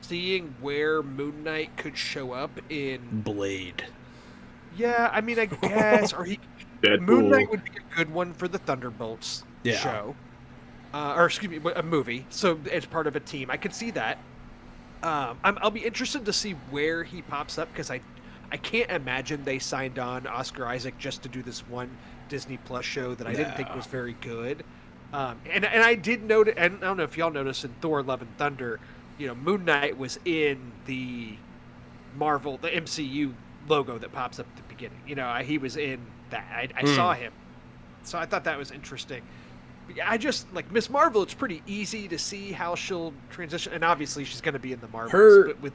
seeing where Moon Knight could show up in Blade. Yeah, I mean, I guess, or Moon Knight would be a good one for the Thunderbolts show, or excuse me, a movie. So as part of a team, I could see that. I'll be interested to see where he pops up, because I can't imagine they signed on Oscar Isaac just to do this one Disney Plus show that I didn't think was very good. And I did note, and I don't know if y'all noticed in Thor: Love and Thunder, Moon Knight was in the Marvel, the MCU logo that pops up at the beginning. He was in that. I saw him, so I thought that was interesting. I just, like, Miss Marvel, it's pretty easy to see how she'll transition, and obviously she's going to be in the Marvels, but with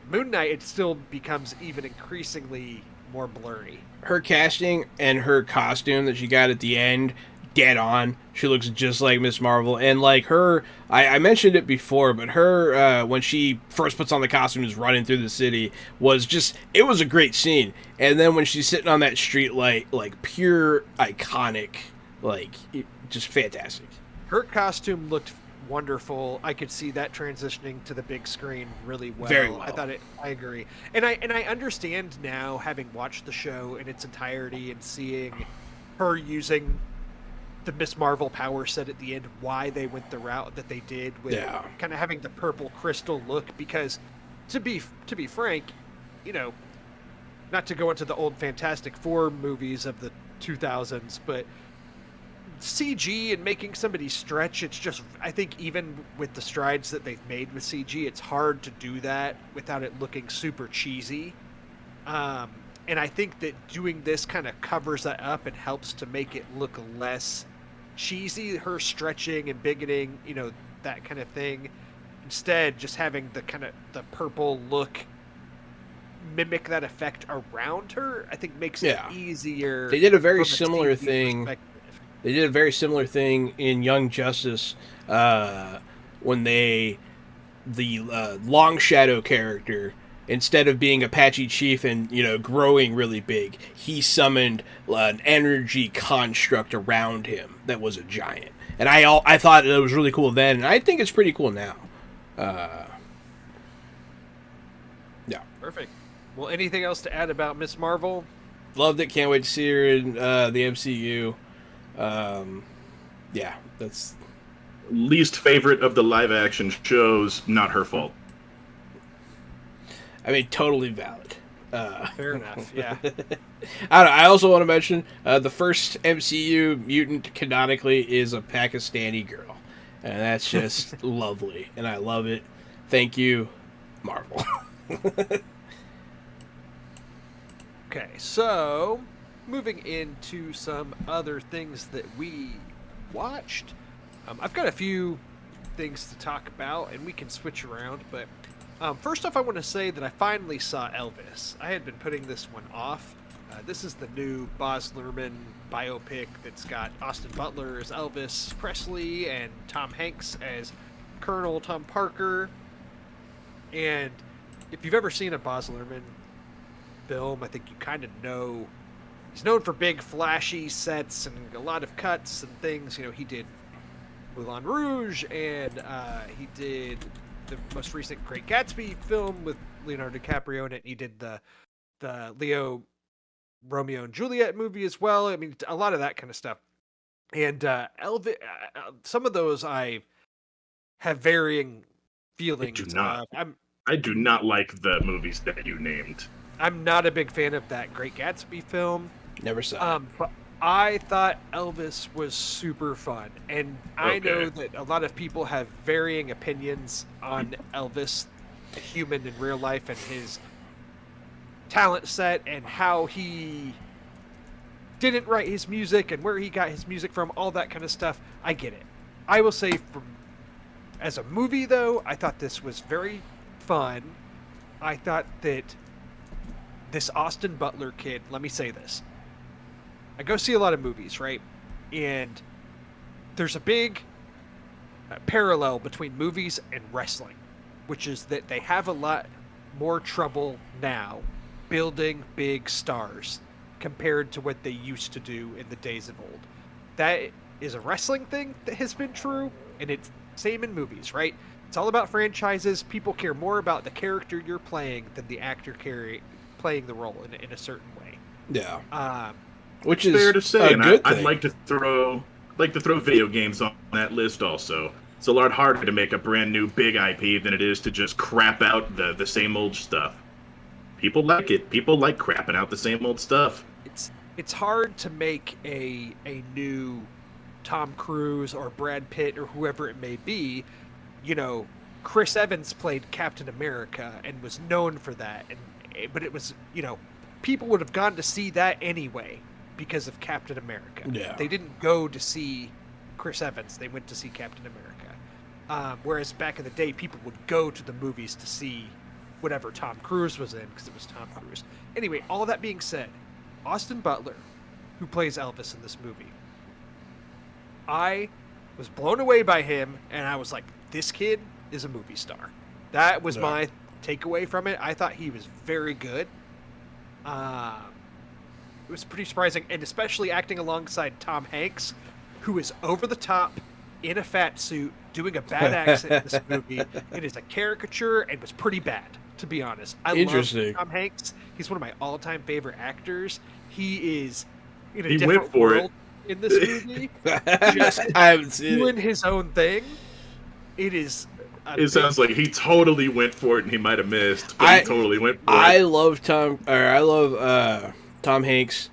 Moon Knight, it still becomes even increasingly more blurry. Her casting and her costume that she got at the end, dead on. She looks just like Miss Marvel. And, like, her, I mentioned it before, but her, when she first puts on the costume, is running through the city, it was a great scene. And then when she's sitting on that street light, like, pure iconic, like, just fantastic. Her costume looked wonderful. I could see that transitioning to the big screen really well. Very well. I agree. And I understand now, having watched the show in its entirety and seeing her using the Miss Marvel power set at the end, why they went the route that they did with kind of having the purple crystal look, because to be frank, not to go into the old Fantastic Four movies of the 2000s, but CG and making somebody stretch, it's just, I think even with the strides that they've made with CG, it's hard to do that without it looking super cheesy. And I think that doing this kind of covers that up and helps to make it look less cheesy, her stretching and bigoting, that kind of thing. Instead, just having the kind of the purple look mimic that effect around her, I think makes it easier. They did a very from similar safety thing. perspective. They did a very similar thing in Young Justice when the Long Shadow character, instead of being Apache Chief and growing really big, he summoned an energy construct around him that was a giant. And I thought it was really cool then, and I think it's pretty cool now. Yeah. Perfect. Well, anything else to add about Miss Marvel? Loved it. Can't wait to see her in the MCU. Yeah, that's... Least favorite of the live-action shows, not her fault. I mean, totally valid. Fair enough, yeah. I also want to mention the first MCU mutant canonically is a Pakistani girl. And that's just lovely. And I love it. Thank you, Marvel. Okay, so moving into some other things that we watched. I've got a few things to talk about, and we can switch around, but first off, I want to say that I finally saw Elvis. I had been putting this one off. This is the new Baz Luhrmann biopic that's got Austin Butler as Elvis Presley and Tom Hanks as Colonel Tom Parker. And if you've ever seen a Baz Luhrmann film, I think you kind of know he's known for big flashy sets and a lot of cuts and things. He did Moulin Rouge, and he did the most recent Great Gatsby film with Leonardo DiCaprio in it. He did the Leo Romeo and Juliet movie as well. I mean, a lot of that kind of stuff. And Elvis, some of those I have varying feelings. I do not like the movies that you named. I'm not a big fan of that Great Gatsby film. Never saw it. But I thought Elvis was super fun. And I know that a lot of people have varying opinions on Elvis, the human in real life, and his talent set and how he didn't write his music and where he got his music from, all that kind of stuff. I get it. I will say, as a movie, though, I thought this was very fun. I thought that this Austin Butler kid, let me say this. I go see a lot of movies, right? And there's a big parallel between movies and wrestling, which is that they have a lot more trouble now building big stars compared to what they used to do in the days of old. That is a wrestling thing that has been true, and it's same in movies, right? It's all about franchises. People care more about the character you're playing than the actor playing the role in a certain way. Yeah. Which is fair to say, and good I'd thing. like to throw video games on that list also. It's a lot harder to make a brand new big IP than it is to just crap out the same old stuff. People like it. People like crapping out the same old stuff. It's hard to make a new Tom Cruise or Brad Pitt or whoever it may be. Chris Evans played Captain America and was known for that, but it was, people would have gone to see that anyway because of Captain America. Yeah. They didn't go to see Chris Evans. They went to see Captain America. Whereas back in the day, people would go to the movies to see whatever Tom Cruise was in because it was Tom Cruise. Anyway, all that being said, Austin Butler, who plays Elvis in this movie, I was blown away by him, and I was like, this kid is a movie star. That was my takeaway from it. I thought he was very good. It was pretty surprising, and especially acting alongside Tom Hanks, who is over the top in a fat suit doing a bad accent in this movie. It is a caricature and was pretty bad, to be honest. I love Tom Hanks. He's one of my all-time favorite actors. He is in a different world in this movie. Just I haven't seen doing his own thing. It is. It sounds like he totally went for it, and he might have missed, but he totally went for it. I love Tom Hanks.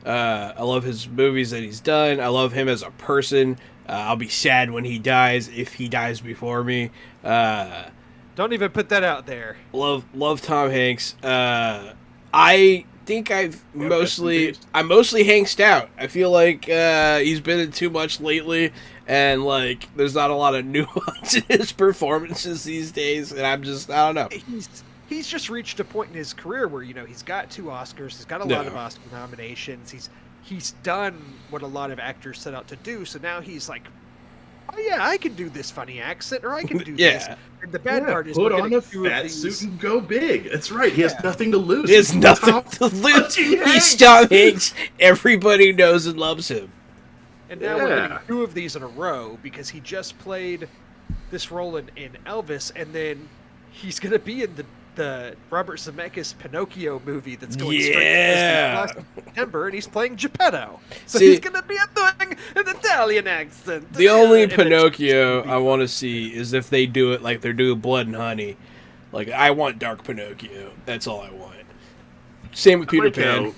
I love his movies that he's done. I love him as a person. I'll be sad when he dies, if he dies before me. Don't even put that out there. Love Tom Hanks. I think I'm mostly Hanksed out. I feel like he's been in too much lately, and there's not a lot of nuance in his performances these days, and I don't know. he's just reached a point in his career where he's got 2 Oscars, he's got a lot of Oscar nominations, he's done what a lot of actors set out to do. So now he's like, oh yeah, I can do this funny accent, or I can do this. And the bad part is, put on a fat suit and go big. That's right. He has nothing to lose. He has nothing to lose. He's Tom Hanks. Everybody knows and loves him. And now we're getting 2 of these in a row because he just played this role in Elvis, and then he's going to be in the Robert Zemeckis Pinocchio movie that's going straight to September, and he's playing Geppetto. So he's going to be doing an Italian accent. The only Pinocchio I want to see is if they do it like they're doing Blood and Honey. Like, I want Dark Pinocchio. That's all I want. Same with Peter Pan.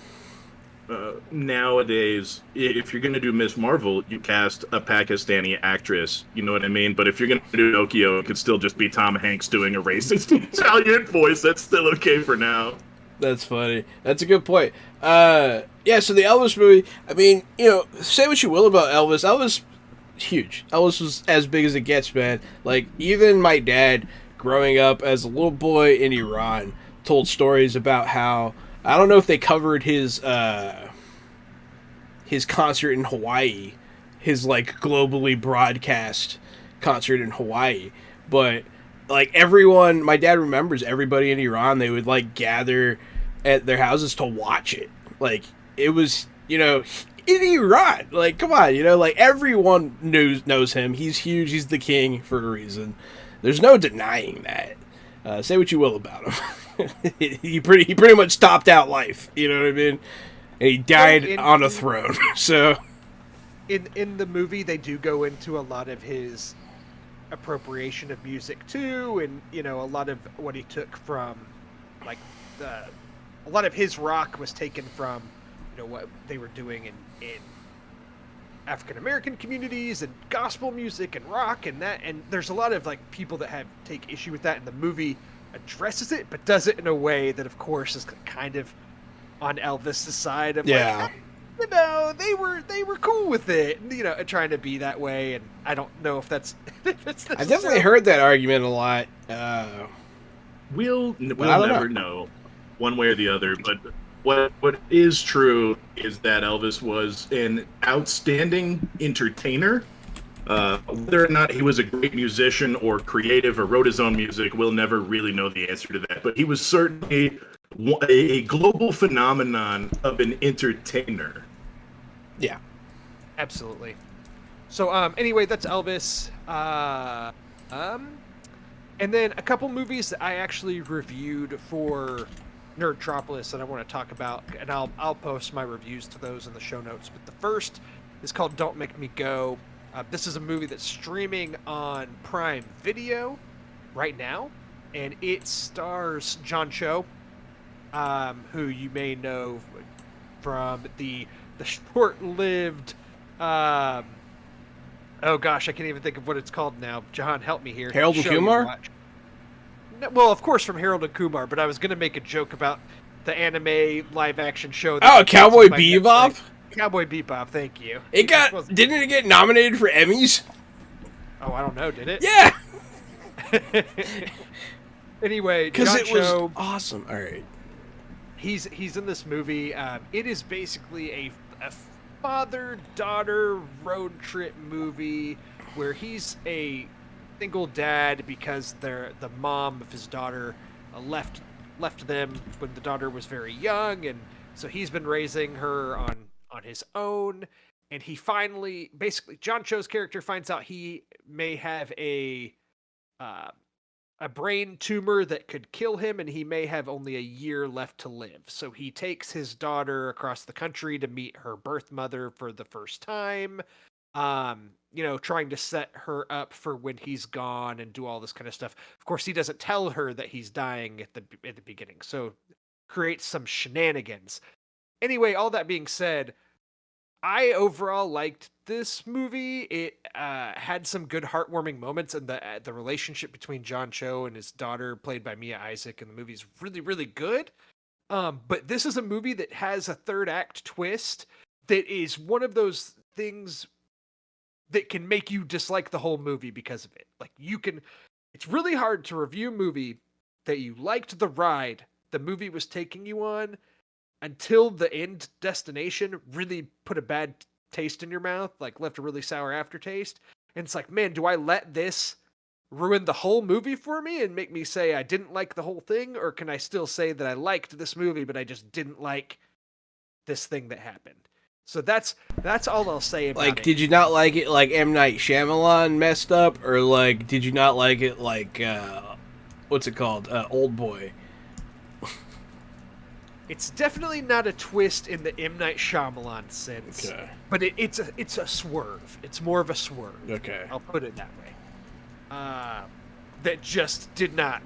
Nowadays, if you're going to do Miss Marvel, you cast a Pakistani actress. You know what I mean? But if you're going to do Pinocchio, it could still just be Tom Hanks doing a racist Italian voice. That's still okay for now. That's funny. That's a good point. So the Elvis movie, I mean, say what you will about Elvis. Elvis, huge. Elvis was as big as it gets, man. Like, even my dad, growing up as a little boy in Iran, told stories about how, I don't know if they covered his concert in Hawaii, his like globally broadcast concert in Hawaii, but like everyone, my dad remembers everybody in Iran, they would like gather at their houses to watch it. Like, it was, in Iran. Like, come on, like everyone knows him. He's huge. He's the king for a reason. There's no denying that. Say what you will about him. he pretty much topped out life, you know what I mean? And he died on a throne. So in the movie they do go into a lot of his appropriation of music too, and a lot of what he took from, like, a lot of his rock was taken from what they were doing in African American communities and gospel music and rock and that, and there's a lot of like people that take issue with that, and the movie addresses it, but does it in a way that, of course, is kind of on Elvis' side of like, they were cool with it, trying to be that way, and I don't know if that's. I definitely heard that argument a lot. We'll never know one way or the other, but what is true is that Elvis was an outstanding entertainer. Whether or not he was a great musician or creative or wrote his own music, we'll never really know the answer to that. But he was certainly a global phenomenon of an entertainer. Yeah. Absolutely. So, anyway, that's Elvis. And then a couple movies that I actually reviewed for Nerdtropolis that I want to talk about, and I'll post my reviews to those in the show notes. But the first is called Don't Make Me Go. This is a movie that's streaming on Prime Video right now, and it stars John Cho, who you may know from the short-lived, oh gosh, I can't even think of what it's called now. John, help me here. Harold and Kumar? No, well, of course from Harold and Kumar, but I was going to make a joke about the anime live-action show. Oh, Cowboy Bebop? Netflix. Cowboy Bebop, thank you. Didn't it get nominated for Emmys? Oh, I don't know, did it? Yeah! Anyway, because it Cho, was awesome. All right. He's in this movie. It is basically a father-daughter road trip movie where he's a single dad because the mom of his daughter left them when the daughter was very young, and so he's been raising her on his own, and he finally, basically, John Cho's character finds out he may have a brain tumor that could kill him, and he may have only a year left to live. So he takes his daughter across the country to meet her birth mother for the first time, trying to set her up for when he's gone and do all this kind of stuff. Of course, he doesn't tell her that he's dying at the beginning, so creates some shenanigans. Anyway, all that being said, I overall liked this movie. It had some good heartwarming moments, and the relationship between John Cho and his daughter, played by Mia Isaac, in the movie is really, really good. But this is a movie that has a third act twist that is one of those things that can make you dislike the whole movie because of it. Like, it's really hard to review a movie that you liked the ride the movie was taking you on until the end destination really put a bad taste in your mouth, like left a really sour aftertaste. And it's like, man, do I let this ruin the whole movie for me and make me say I didn't like the whole thing? Or can I still say that I liked this movie, but I just didn't like this thing that happened? So that's all I'll say about it. Like, did you not like it like M. Night Shyamalan messed up? Or, like, did you not like it like, what's it called? Old Boy. It's definitely not a twist in the M. Night Shyamalan sense. Okay. But it's a swerve. It's more of a swerve. Okay. I'll put it that way. That just did not.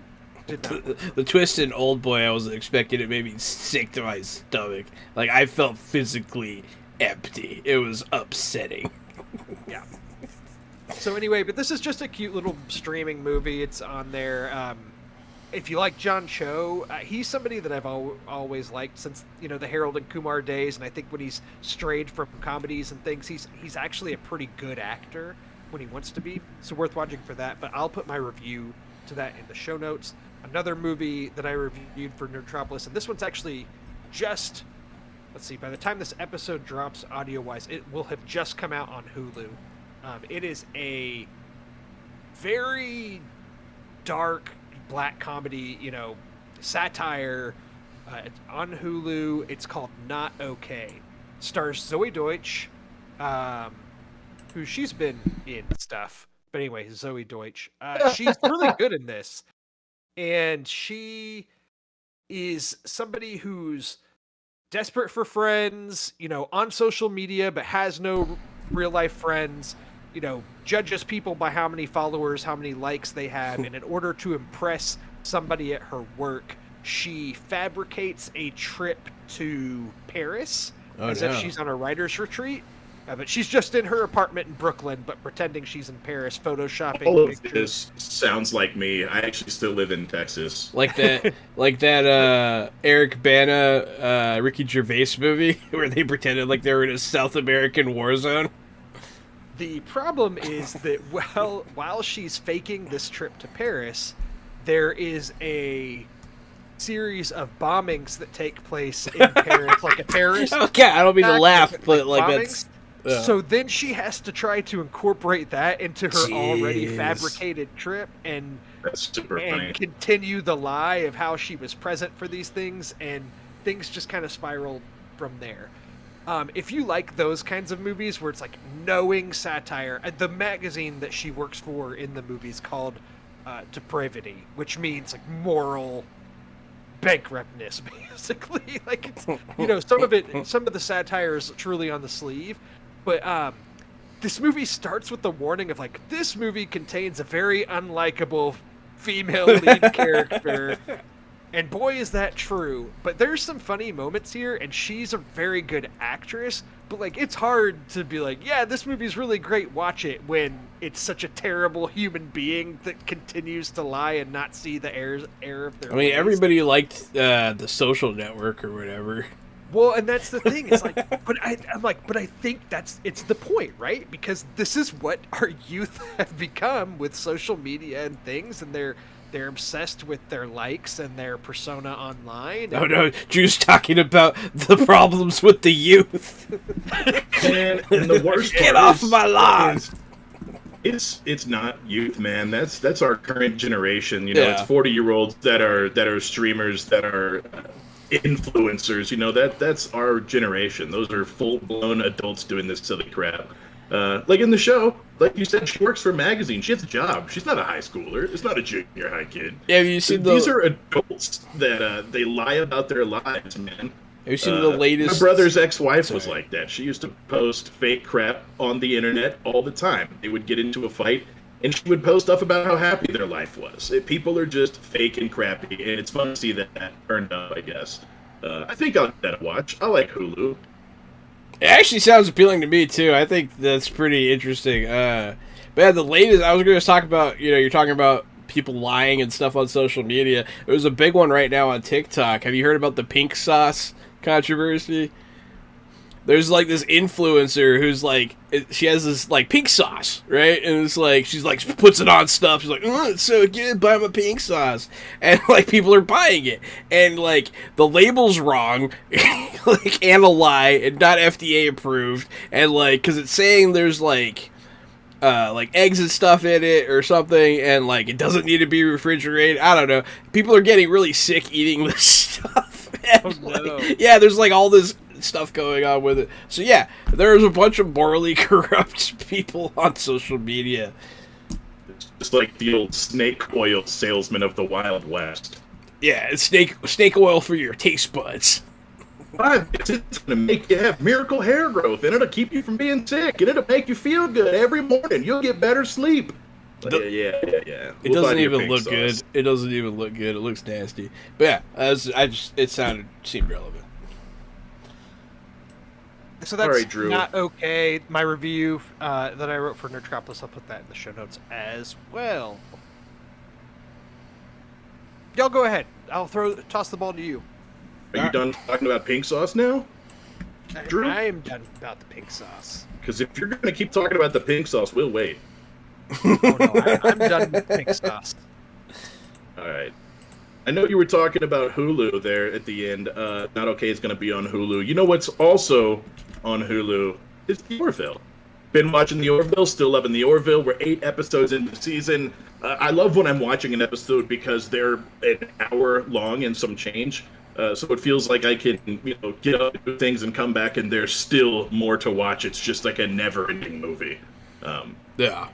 The twist in Old Boy, I wasn't expecting. It made me sick to my stomach. Like, I felt physically empty. It was upsetting. Yeah. So anyway, but this is just a cute little streaming movie. It's on there. If you like John Cho, he's somebody that I've always liked since, the Harold and Kumar days. And I think when he's strayed from comedies and things, he's actually a pretty good actor when he wants to be. So worth watching for that. But I'll put my review to that in the show notes. Another movie that I reviewed for Nerdtropolis, and this one's actually just, let's see, by the time this episode drops audio-wise, it will have just come out on Hulu. It is a very dark black comedy, satire on Hulu. It's called Not Okay. Stars Zoe Deutsch, who she's been in stuff. But anyway, Zoe Deutsch. She's really good in this. And she is somebody who's desperate for friends, on social media, but has no real life friends, judges people by how many followers, how many likes they have. And in order to impress somebody at her work, she fabricates a trip to Paris if she's on a writer's retreat. But she's just in her apartment in Brooklyn, but pretending she's in Paris, photoshopping all of pictures. this sounds like me. I actually still live in Texas. Like that Eric Bana, Ricky Gervais movie where they pretended like they were in a South American war zone. The problem is that while she's faking this trip to Paris, there is a series of bombings that take place in Paris, like a terrorist. Okay, I don't mean to laugh, but like bombings. that's. Yeah. So then she has to try to incorporate that into her already fabricated trip and That's super funny. continue the lie of how she was present for these things, and things just kind of spiral from there. If you like those kinds of movies where it's like knowing satire, the magazine that she works for in the movie is called Depravity, which means like moral bankruptness, basically. Like it's, some of the satire is truly on the sleeve. But this movie starts with the warning of like, this movie contains a very unlikable female lead character. And boy, is that true. But there's some funny moments here, and she's a very good actress. But like, it's hard to be like, yeah, this movie's really great, watch it, when it's such a terrible human being that continues to lie and not see the error of their ways. Everybody liked The Social Network or whatever. Well, and that's the thing. It's like, but I think it's the point, right? Because this is what our youth have become with social media and things, and they're obsessed with their likes and their persona online. Oh no, Drew's talking about the problems with the youth. And the worst Get part off my lawn. It's not youth, man. That's our current generation. Yeah. It's 40-year-olds that are streamers, that are influencers. That's our generation. Those are full-blown adults doing this silly crap. Like in the show, like you said, she works for a magazine. She has a job. She's not a high schooler. It's not a junior high kid. Yeah, have you seen These are adults that they lie about their lives, man. Have you seen the latest? My brother's ex-wife was like that. She used to post fake crap on the internet all the time. They would get into a fight, and she would post stuff about how happy their life was. People are just fake and crappy, and it's fun to see that turned up, I guess. I think I'll give that a watch. I like Hulu. It actually sounds appealing to me too. I think that's pretty interesting. But yeah, the latest I was going to talk about. You're talking about people lying and stuff on social media. There's a big one right now on TikTok. Have you heard about the pink sauce controversy? there's like this influencer who's like, she has this like pink sauce, right? And it's like, she's like, puts it on stuff. She's like, oh, it's so good, buy my pink sauce. And like, people are buying it. And like, the label's wrong, like, and a lie, and not FDA approved. And like, cause it's saying there's like eggs and stuff in it or something, and like, it doesn't need to be refrigerated. I don't know. People are getting really sick eating this stuff. And, yeah, there's like all this stuff going on with it. So yeah, there's a bunch of morally corrupt people on social media. It's just like the old snake oil salesman of the Wild West. Yeah, it's snake oil for your taste buds. It's going to make you have miracle hair growth, and it'll keep you from being sick, and it'll make you feel good every morning. You'll get better sleep. Yeah. It doesn't even look good. It doesn't even look good. It looks nasty. But yeah, it seemed relevant. So that's right, Drew. not okay. My review that I wrote for Nerdtropolis, I'll put that in the show notes as well. Y'all go ahead. I'll toss the ball to you. Are you done talking about pink sauce now, Drew? I am done about the pink sauce. Because if you're going to keep talking about the pink sauce, we'll wait. Oh no, I'm done with pink sauce. All right. I know you were talking about Hulu there at the end. Not Okay is going to be on Hulu. You know what's also on Hulu is the Orville. Been watching the Orville, still loving the Orville. We're 8 episodes into the season. I love when I'm watching an episode because they're an hour long and some change. So it feels like I can, get up, do things, and come back, and there's still more to watch. It's just like a never-ending movie. Yeah.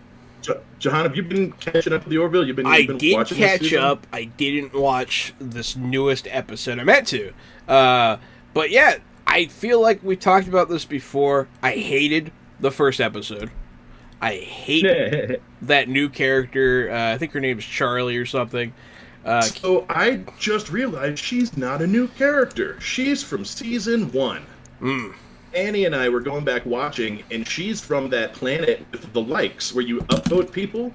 Jahan, have you been catching up with the Orville? I did catch up. I didn't watch this newest episode. I meant to. But yeah, I feel like we talked about this before. I hated the first episode. I hate that new character. I think her name's Charlie or something. So I just realized she's not a new character. She's from season 1. Annie and I were going back watching, and she's from that planet with the likes, where you upvote people.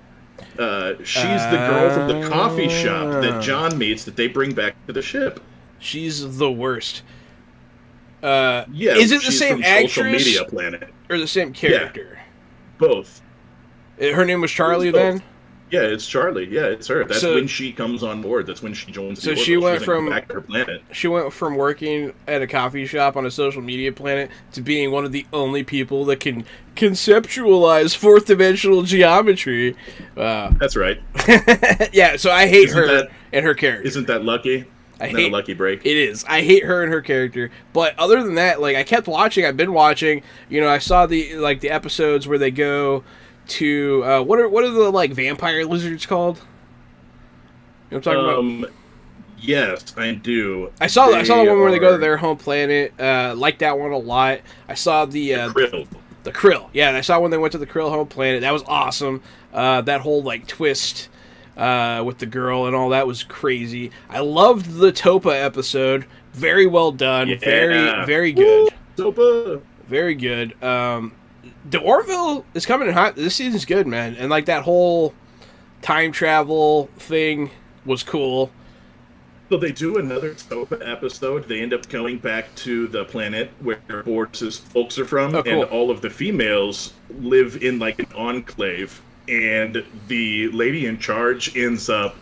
She's the girl from the coffee shop that John meets that they bring back to the ship. She's the worst. Yeah, is it the same from actress? Social Media Planet. Or the same character? Yeah, both. Her name was Charlie then? Yeah, it's Charlie. Yeah, it's her. That's when she comes on board. That's when she joins the Orville. She went from back to her planet. She went from working at a coffee shop on a social media planet to being one of the only people that can conceptualize fourth dimensional geometry. That's right. Yeah, so I hate her and her character. Isn't that lucky? Isn't that a lucky break? It is. I hate her and her character. But other than that, like, I kept watching. I've been watching. I saw the episodes where they go to what are the like vampire lizards called? You know what I'm talking about? Yes, I do. I saw the one where they go to their home planet. Like that one a lot. I saw the Krill. The Krill. Yeah, and I saw when they went to the Krill home planet. That was awesome. That whole like twist with the girl and all that was crazy. I loved the Topa episode. Very well done. Yeah. Very good. Topa. Very good. The Orville is coming in hot. This season's good, man. And like that whole time travel thing was cool. So they do another Topa episode. They end up going back to the planet where Boris' folks are from, and all of the females live in like an enclave. And the lady in charge ends up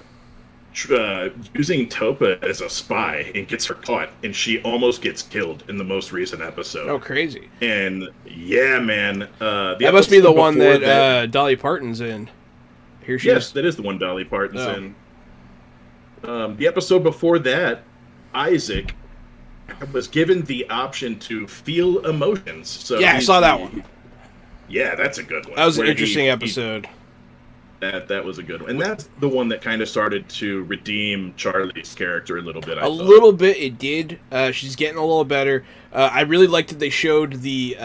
using Topa as a spy and gets her caught, and she almost gets killed in the most recent episode. Oh, crazy. And yeah, man. That must be the one that Dolly Parton's in. Here she is. That is the one Dolly Parton's in. The episode before that, Isaac was given the option to feel emotions. So yeah, I saw that one. Yeah, that's a good one. That was an interesting episode. That was a good one. And that's the one that kind of started to redeem Charlie's character a little bit, I thought. Little bit, it did. She's getting a little better. I really liked that they showed the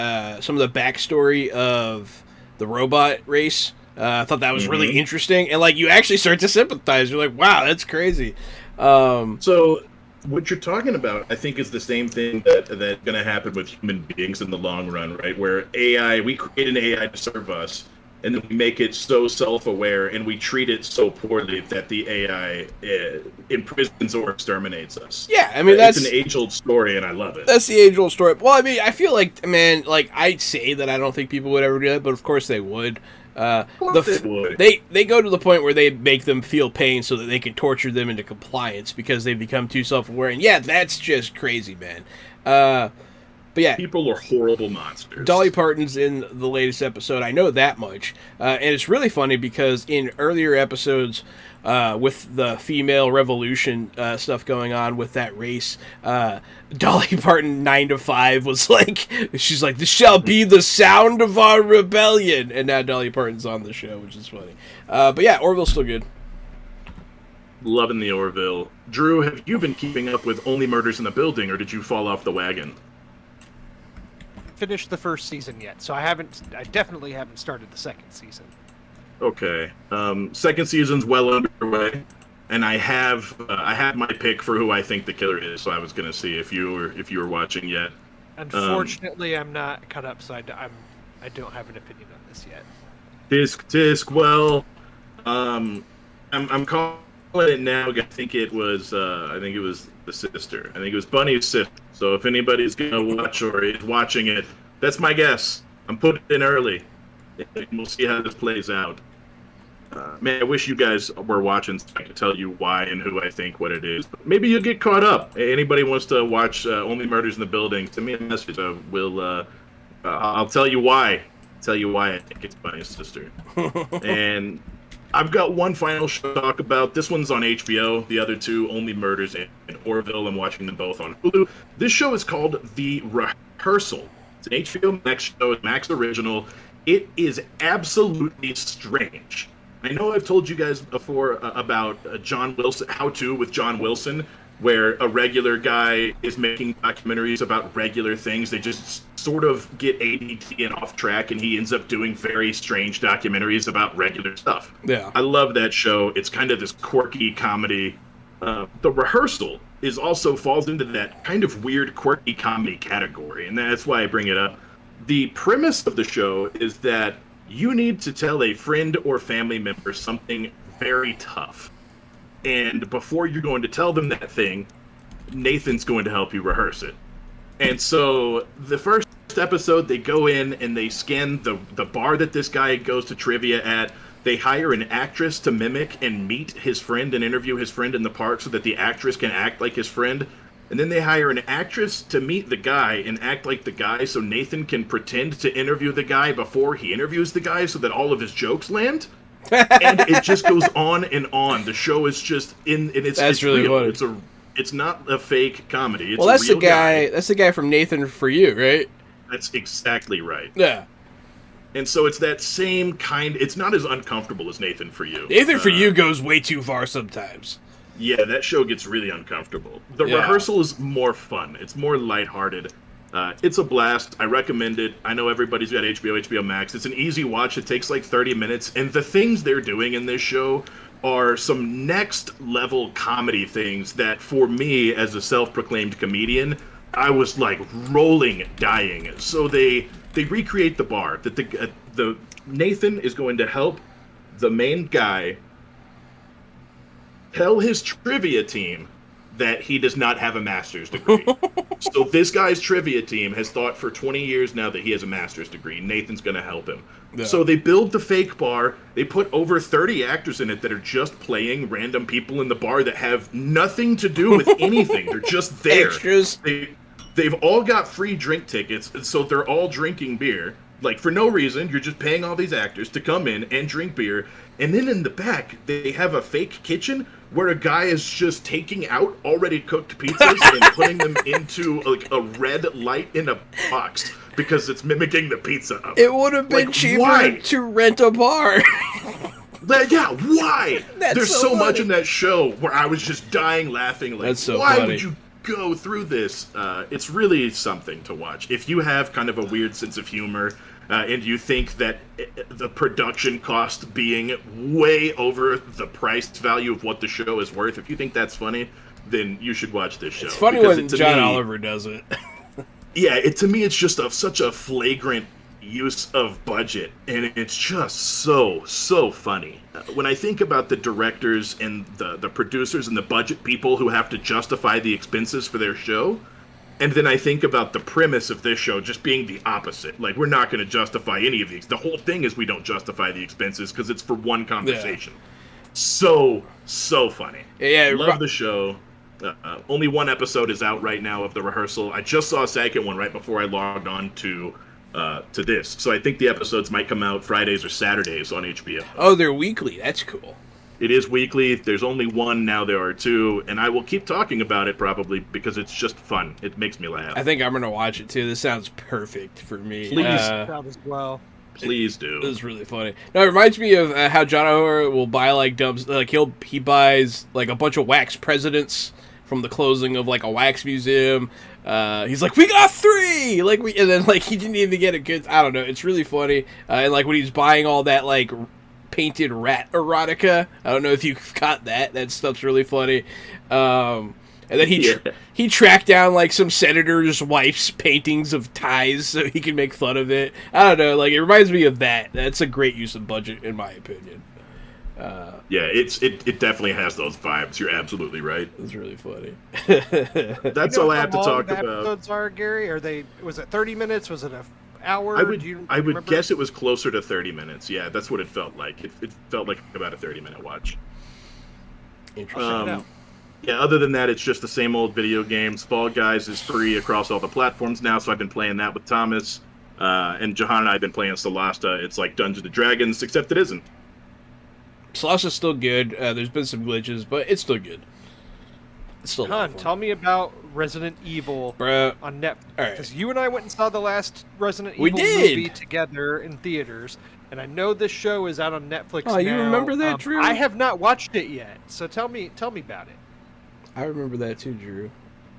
some of the backstory of the robot race. I thought that was really interesting. And, like, you actually start to sympathize. You're like, wow, that's crazy. So what you're talking about, I think, is the same thing that's going to happen with human beings in the long run, right? Where we create an AI to serve us. and then we make it so self-aware, and we treat it so poorly that the AI imprisons or exterminates us. Yeah, I mean, that's an age-old story, and I love it. That's the age-old story. Well, I mean, I feel like, man, like, I say that I don't think people would ever do that, but of course they would. They go to the point where they make them feel pain so that they can torture them into compliance because they've become too self-aware. And yeah, that's just crazy, man. But yeah, people are horrible monsters. Dolly Parton's in the latest episode. I know that much. And it's really funny because in earlier episodes, with the female revolution stuff going on with that race, Dolly Parton 9 to 5 was like, she's like, this shall be the sound of our rebellion. And now Dolly Parton's on the show, which is funny. But yeah, Orville's still good. Loving the Orville. Drew, have you been keeping up with Only Murders in the Building, or did you fall off the wagon? Finished the first season yet, so I definitely haven't started the second season. Okay. Second season's well underway, and I have my pick for who I think the killer is. So I was gonna see if you were watching yet. Unfortunately, I'm not caught up, so I don't have an opinion on this yet. Disc. Well, I'm calling it now. I think it was the sister. I think it was Bunny's sister. So if anybody's gonna watch or is watching it, that's my guess. I'm putting it in early. And we'll see how this plays out. Man, I wish you guys were watching so I could tell you why and who I think what it is. But maybe you'll get caught up. Anybody wants to watch Only Murders in the Building, send me a message. I'll tell you why. Tell you why I think it's Bunny's sister. And I've got one final show to talk about. This one's on HBO. The other two, Only Murders and Orville. I'm watching them both on Hulu. This show is called The Rehearsal. It's an HBO Max show. It's Max original. It is absolutely strange. I know I've told you guys before about John Wilson, How To with John Wilson, where a regular guy is making documentaries about regular things. They just sort of get ADD and off track, and he ends up doing very strange documentaries about regular stuff. Yeah. I love that show. It's kind of this quirky comedy. The Rehearsal also falls into that kind of weird, quirky comedy category, and that's why I bring it up. The premise of the show is that you need to tell a friend or family member something very tough. And before you're going to tell them that thing, Nathan's going to help you rehearse it. And so the first episode, they go in and they scan the bar that this guy goes to trivia at. They hire an actress to mimic and meet his friend and interview his friend in the park so that the actress can act like his friend. And then they hire an actress to meet the guy and act like the guy so Nathan can pretend to interview the guy before he interviews the guy so that all of his jokes land. And it just goes on and on. The show is just it's really real. funny. It's not a fake comedy. It's well, that's a real the guy. That's the guy from Nathan For You, right? That's exactly right. Yeah. And so it's that same kind. It's not as uncomfortable as Nathan For You. Nathan For You goes way too far sometimes. Yeah, that show gets really uncomfortable. The Rehearsal is more fun. It's more lighthearted. It's a blast. I recommend it. I know everybody's got HBO Max. It's an easy watch. It takes like 30 minutes. And the things they're doing in this show are some next-level comedy things that, for me, as a self-proclaimed comedian, I was like rolling, dying. So they recreate the bar. That the Nathan is going to help the main guy tell his trivia team that he does not have a master's degree. So this guy's trivia team has thought for 20 years now that he has a master's degree. Nathan's going to help him. Yeah. So they build the fake bar. They put over 30 actors in it that are just playing random people in the bar that have nothing to do with anything. They're just there. Extras. They've all got free drink tickets, so they're all drinking beer. Like, for no reason, you're just paying all these actors to come in and drink beer. And then in the back, they have a fake kitchen where a guy is just taking out already cooked pizzas and putting them into like a red light in a box because it's mimicking the pizza oven. It would have been cheaper to rent a bar. Yeah, why? There's so funny. Much in that show where I was just dying laughing. Like, that's so why funny. Would you go through this? It's really something to watch. If you have kind of a weird sense of humor, and you think that the production cost being way over the price value of what the show is worth, if you think that's funny, then you should watch this show. It's funny when John Oliver does it. Yeah, to me, it's just such a flagrant use of budget, and it's just so funny. When I think about the directors and the producers and the budget people who have to justify the expenses for their show, and then I think about the premise of this show just being the opposite. Like, we're not going to justify any of these. The whole thing is we don't justify the expenses because it's for one conversation. Yeah. So funny. Yeah, love the show. Only one episode is out right now of the rehearsal. I just saw a second one right before I logged on to this. So I think the episodes might come out Fridays or Saturdays on HBO. Oh, they're weekly. That's cool. It is weekly. There's only one, now there are two, and I will keep talking about it probably because it's just fun. It makes me laugh. I think I'm going to watch it too. This sounds perfect for me. Please. As well. Please do. This is really funny. No, it reminds me of how John O'Hara will buy like dubs. Like he buys like a bunch of wax presidents from the closing of like a wax museum. He's like, we got 3, and then like he didn't even get a good. I don't know. It's really funny. And like when he's buying all that like painted rat erotica. I don't know if you caught that. That stuff's really funny. And then he tracked down like some senator's wife's paintings of ties so he can make fun of it. I don't know. Like it reminds me of that. That's a great use of budget in my opinion. Yeah, it definitely has those vibes. You're absolutely right. It's really funny. That's all I have to talk about. Episodes are, Gary? Was it 30 minutes? Was it an hour? I would guess it was closer to 30 minutes. Yeah, that's what it felt like. It felt like about a 30-minute watch. Interesting. Yeah, other than that, it's just the same old video games. Fall Guys is free across all the platforms now, so I've been playing that with Thomas. And Jahan and I have been playing Solasta. It's like Dungeons & Dragons, except it isn't. Solasta's still good. There's been some glitches, but it's still good. It's still Jahan, tell me about Resident Evil on Netflix. Because you and I went and saw the last Resident Evil movie together in theaters. And I know this show is out on Netflix now. Oh, you remember that, Drew? I have not watched it yet. So tell me about it. I remember that too, Drew.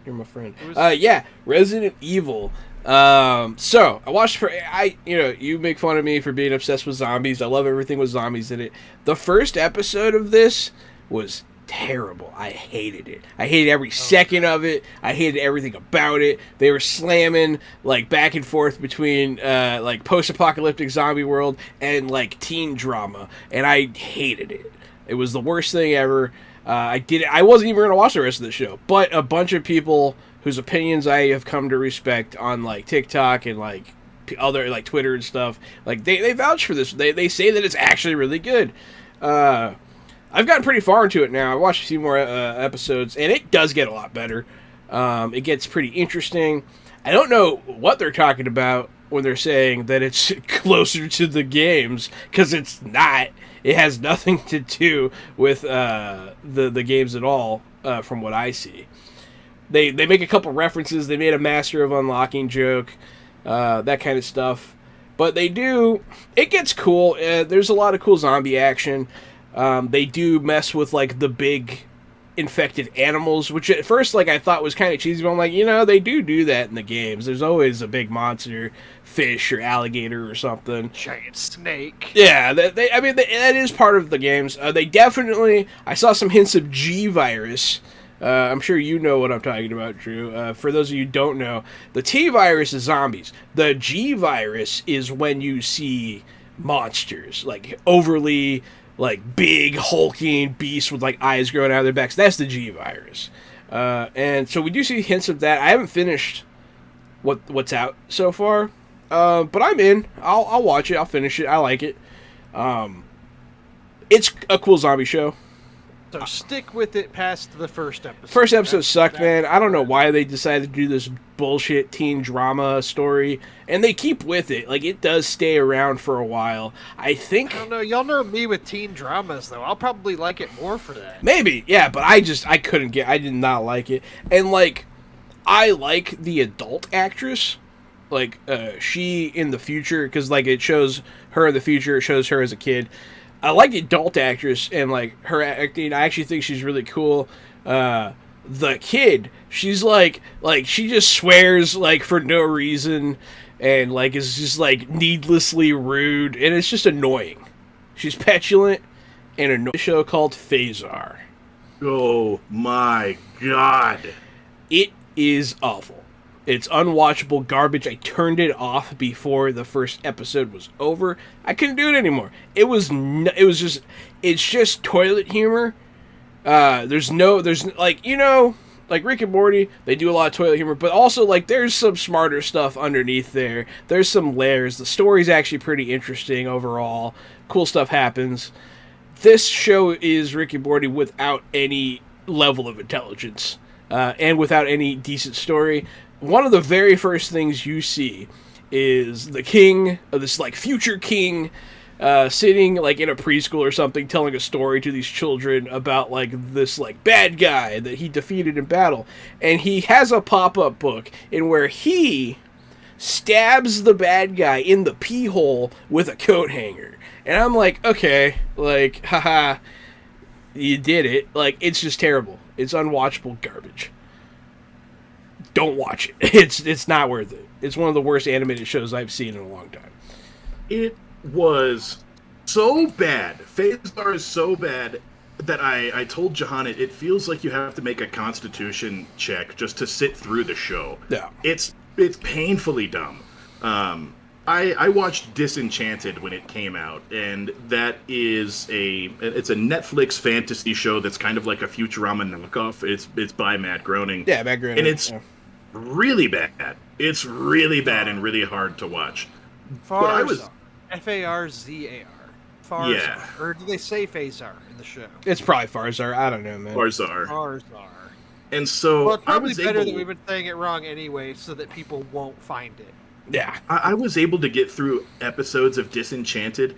You're my friend. Yeah, Resident Evil. So I watched you make fun of me for being obsessed with zombies. I love everything with zombies in it. The first episode of this was terrible. I hated it. I hated every second of it. I hated everything about it. They were slamming like back and forth between like post-apocalyptic zombie world and like teen drama, and I hated it. It was the worst thing ever. I wasn't even going to watch the rest of the show, but a bunch of people whose opinions I have come to respect on like TikTok and like other like Twitter and stuff, like they vouch for this. They say that it's actually really good. I've gotten pretty far into it now. I watched a few more episodes, and it does get a lot better. It gets pretty interesting. I don't know what they're talking about when they're saying that it's closer to the games, because it's not. It has nothing to do with the games at all, from what I see. They make a couple references. They made a Master of Unlocking joke, that kind of stuff. But they do. It gets cool. There's a lot of cool zombie action. They do mess with like the big infected animals, which at first like I thought was kind of cheesy, but I'm like, they do that in the games. There's always a big monster, fish or alligator or something. Giant snake. Yeah, that is part of the games. They definitely. I saw some hints of G virus. I'm sure you know what I'm talking about, Drew. For those of you who don't know, the T virus is zombies. The G virus is when you see monsters, like overly like big hulking beasts with like eyes growing out of their backs. That's the G virus. And so we do see hints of that. I haven't finished what's out so far, but I'm in. I'll watch it. I'll finish it. I like it. It's a cool zombie show. So stick with it past the first episode. First episode sucked, man. I don't know why they decided to do this bullshit teen drama story, and they keep with it. Like, it does stay around for a while. I don't know. Y'all know me with teen dramas, though. I'll probably like it more for that. Maybe, yeah, but I did not like it. And, like, I like the adult actress. Like, she in the future, because, like, it shows her in the future, it shows her as a kid. I like the adult actress and like her acting. I actually think she's really cool. The kid, she's like she just swears like for no reason and like is just like needlessly rude, and it's just annoying. She's petulant and annoying. A show called Phasar. Oh my god. It is awful. It's unwatchable garbage. I turned it off before the first episode was over. I couldn't do it anymore. It's just toilet humor. There's like, you know, like Rick and Morty, they do a lot of toilet humor, but also like there's some smarter stuff underneath there. There's some layers. The story's actually pretty interesting overall. Cool stuff happens. This show is Rick and Morty without any level of intelligence, and without any decent story. One of the very first things you see is the king, this like future king, sitting like in a preschool or something, telling a story to these children about like this like bad guy that he defeated in battle, and he has a pop-up book in where he stabs the bad guy in the pee hole with a coat hanger, and I'm like, okay, like, haha, you did it. Like, it's just terrible. It's unwatchable garbage. Don't watch it. It's not worth it. It's one of the worst animated shows I've seen in a long time. It was so bad. Phasar is so bad that I told Jahan it feels like you have to make a constitution check just to sit through the show. Yeah. It's painfully dumb. I watched Disenchanted when it came out, and that is it's a Netflix fantasy show that's kind of like a Futurama knockoff. It's by Matt Groening. Yeah, Matt Groening. And it's really bad. It's really bad and really hard to watch. Farzar. Farzar. Farzar. Yeah. Or do they say Phasar in the show? It's probably Farzar. I don't know, man. Farzar. And so well, it's probably I was better able... that we've been saying it wrong anyway, so that people won't find it. Yeah. I was able to get through episodes of Disenchanted,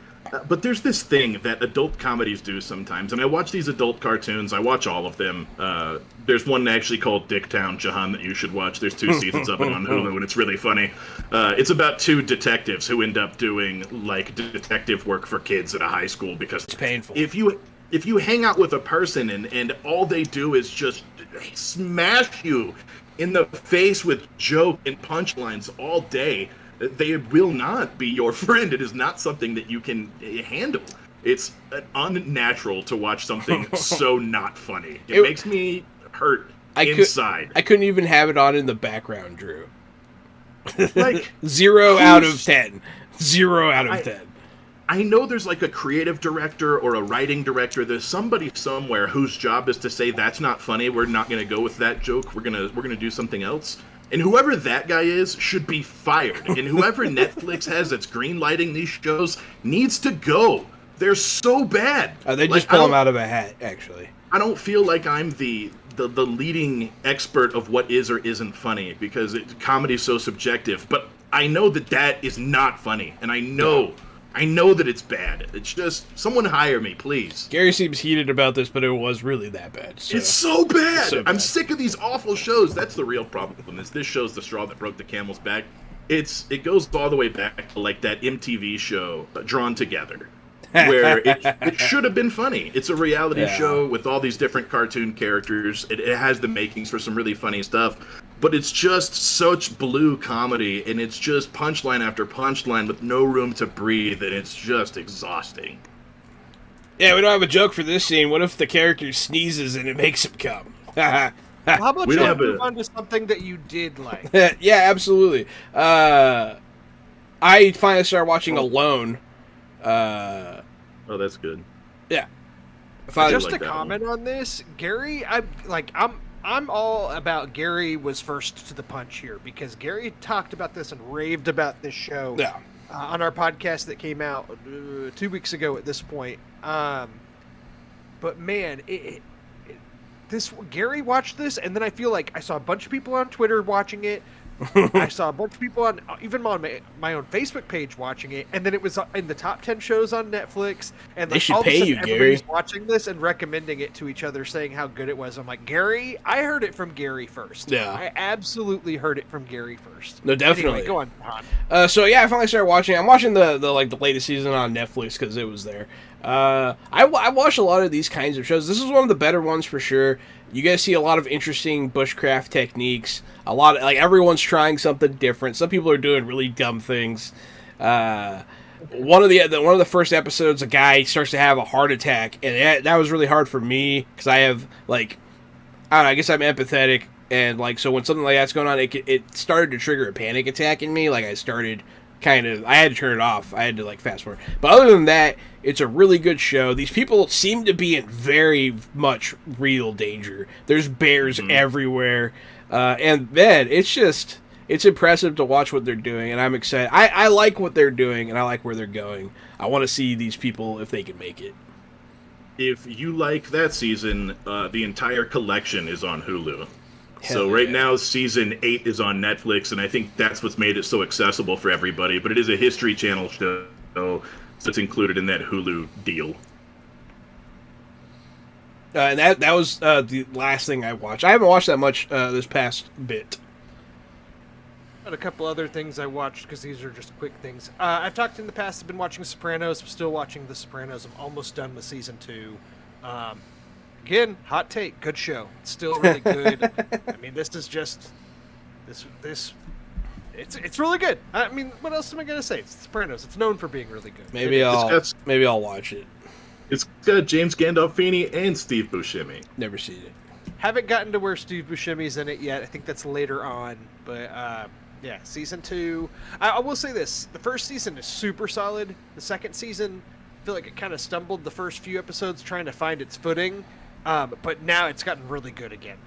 but there's this thing that adult comedies do sometimes, and I watch these adult cartoons. I watch all of them. There's one actually called Dicktown, Jahan, that you should watch. There's 2 seasons of it on Hulu, and it's really funny. It's about 2 detectives who end up doing like detective work for kids at a high school because it's painful. If you hang out with a person and all they do is just smash you in the face with joke and punchlines all day, they will not be your friend. It is not something that you can handle. It's unnatural to watch something so not funny. It makes me hurt inside. I couldn't even have it on in the background, Drew. Like 0 out of 10. 0 out of 10. I know there's like a creative director or a writing director. There's somebody somewhere whose job is to say that's not funny. We're not going to go with that joke. We're gonna do something else. And whoever that guy is should be fired. And whoever Netflix has that's greenlighting these shows needs to go. They're so bad. They just pull them out of a hat, actually. I don't feel like I'm the leading expert of what is or isn't funny because comedy is so subjective. But I know that is not funny, and I know that it's bad. It's just, someone hire me, please. Gary seems heated about this, but it was really that bad. So. It's so bad. It's so bad. I'm sick of these awful shows. That's the real problem. This show's the straw that broke the camel's back. It goes all the way back to like that MTV show, Drawn Together, where it should have been funny. It's a reality show with all these different cartoon characters. It has the makings for some really funny stuff. But it's just such blue comedy, and it's just punchline after punchline with no room to breathe, and it's just exhausting. Yeah, we don't have a joke for this scene. What if the character sneezes and it makes him come? How about you move on to something that you did like? Yeah, absolutely. I finally started watching Alone. Oh, that's good. Yeah. Just to comment on this, Gary, I'm all about Gary was first to the punch here because Gary talked about this and raved about this show on our podcast that came out 2 weeks ago at this point. But man, Gary watched this, and then I feel like I saw a bunch of people on Twitter watching it. I saw a bunch of people on my own Facebook page watching it, and then it was in the top 10 shows on Netflix. And they should pay you, Gary. Everybody's watching this and recommending it to each other, saying how good it was. I'm like, Gary, I heard it from Gary first. Yeah, I absolutely heard it from Gary first. No, definitely. Anyway, go on, Tom. So yeah, I finally started watching. I'm watching the latest season on Netflix because it was there. I watch a lot of these kinds of shows. This is one of the better ones for sure. You guys see a lot of interesting bushcraft techniques. A lot of, everyone's trying something different. Some people are doing really dumb things. One of the first episodes, a guy starts to have a heart attack, and that was really hard for me because I have I guess I'm empathetic. And like, so when something like that's going on, it started to trigger a panic attack in me. Like I started I had to turn it off. I had to like fast forward. But other than that, it's a really good show. These people seem to be in very much real danger. There's bears everywhere. And then it's impressive to watch what they're doing, and I'm excited. I like what they're doing, and I like where they're going. I want to see these people if they can make it. If you like that season, the entire collection is on Hulu. Hell Right yeah. now, season 8 is on Netflix, and I think that's what's made it so accessible for everybody. But it is a History Channel show, so it's included in that Hulu deal. And that was the last thing I watched. I haven't watched that much this past bit. Got a couple other things I watched because these are just quick things. I've talked in the past. I've been watching Sopranos. I'm still watching The Sopranos. I'm almost done with season 2. Again, hot take. Good show. It's still really good. I mean, this is just this. It's really good. I mean, what else am I gonna say? It's The Sopranos. It's known for being really good. Maybe I'll watch it. It's got James Gandolfini and Steve Buscemi. Never seen it. Haven't gotten to where Steve Buscemi's in it yet. I think that's later on. But yeah, season 2. I will say this: the first season is super solid. The second season, I feel like it kind of stumbled the first few episodes trying to find its footing. But now it's gotten really good again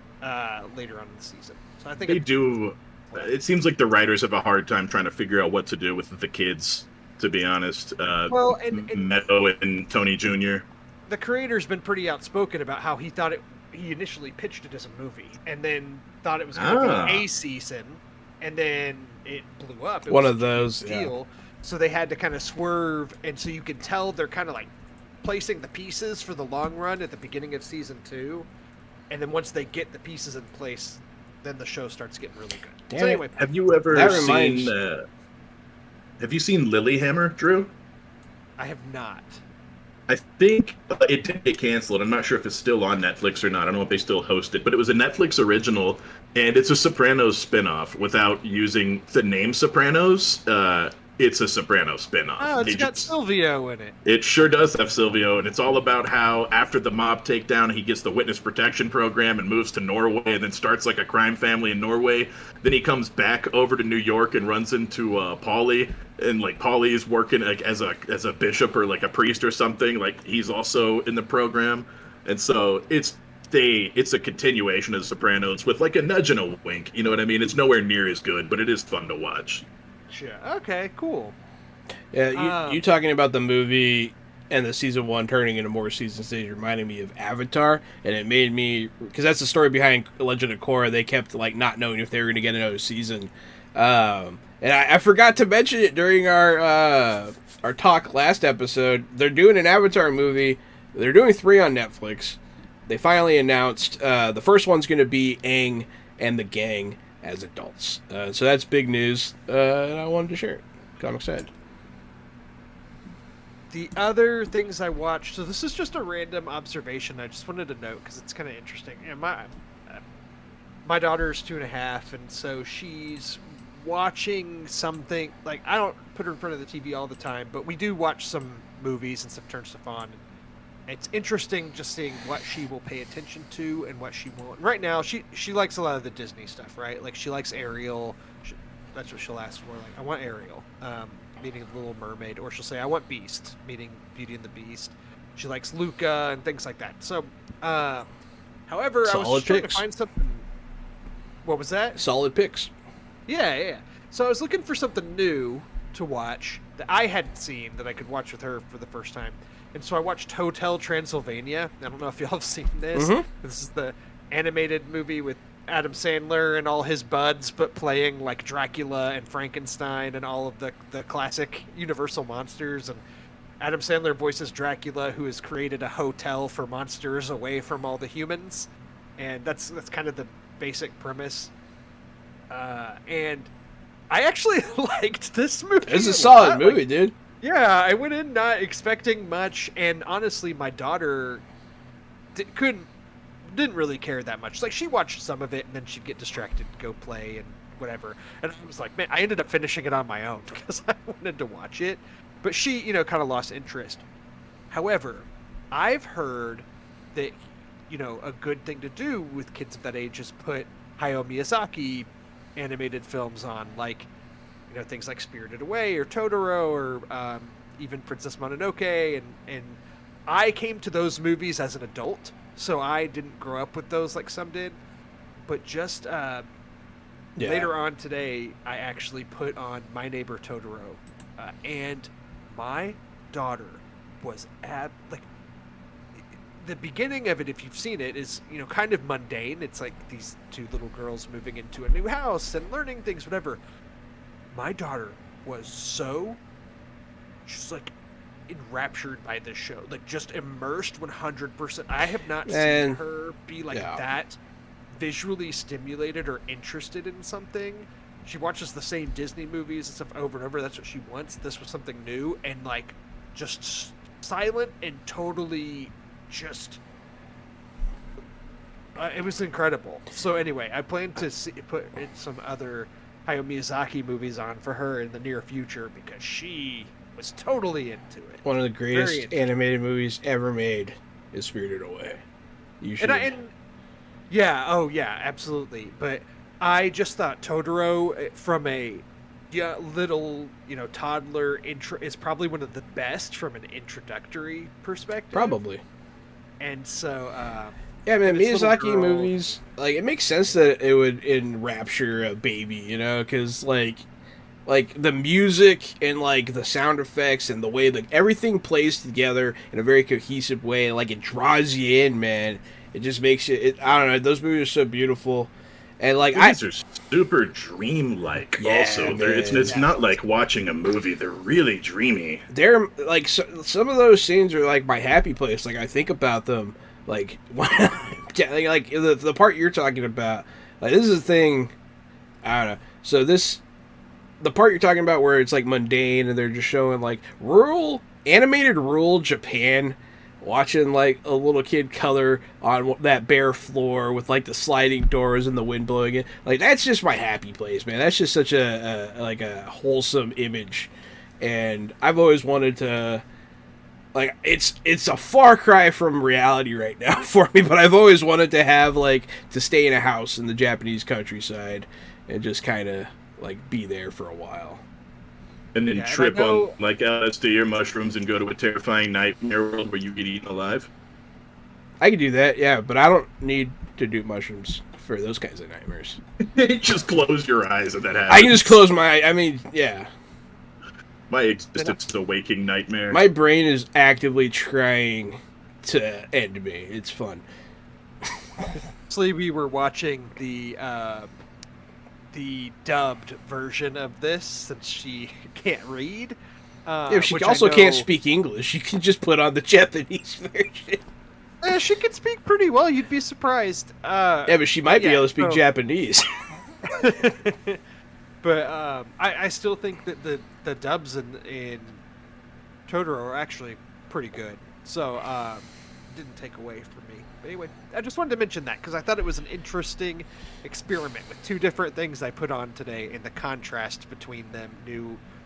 later on in the season. So I think They do. It seems like the writers have a hard time trying to figure out what to do with the kids, to be honest. Well, and Meadow and Tony Jr. the creator's been pretty outspoken about how he thought he initially pitched it as a movie and then thought it was going to be a season, and then it blew up. It One was of such a big those, deal. So they had to kind of swerve, and so you can tell they're kind of like placing the pieces for the long run at the beginning of season 2, and then once they get the pieces in place, then the show starts getting really good. Damn so it. anyway, Have you ever That seen? reminds- Have you seen Lilyhammer, Drew? I have not. I think it did get canceled. I'm not sure if it's still on Netflix or not. I don't know if they still host it, but it was a Netflix original, and it's a Sopranos spinoff without using the name Sopranos. It's a Sopranos spinoff. Oh, it's They got just- Silvio in it. It sure does have Silvio, and it's all about how after the mob takedown, he gets the witness protection program and moves to Norway, and then starts like a crime family in Norway. Then he comes back over to New York and runs into Paulie, and like Paulie's working like as a bishop or like a priest or something. Like he's also in the program, and so it's a continuation of Sopranos with like a nudge and a wink. You know what I mean? It's nowhere near as good, but it is fun to watch. Yeah. Okay. Cool. Yeah, you talking about the movie and the season 1 turning into more season stage reminded me of Avatar, and it made me, because that's the story behind Legend of Korra. They kept like not knowing if they were going to get another season, and I forgot to mention it during our talk last episode. They're doing an Avatar movie. They're doing 3 on Netflix. They finally announced the first one's going to be Aang and the gang as adults. So that's big news, and I wanted to share it. I'm excited. The other things I watched, so this is just a random observation I just wanted to note because it's kind of interesting. And my daughter's 2.5, and so she's watching something, like, I don't put her in front of the TV all the time, but we do watch some movies and stuff, turn stuff on. It's interesting just seeing what she will pay attention to and what she won't. Right now, she likes a lot of the Disney stuff, right? Like, she likes Ariel. That's what she'll ask for. Like, I want Ariel, meaning the Little Mermaid. Or she'll say, I want Beast, meaning Beauty and the Beast. She likes Luca and things like that. So, however, I was Solid just trying to picks. find something. What was that? Solid picks. Yeah. So I was looking for something new to watch that I hadn't seen that I could watch with her for the first time. And so I watched Hotel Transylvania. I don't know if y'all have seen this. Mhm. This is the animated movie with Adam Sandler and all his buds, but playing like Dracula and Frankenstein and all of the classic Universal monsters. And Adam Sandler voices Dracula, who has created a hotel for monsters away from all the humans. And that's kind of the basic premise. And I actually liked this movie. It's a lot. solid Like, movie, dude. yeah, I went in not expecting much, and honestly, my daughter didn't really care that much. Like, she watched some of it, and then she'd get distracted, go play, and whatever. And I was like, man, I ended up finishing it on my own because I wanted to watch it. But she, kind of lost interest. However, I've heard that, a good thing to do with kids of that age is put Hayao Miyazaki animated films on, like, things like Spirited Away or Totoro or even Princess Mononoke, and I came to those movies as an adult, so I didn't grow up with those like some did, but just later on today, I actually put on My Neighbor Totoro, and my daughter was like, the beginning of it, if you've seen it, is kind of mundane. It's like these two little girls moving into a new house and learning things, whatever. My daughter was so just like enraptured by this show, like just immersed 100%. I have not seen her be like that visually stimulated or interested in something. She watches the same Disney movies and stuff over and over. That's what she wants. This was something new and like just silent and totally just it was incredible. So anyway, I plan to put in some other Hayao Miyazaki movies on for her in the near future because she was totally into it. One of the greatest animated movies ever made is Spirited Away. You should. Absolutely. But I just thought Totoro, from a little, toddler intro, is probably one of the best from an introductory perspective. Probably. And so, yeah, man, Miyazaki movies, like, it makes sense that it would enrapture a baby, because, like the music and, like, the sound effects and the way, like, everything plays together in a very cohesive way, like, it draws you in, man. It just makes it I don't know, those movies are so beautiful. And, like, these are super dreamlike. Also, man, it's not like watching a movie. They're really dreamy. They're, like, some of those scenes are, like, my happy place. Like, I think about them, like, like the part you're talking about, like, this is a thing, I don't know. So the part you're talking about where it's, like, mundane and they're just showing, like, animated rural Japan, watching, like, a little kid color on that bare floor with, like, the sliding doors and the wind blowing it. Like, that's just my happy place, man. That's just such a wholesome image. And I've always wanted to, like, it's a far cry from reality right now for me, but I've always wanted to have, like, to stay in a house in the Japanese countryside and just kind of, like, be there for a while. And then trip on, like, LSD or mushrooms and go to a terrifying nightmare world where you get eaten alive? I can do that, yeah, but I don't need to do mushrooms for those kinds of nightmares. Just close your eyes and that happens. I can just close my I mean, yeah. My existence is a waking nightmare. My brain is actively trying to end me. It's fun. Actually, we were watching the dubbed version of this since she can't read. Yeah, she also can't speak English. You can just put on the Japanese version. She can speak pretty well. You'd be surprised. Yeah, but she might be able to speak Japanese. But I still think that the dubs in Totoro are actually pretty good. So didn't take away from me. But anyway, I just wanted to mention that because I thought it was an interesting experiment with two different things I put on today and the contrast between them,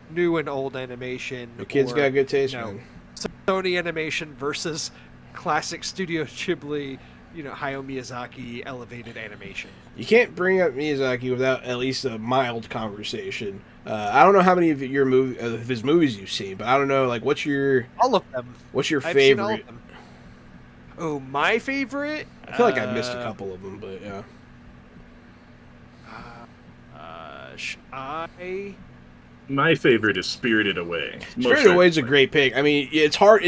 new and old animation. The kids got good taste, man. Sony animation versus classic Studio Ghibli, Hayao Miyazaki elevated animation. You can't bring up Miyazaki without at least a mild conversation. I don't know how many of his movies you've seen, but I don't know, like, all of them. What's your I've favorite? Seen all of them. Oh, my favorite? I feel like I missed a couple of them, but yeah. My favorite is Spirited Away. Spirited Away is a great pick. I mean, it's hard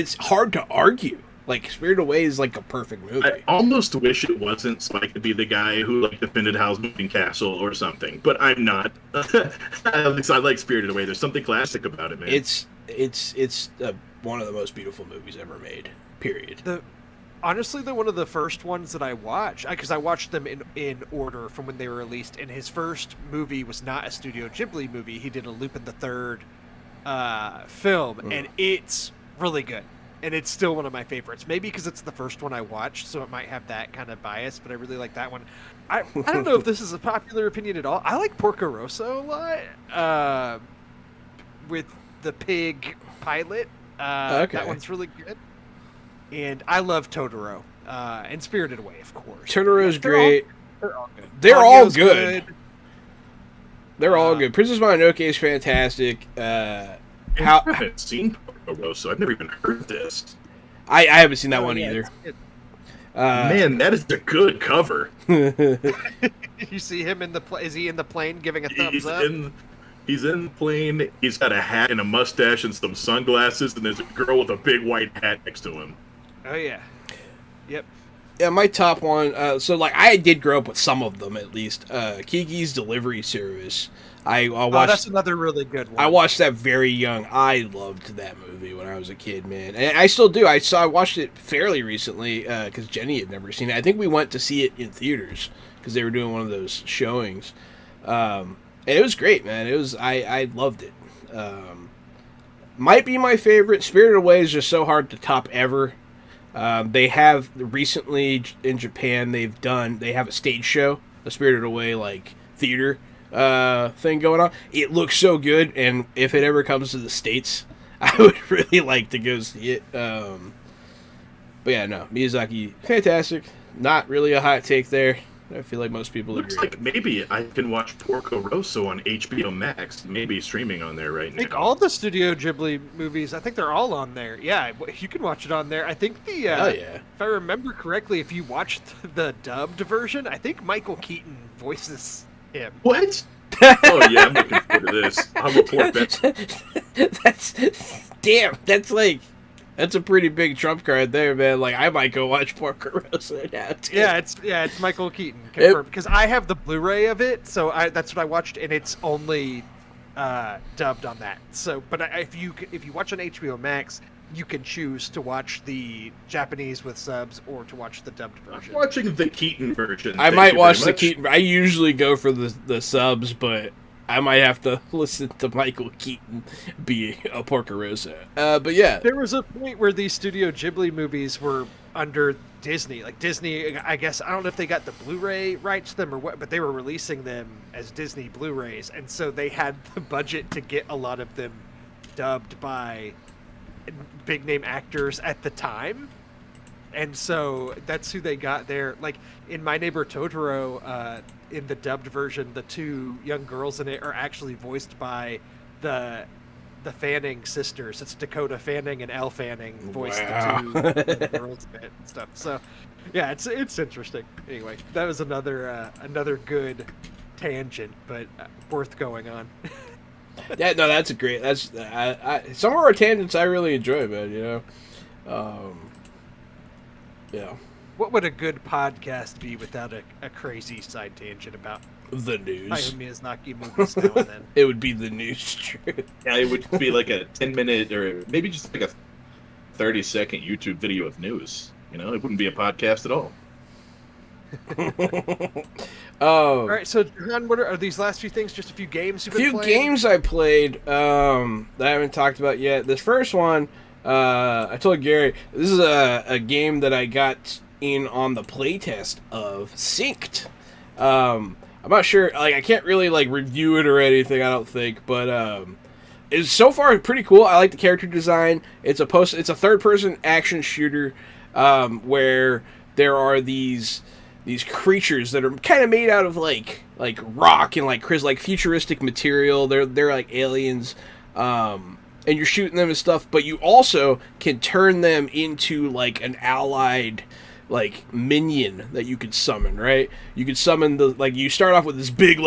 to argue. Like, Spirited Away is like a perfect movie. I almost wish it wasn't Spike to be the guy who, like, defended Howl's Moving Castle or something, but I'm not. I like Spirited Away. There's something classic about it, man. It's one of the most beautiful movies ever made. Period. Honestly, they're one of the first ones that I watched, because I watched them in order from when they were released, and his first movie was not a Studio Ghibli movie. He did a Lupin the Third film, and it's really good. And it's still one of my favorites. Maybe because it's the first one I watched, so it might have that kind of bias, but I really like that one. I don't know if this is a popular opinion at all. I like Porco Rosso a lot. With the pig pilot. Okay. That one's really good. And I love Totoro. And Spirited Away, of course. Totoro's great. They're all Audio's good. They're all good. Princess Mononoke is fantastic. I haven't seen Porco Rosso. I've never even heard this. I haven't seen that one either. Man, that is a good cover. You see him in the is he in the plane giving a thumbs up? He's in the plane. He's got a hat and a mustache and some sunglasses, and there's a girl with a big white hat next to him. Oh yeah. Yep. Yeah, my top one. So like, I did grow up with some of them at least. Kiki's Delivery Service. I watched. That's another really good one. I watched that very young. I loved that movie when I was a kid, man, and I still do. I watched it fairly recently because Jenny had never seen it. I think we went to see it in theaters because they were doing one of those showings. And it was great, man. It was I loved it. Might be my favorite. Spirited Away is just so hard to top ever. They have recently in Japan. They have a stage show, a Spirited Away like theater thing going on. It looks so good, and if it ever comes to the States, I would really like to go see it. But yeah, no, Miyazaki, fantastic. Not really a hot take there. I feel like most people Looks agree. like maybe I can watch Porco Rosso on HBO Max. Maybe streaming on there right now. I think all the Studio Ghibli movies, I think they're all on there. Yeah, you can watch it on there. I think if I remember correctly, if you watched the dubbed version, I think Michael Keaton voices him. What? Oh yeah, I'm looking forward to this. I'll report back. That's a pretty big trump card there, man. Like, I might go watch Porco Rosso now, too. Yeah, it's Michael Keaton confirmed because I have the Blu-ray of it, so that's what I watched, and it's only dubbed on that. So, but if you watch on HBO Max, you can choose to watch the Japanese with subs or to watch the dubbed version. I'm watching the Keaton version. I might watch the Keaton. I usually go for the subs, but I might have to listen to Michael Keaton be a Porco Rosso. But yeah. There was a point where these Studio Ghibli movies were under Disney. Like Disney, I guess, I don't know if they got the Blu-ray rights to them or what, but they were releasing them as Disney Blu-rays. And so they had the budget to get a lot of them dubbed by big-name actors at the time. And so that's who they got there. Like, in My Neighbor Totoro, in the dubbed version, the two young girls in it are actually voiced by the Fanning sisters. It's Dakota Fanning and Elle Fanning voiced the two girls in it and stuff. So, yeah, it's interesting. Anyway, that was another good tangent, but worth going on. Yeah, no, that's a great. That's some of our tangents I really enjoy, man. You know, yeah. What would a good podcast be without a crazy side tangent about the news? Hayao Miyazaki movies now and then. It would be the news, true. Yeah, it would be like a 10-minute or maybe just like a 30-second YouTube video of news. You know, it wouldn't be a podcast at all. All right, so John, what are these last few things? Just a few games you've been playing? Games I played that I haven't talked about yet. This first one, I told Gary, this is a game that I got in on the playtest of Synced. I'm not sure, like I can't really like review it or anything, I don't think, but it's so far pretty cool. I like the character design. It's a third-person action shooter where there are these creatures that are kind of made out of like rock and like futuristic material. They're like aliens, and you're shooting them and stuff. But you also can turn them into like an allied like minion that you could summon. Right? You could summon you start off with this big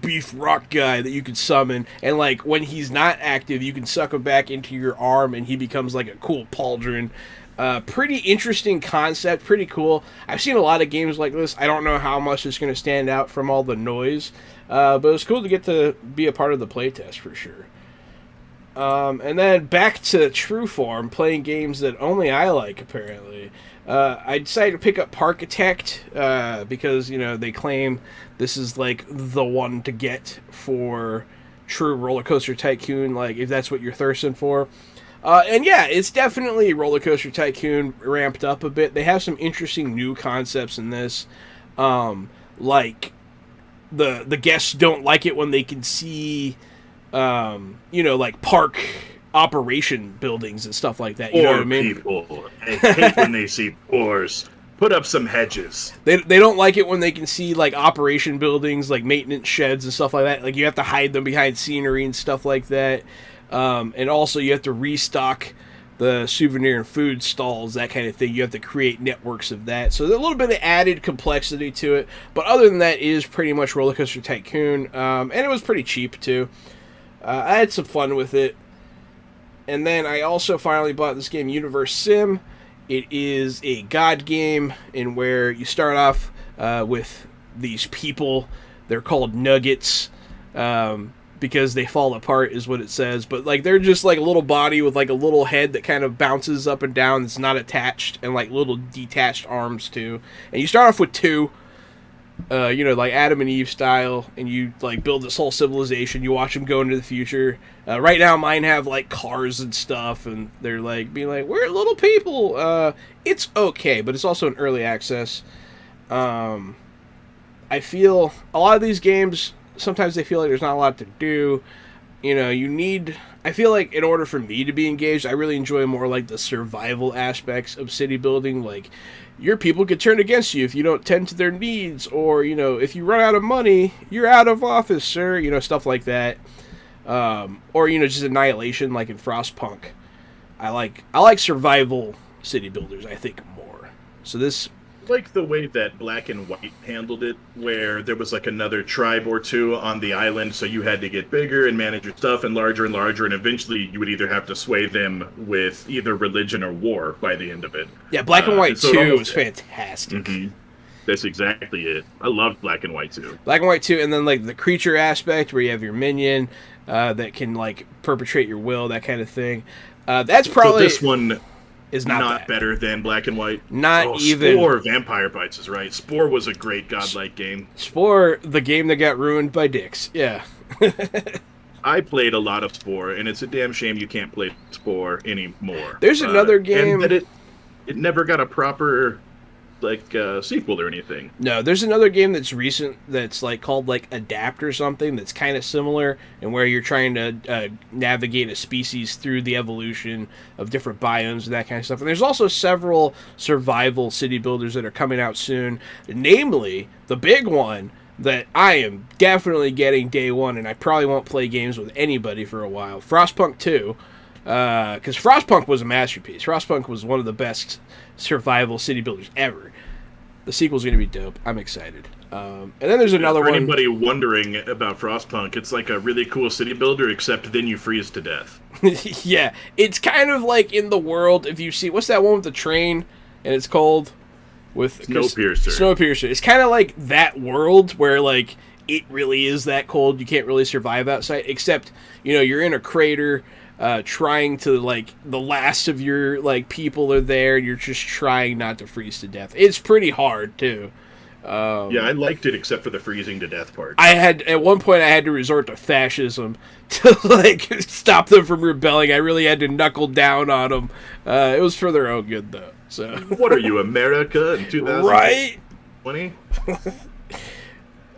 beef rock guy that you could summon, and like when he's not active, you can suck him back into your arm, and he becomes like a cool pauldron. Pretty interesting concept, pretty cool. I've seen a lot of games like this. I don't know how much is going to stand out from all the noise, but it was cool to get to be a part of the playtest for sure. And then back to true form, playing games that only I like, apparently. I decided to pick up Parkitect, because, you know, they claim this is like the one to get for true roller coaster tycoon, like if that's what you're thirsting for. And yeah, it's definitely Roller Coaster Tycoon ramped up a bit. They have some interesting new concepts in this. Like, the guests don't like it when they can see, like park operation buildings and stuff like that. You know what I mean? People. I hate when they see poor put up some hedges. They don't like it when they can see like operation buildings, like maintenance sheds and stuff like that. Like you have to hide them behind scenery and stuff like that. And also you have to restock the souvenir and food stalls, that kind of thing. You have to create networks of that. So there's a little bit of added complexity to it. But other than that, it is pretty much Roller Coaster Tycoon. And it was pretty cheap, too. I had some fun with it. And then I also finally bought this game, Universe Sim. It is a god game in where you start off with these people. They're called nuggets. Because they fall apart is what it says, but like they're just like a little body with like a little head that kind of bounces up and down that's not attached, and like little detached arms too. And you start off with two, like Adam and Eve style, and you like build this whole civilization. You watch them go into the future. Right now mine have like cars and stuff, and they're like being like, we're little people. It's okay, but it's also an early access. I feel a lot of these games, sometimes they feel like there's not a lot to do. I feel like in order for me to be engaged, I really enjoy more like the survival aspects of city building. Like, your people could turn against you if you don't tend to their needs, or, if you run out of money, you're out of office, sir, stuff like that. Or, just annihilation like in Frostpunk. I like survival city builders, I think, more. So this... like the way that Black and White handled it, where there was like another tribe or two on the island, so you had to get bigger and manage your stuff and larger, and eventually you would either have to sway them with either religion or war by the end of it. Yeah, Black and White 2 was fantastic. Mm-hmm. That's exactly it. I loved Black and White 2. Black and White 2, and then like the creature aspect where you have your minion that can like perpetrate your will, that kind of thing. That's probably... So this one... is not better than Black and White. Not even. Spore Vampire Bites is right. Spore was a great godlike game. Spore, the game that got ruined by dicks. Yeah. I played a lot of Spore, and it's a damn shame you can't play Spore anymore. There's another game. And that it never got a proper sequel or anything. No, there's another game that's recent that's like called like Adapt or something that's kind of similar, and where you're trying to navigate a species through the evolution of different biomes and that kind of stuff. And there's also several survival city builders that are coming out soon, namely the big one that I am definitely getting day one, and I probably won't play games with anybody for a while, Frostpunk 2. Because Frostpunk was a masterpiece. Frostpunk was one of the best survival city builders ever. The sequel's going to be dope. I'm excited. And then there's another one. For anybody wondering about Frostpunk, it's like a really cool city builder, except then you freeze to death. Yeah, it's kind of like in the world, if you see, what's that one with the train, and it's cold? With Snowpiercer. It's kind of like that world where, like, it really is that cold. You can't really survive outside, except, you're in a crater, trying to, like, the last of your, like, people are there, and you're just trying not to freeze to death. It's pretty hard, too. Yeah, I liked it except for the freezing to death part. At one point I had to resort to fascism to, like, stop them from rebelling. I really had to knuckle down on them. It was for their own good, though. So what are you, America in 2020? Right? 20?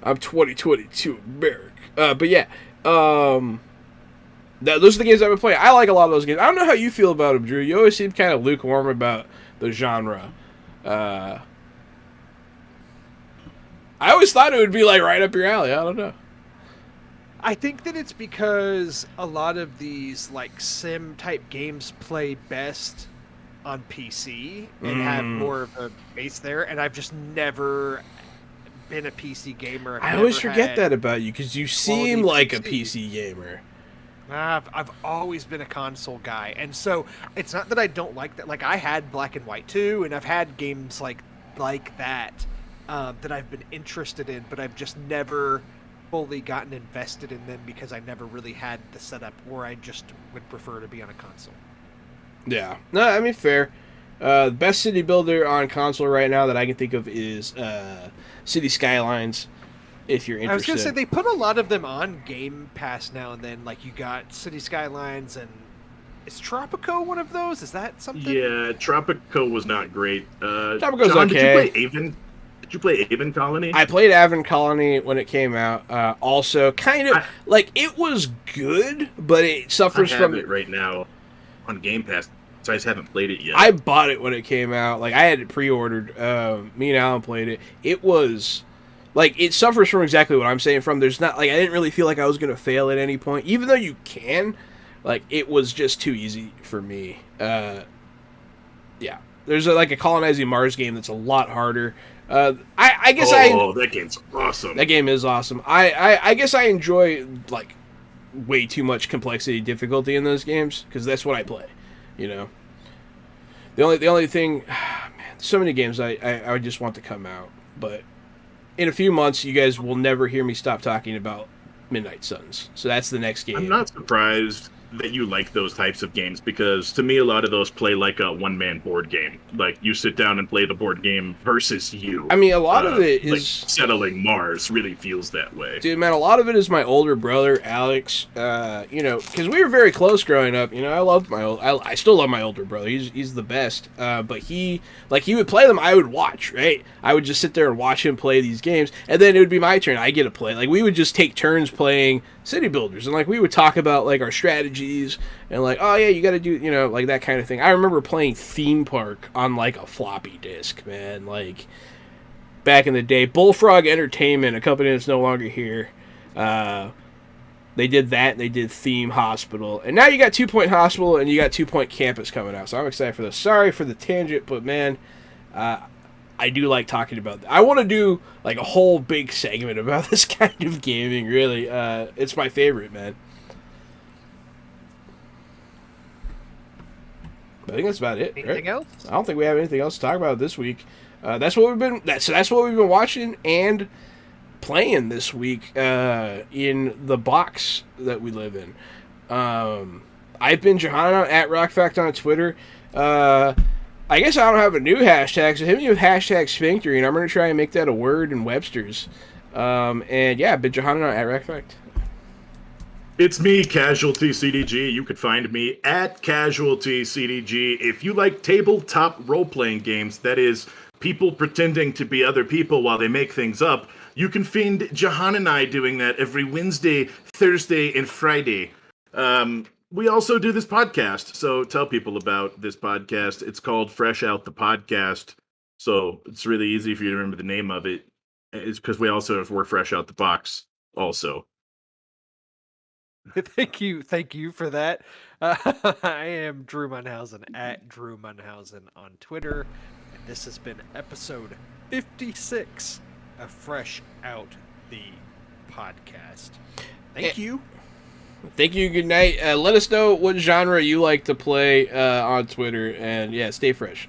I'm 2022 America. But yeah, those are the games I've been playing. I like a lot of those games. I don't know how you feel about them, Drew. You always seem kind of lukewarm about the genre. I always thought it would be like right up your alley. I don't know. I think that it's because a lot of these like sim type games play best on PC and have more of a base there, and I've just never been a PC gamer. I always forget that about you because you seem like a PC gamer. I've always been a console guy, and so it's not that I don't like that. Like, I had Black and White 2, and I've had games like that that I've been interested in, but I've just never fully gotten invested in them because I never really had the setup, or I just would prefer to be on a console. Yeah, no, I mean, fair. The best city builder on console right now that I can think of is City Skylines. If you're interested, I was gonna say they put a lot of them on Game Pass now and then. Like, you got City Skylines, and is Tropico one of those? Is that something? Yeah, Tropico was not great. Tropico's John, okay. Did you play Avon Colony? I played Avon Colony when it came out. Also, kind of like it was good, but it suffers I have from it right now on Game Pass. So I just haven't played it yet. I bought it when it came out. Like, I had it pre-ordered. Me and Alan played it. It was, like, it suffers from exactly what I'm saying from. There's not, like, I didn't really feel like I was going to fail at any point. Even though you can, like, it was just too easy for me. Yeah. There's, like, a colonizing Mars game that's a lot harder. I guess that game's awesome. That game is awesome. I guess I enjoy, like, way too much complexity and difficulty in those games, because that's what I play. You know, the only thing, man, so many games I just want to come out, but in a few months you guys will never hear me stop talking about Midnight Suns. So that's the next game. I'm not surprised that you like those types of games, because to me a lot of those play like a one-man board game. Like, you sit down and play the board game versus you. I mean, a lot of it is like settling Mars really feels that way. Dude, man, a lot of it is my older brother Alex. You know, because we were very close growing up. You know, I still love my older brother. He's the best. But he would play them, I would watch. Right, I would just sit there and watch him play these games, and then it would be my turn. I get to play. Like, we would just take turns playing City Builders, and like we would talk about like our strategies and like, oh yeah, you got to do, you know, like that kind of thing. I remember playing Theme Park on like a floppy disk, man. Like, back in the day, Bullfrog Entertainment, a company that's no longer here, they did that. And they did Theme Hospital, and now you got 2 Point Hospital and you got 2 Point Campus coming out. So I'm excited for this. Sorry for the tangent, but man, I do like talking about that. I want to do like a whole big segment about this kind of gaming, really. It's my favorite, man. I think that's about it. Anything else? I don't think we have anything else to talk about this week. That's what we've been watching and playing this week in the box that we live in. I've been Johanna at RockFact on Twitter. I guess I don't have a new hashtag, so hit me with hashtag Sphincter, and I'm going to try and make that a word in Webster's. And yeah, been Johanna at RockFact. It's me, Casualty CDG. You could find me at Casualty CDG. If you like tabletop role-playing games, that is, people pretending to be other people while they make things up, you can find Jahan and I doing that every Wednesday, Thursday, and Friday. We also do this podcast, so tell people about this podcast. It's called Fresh Out the Podcast, so it's really easy for you to remember the name of it. It's because we're fresh out the box also. Thank you for that. I am Drew Munhausen at Drew Munhausen on Twitter, and this has been episode 56 of Fresh Out the Podcast. Thank you. Thank you. Good night. Let us know what genre you like to play on Twitter, and yeah, stay fresh.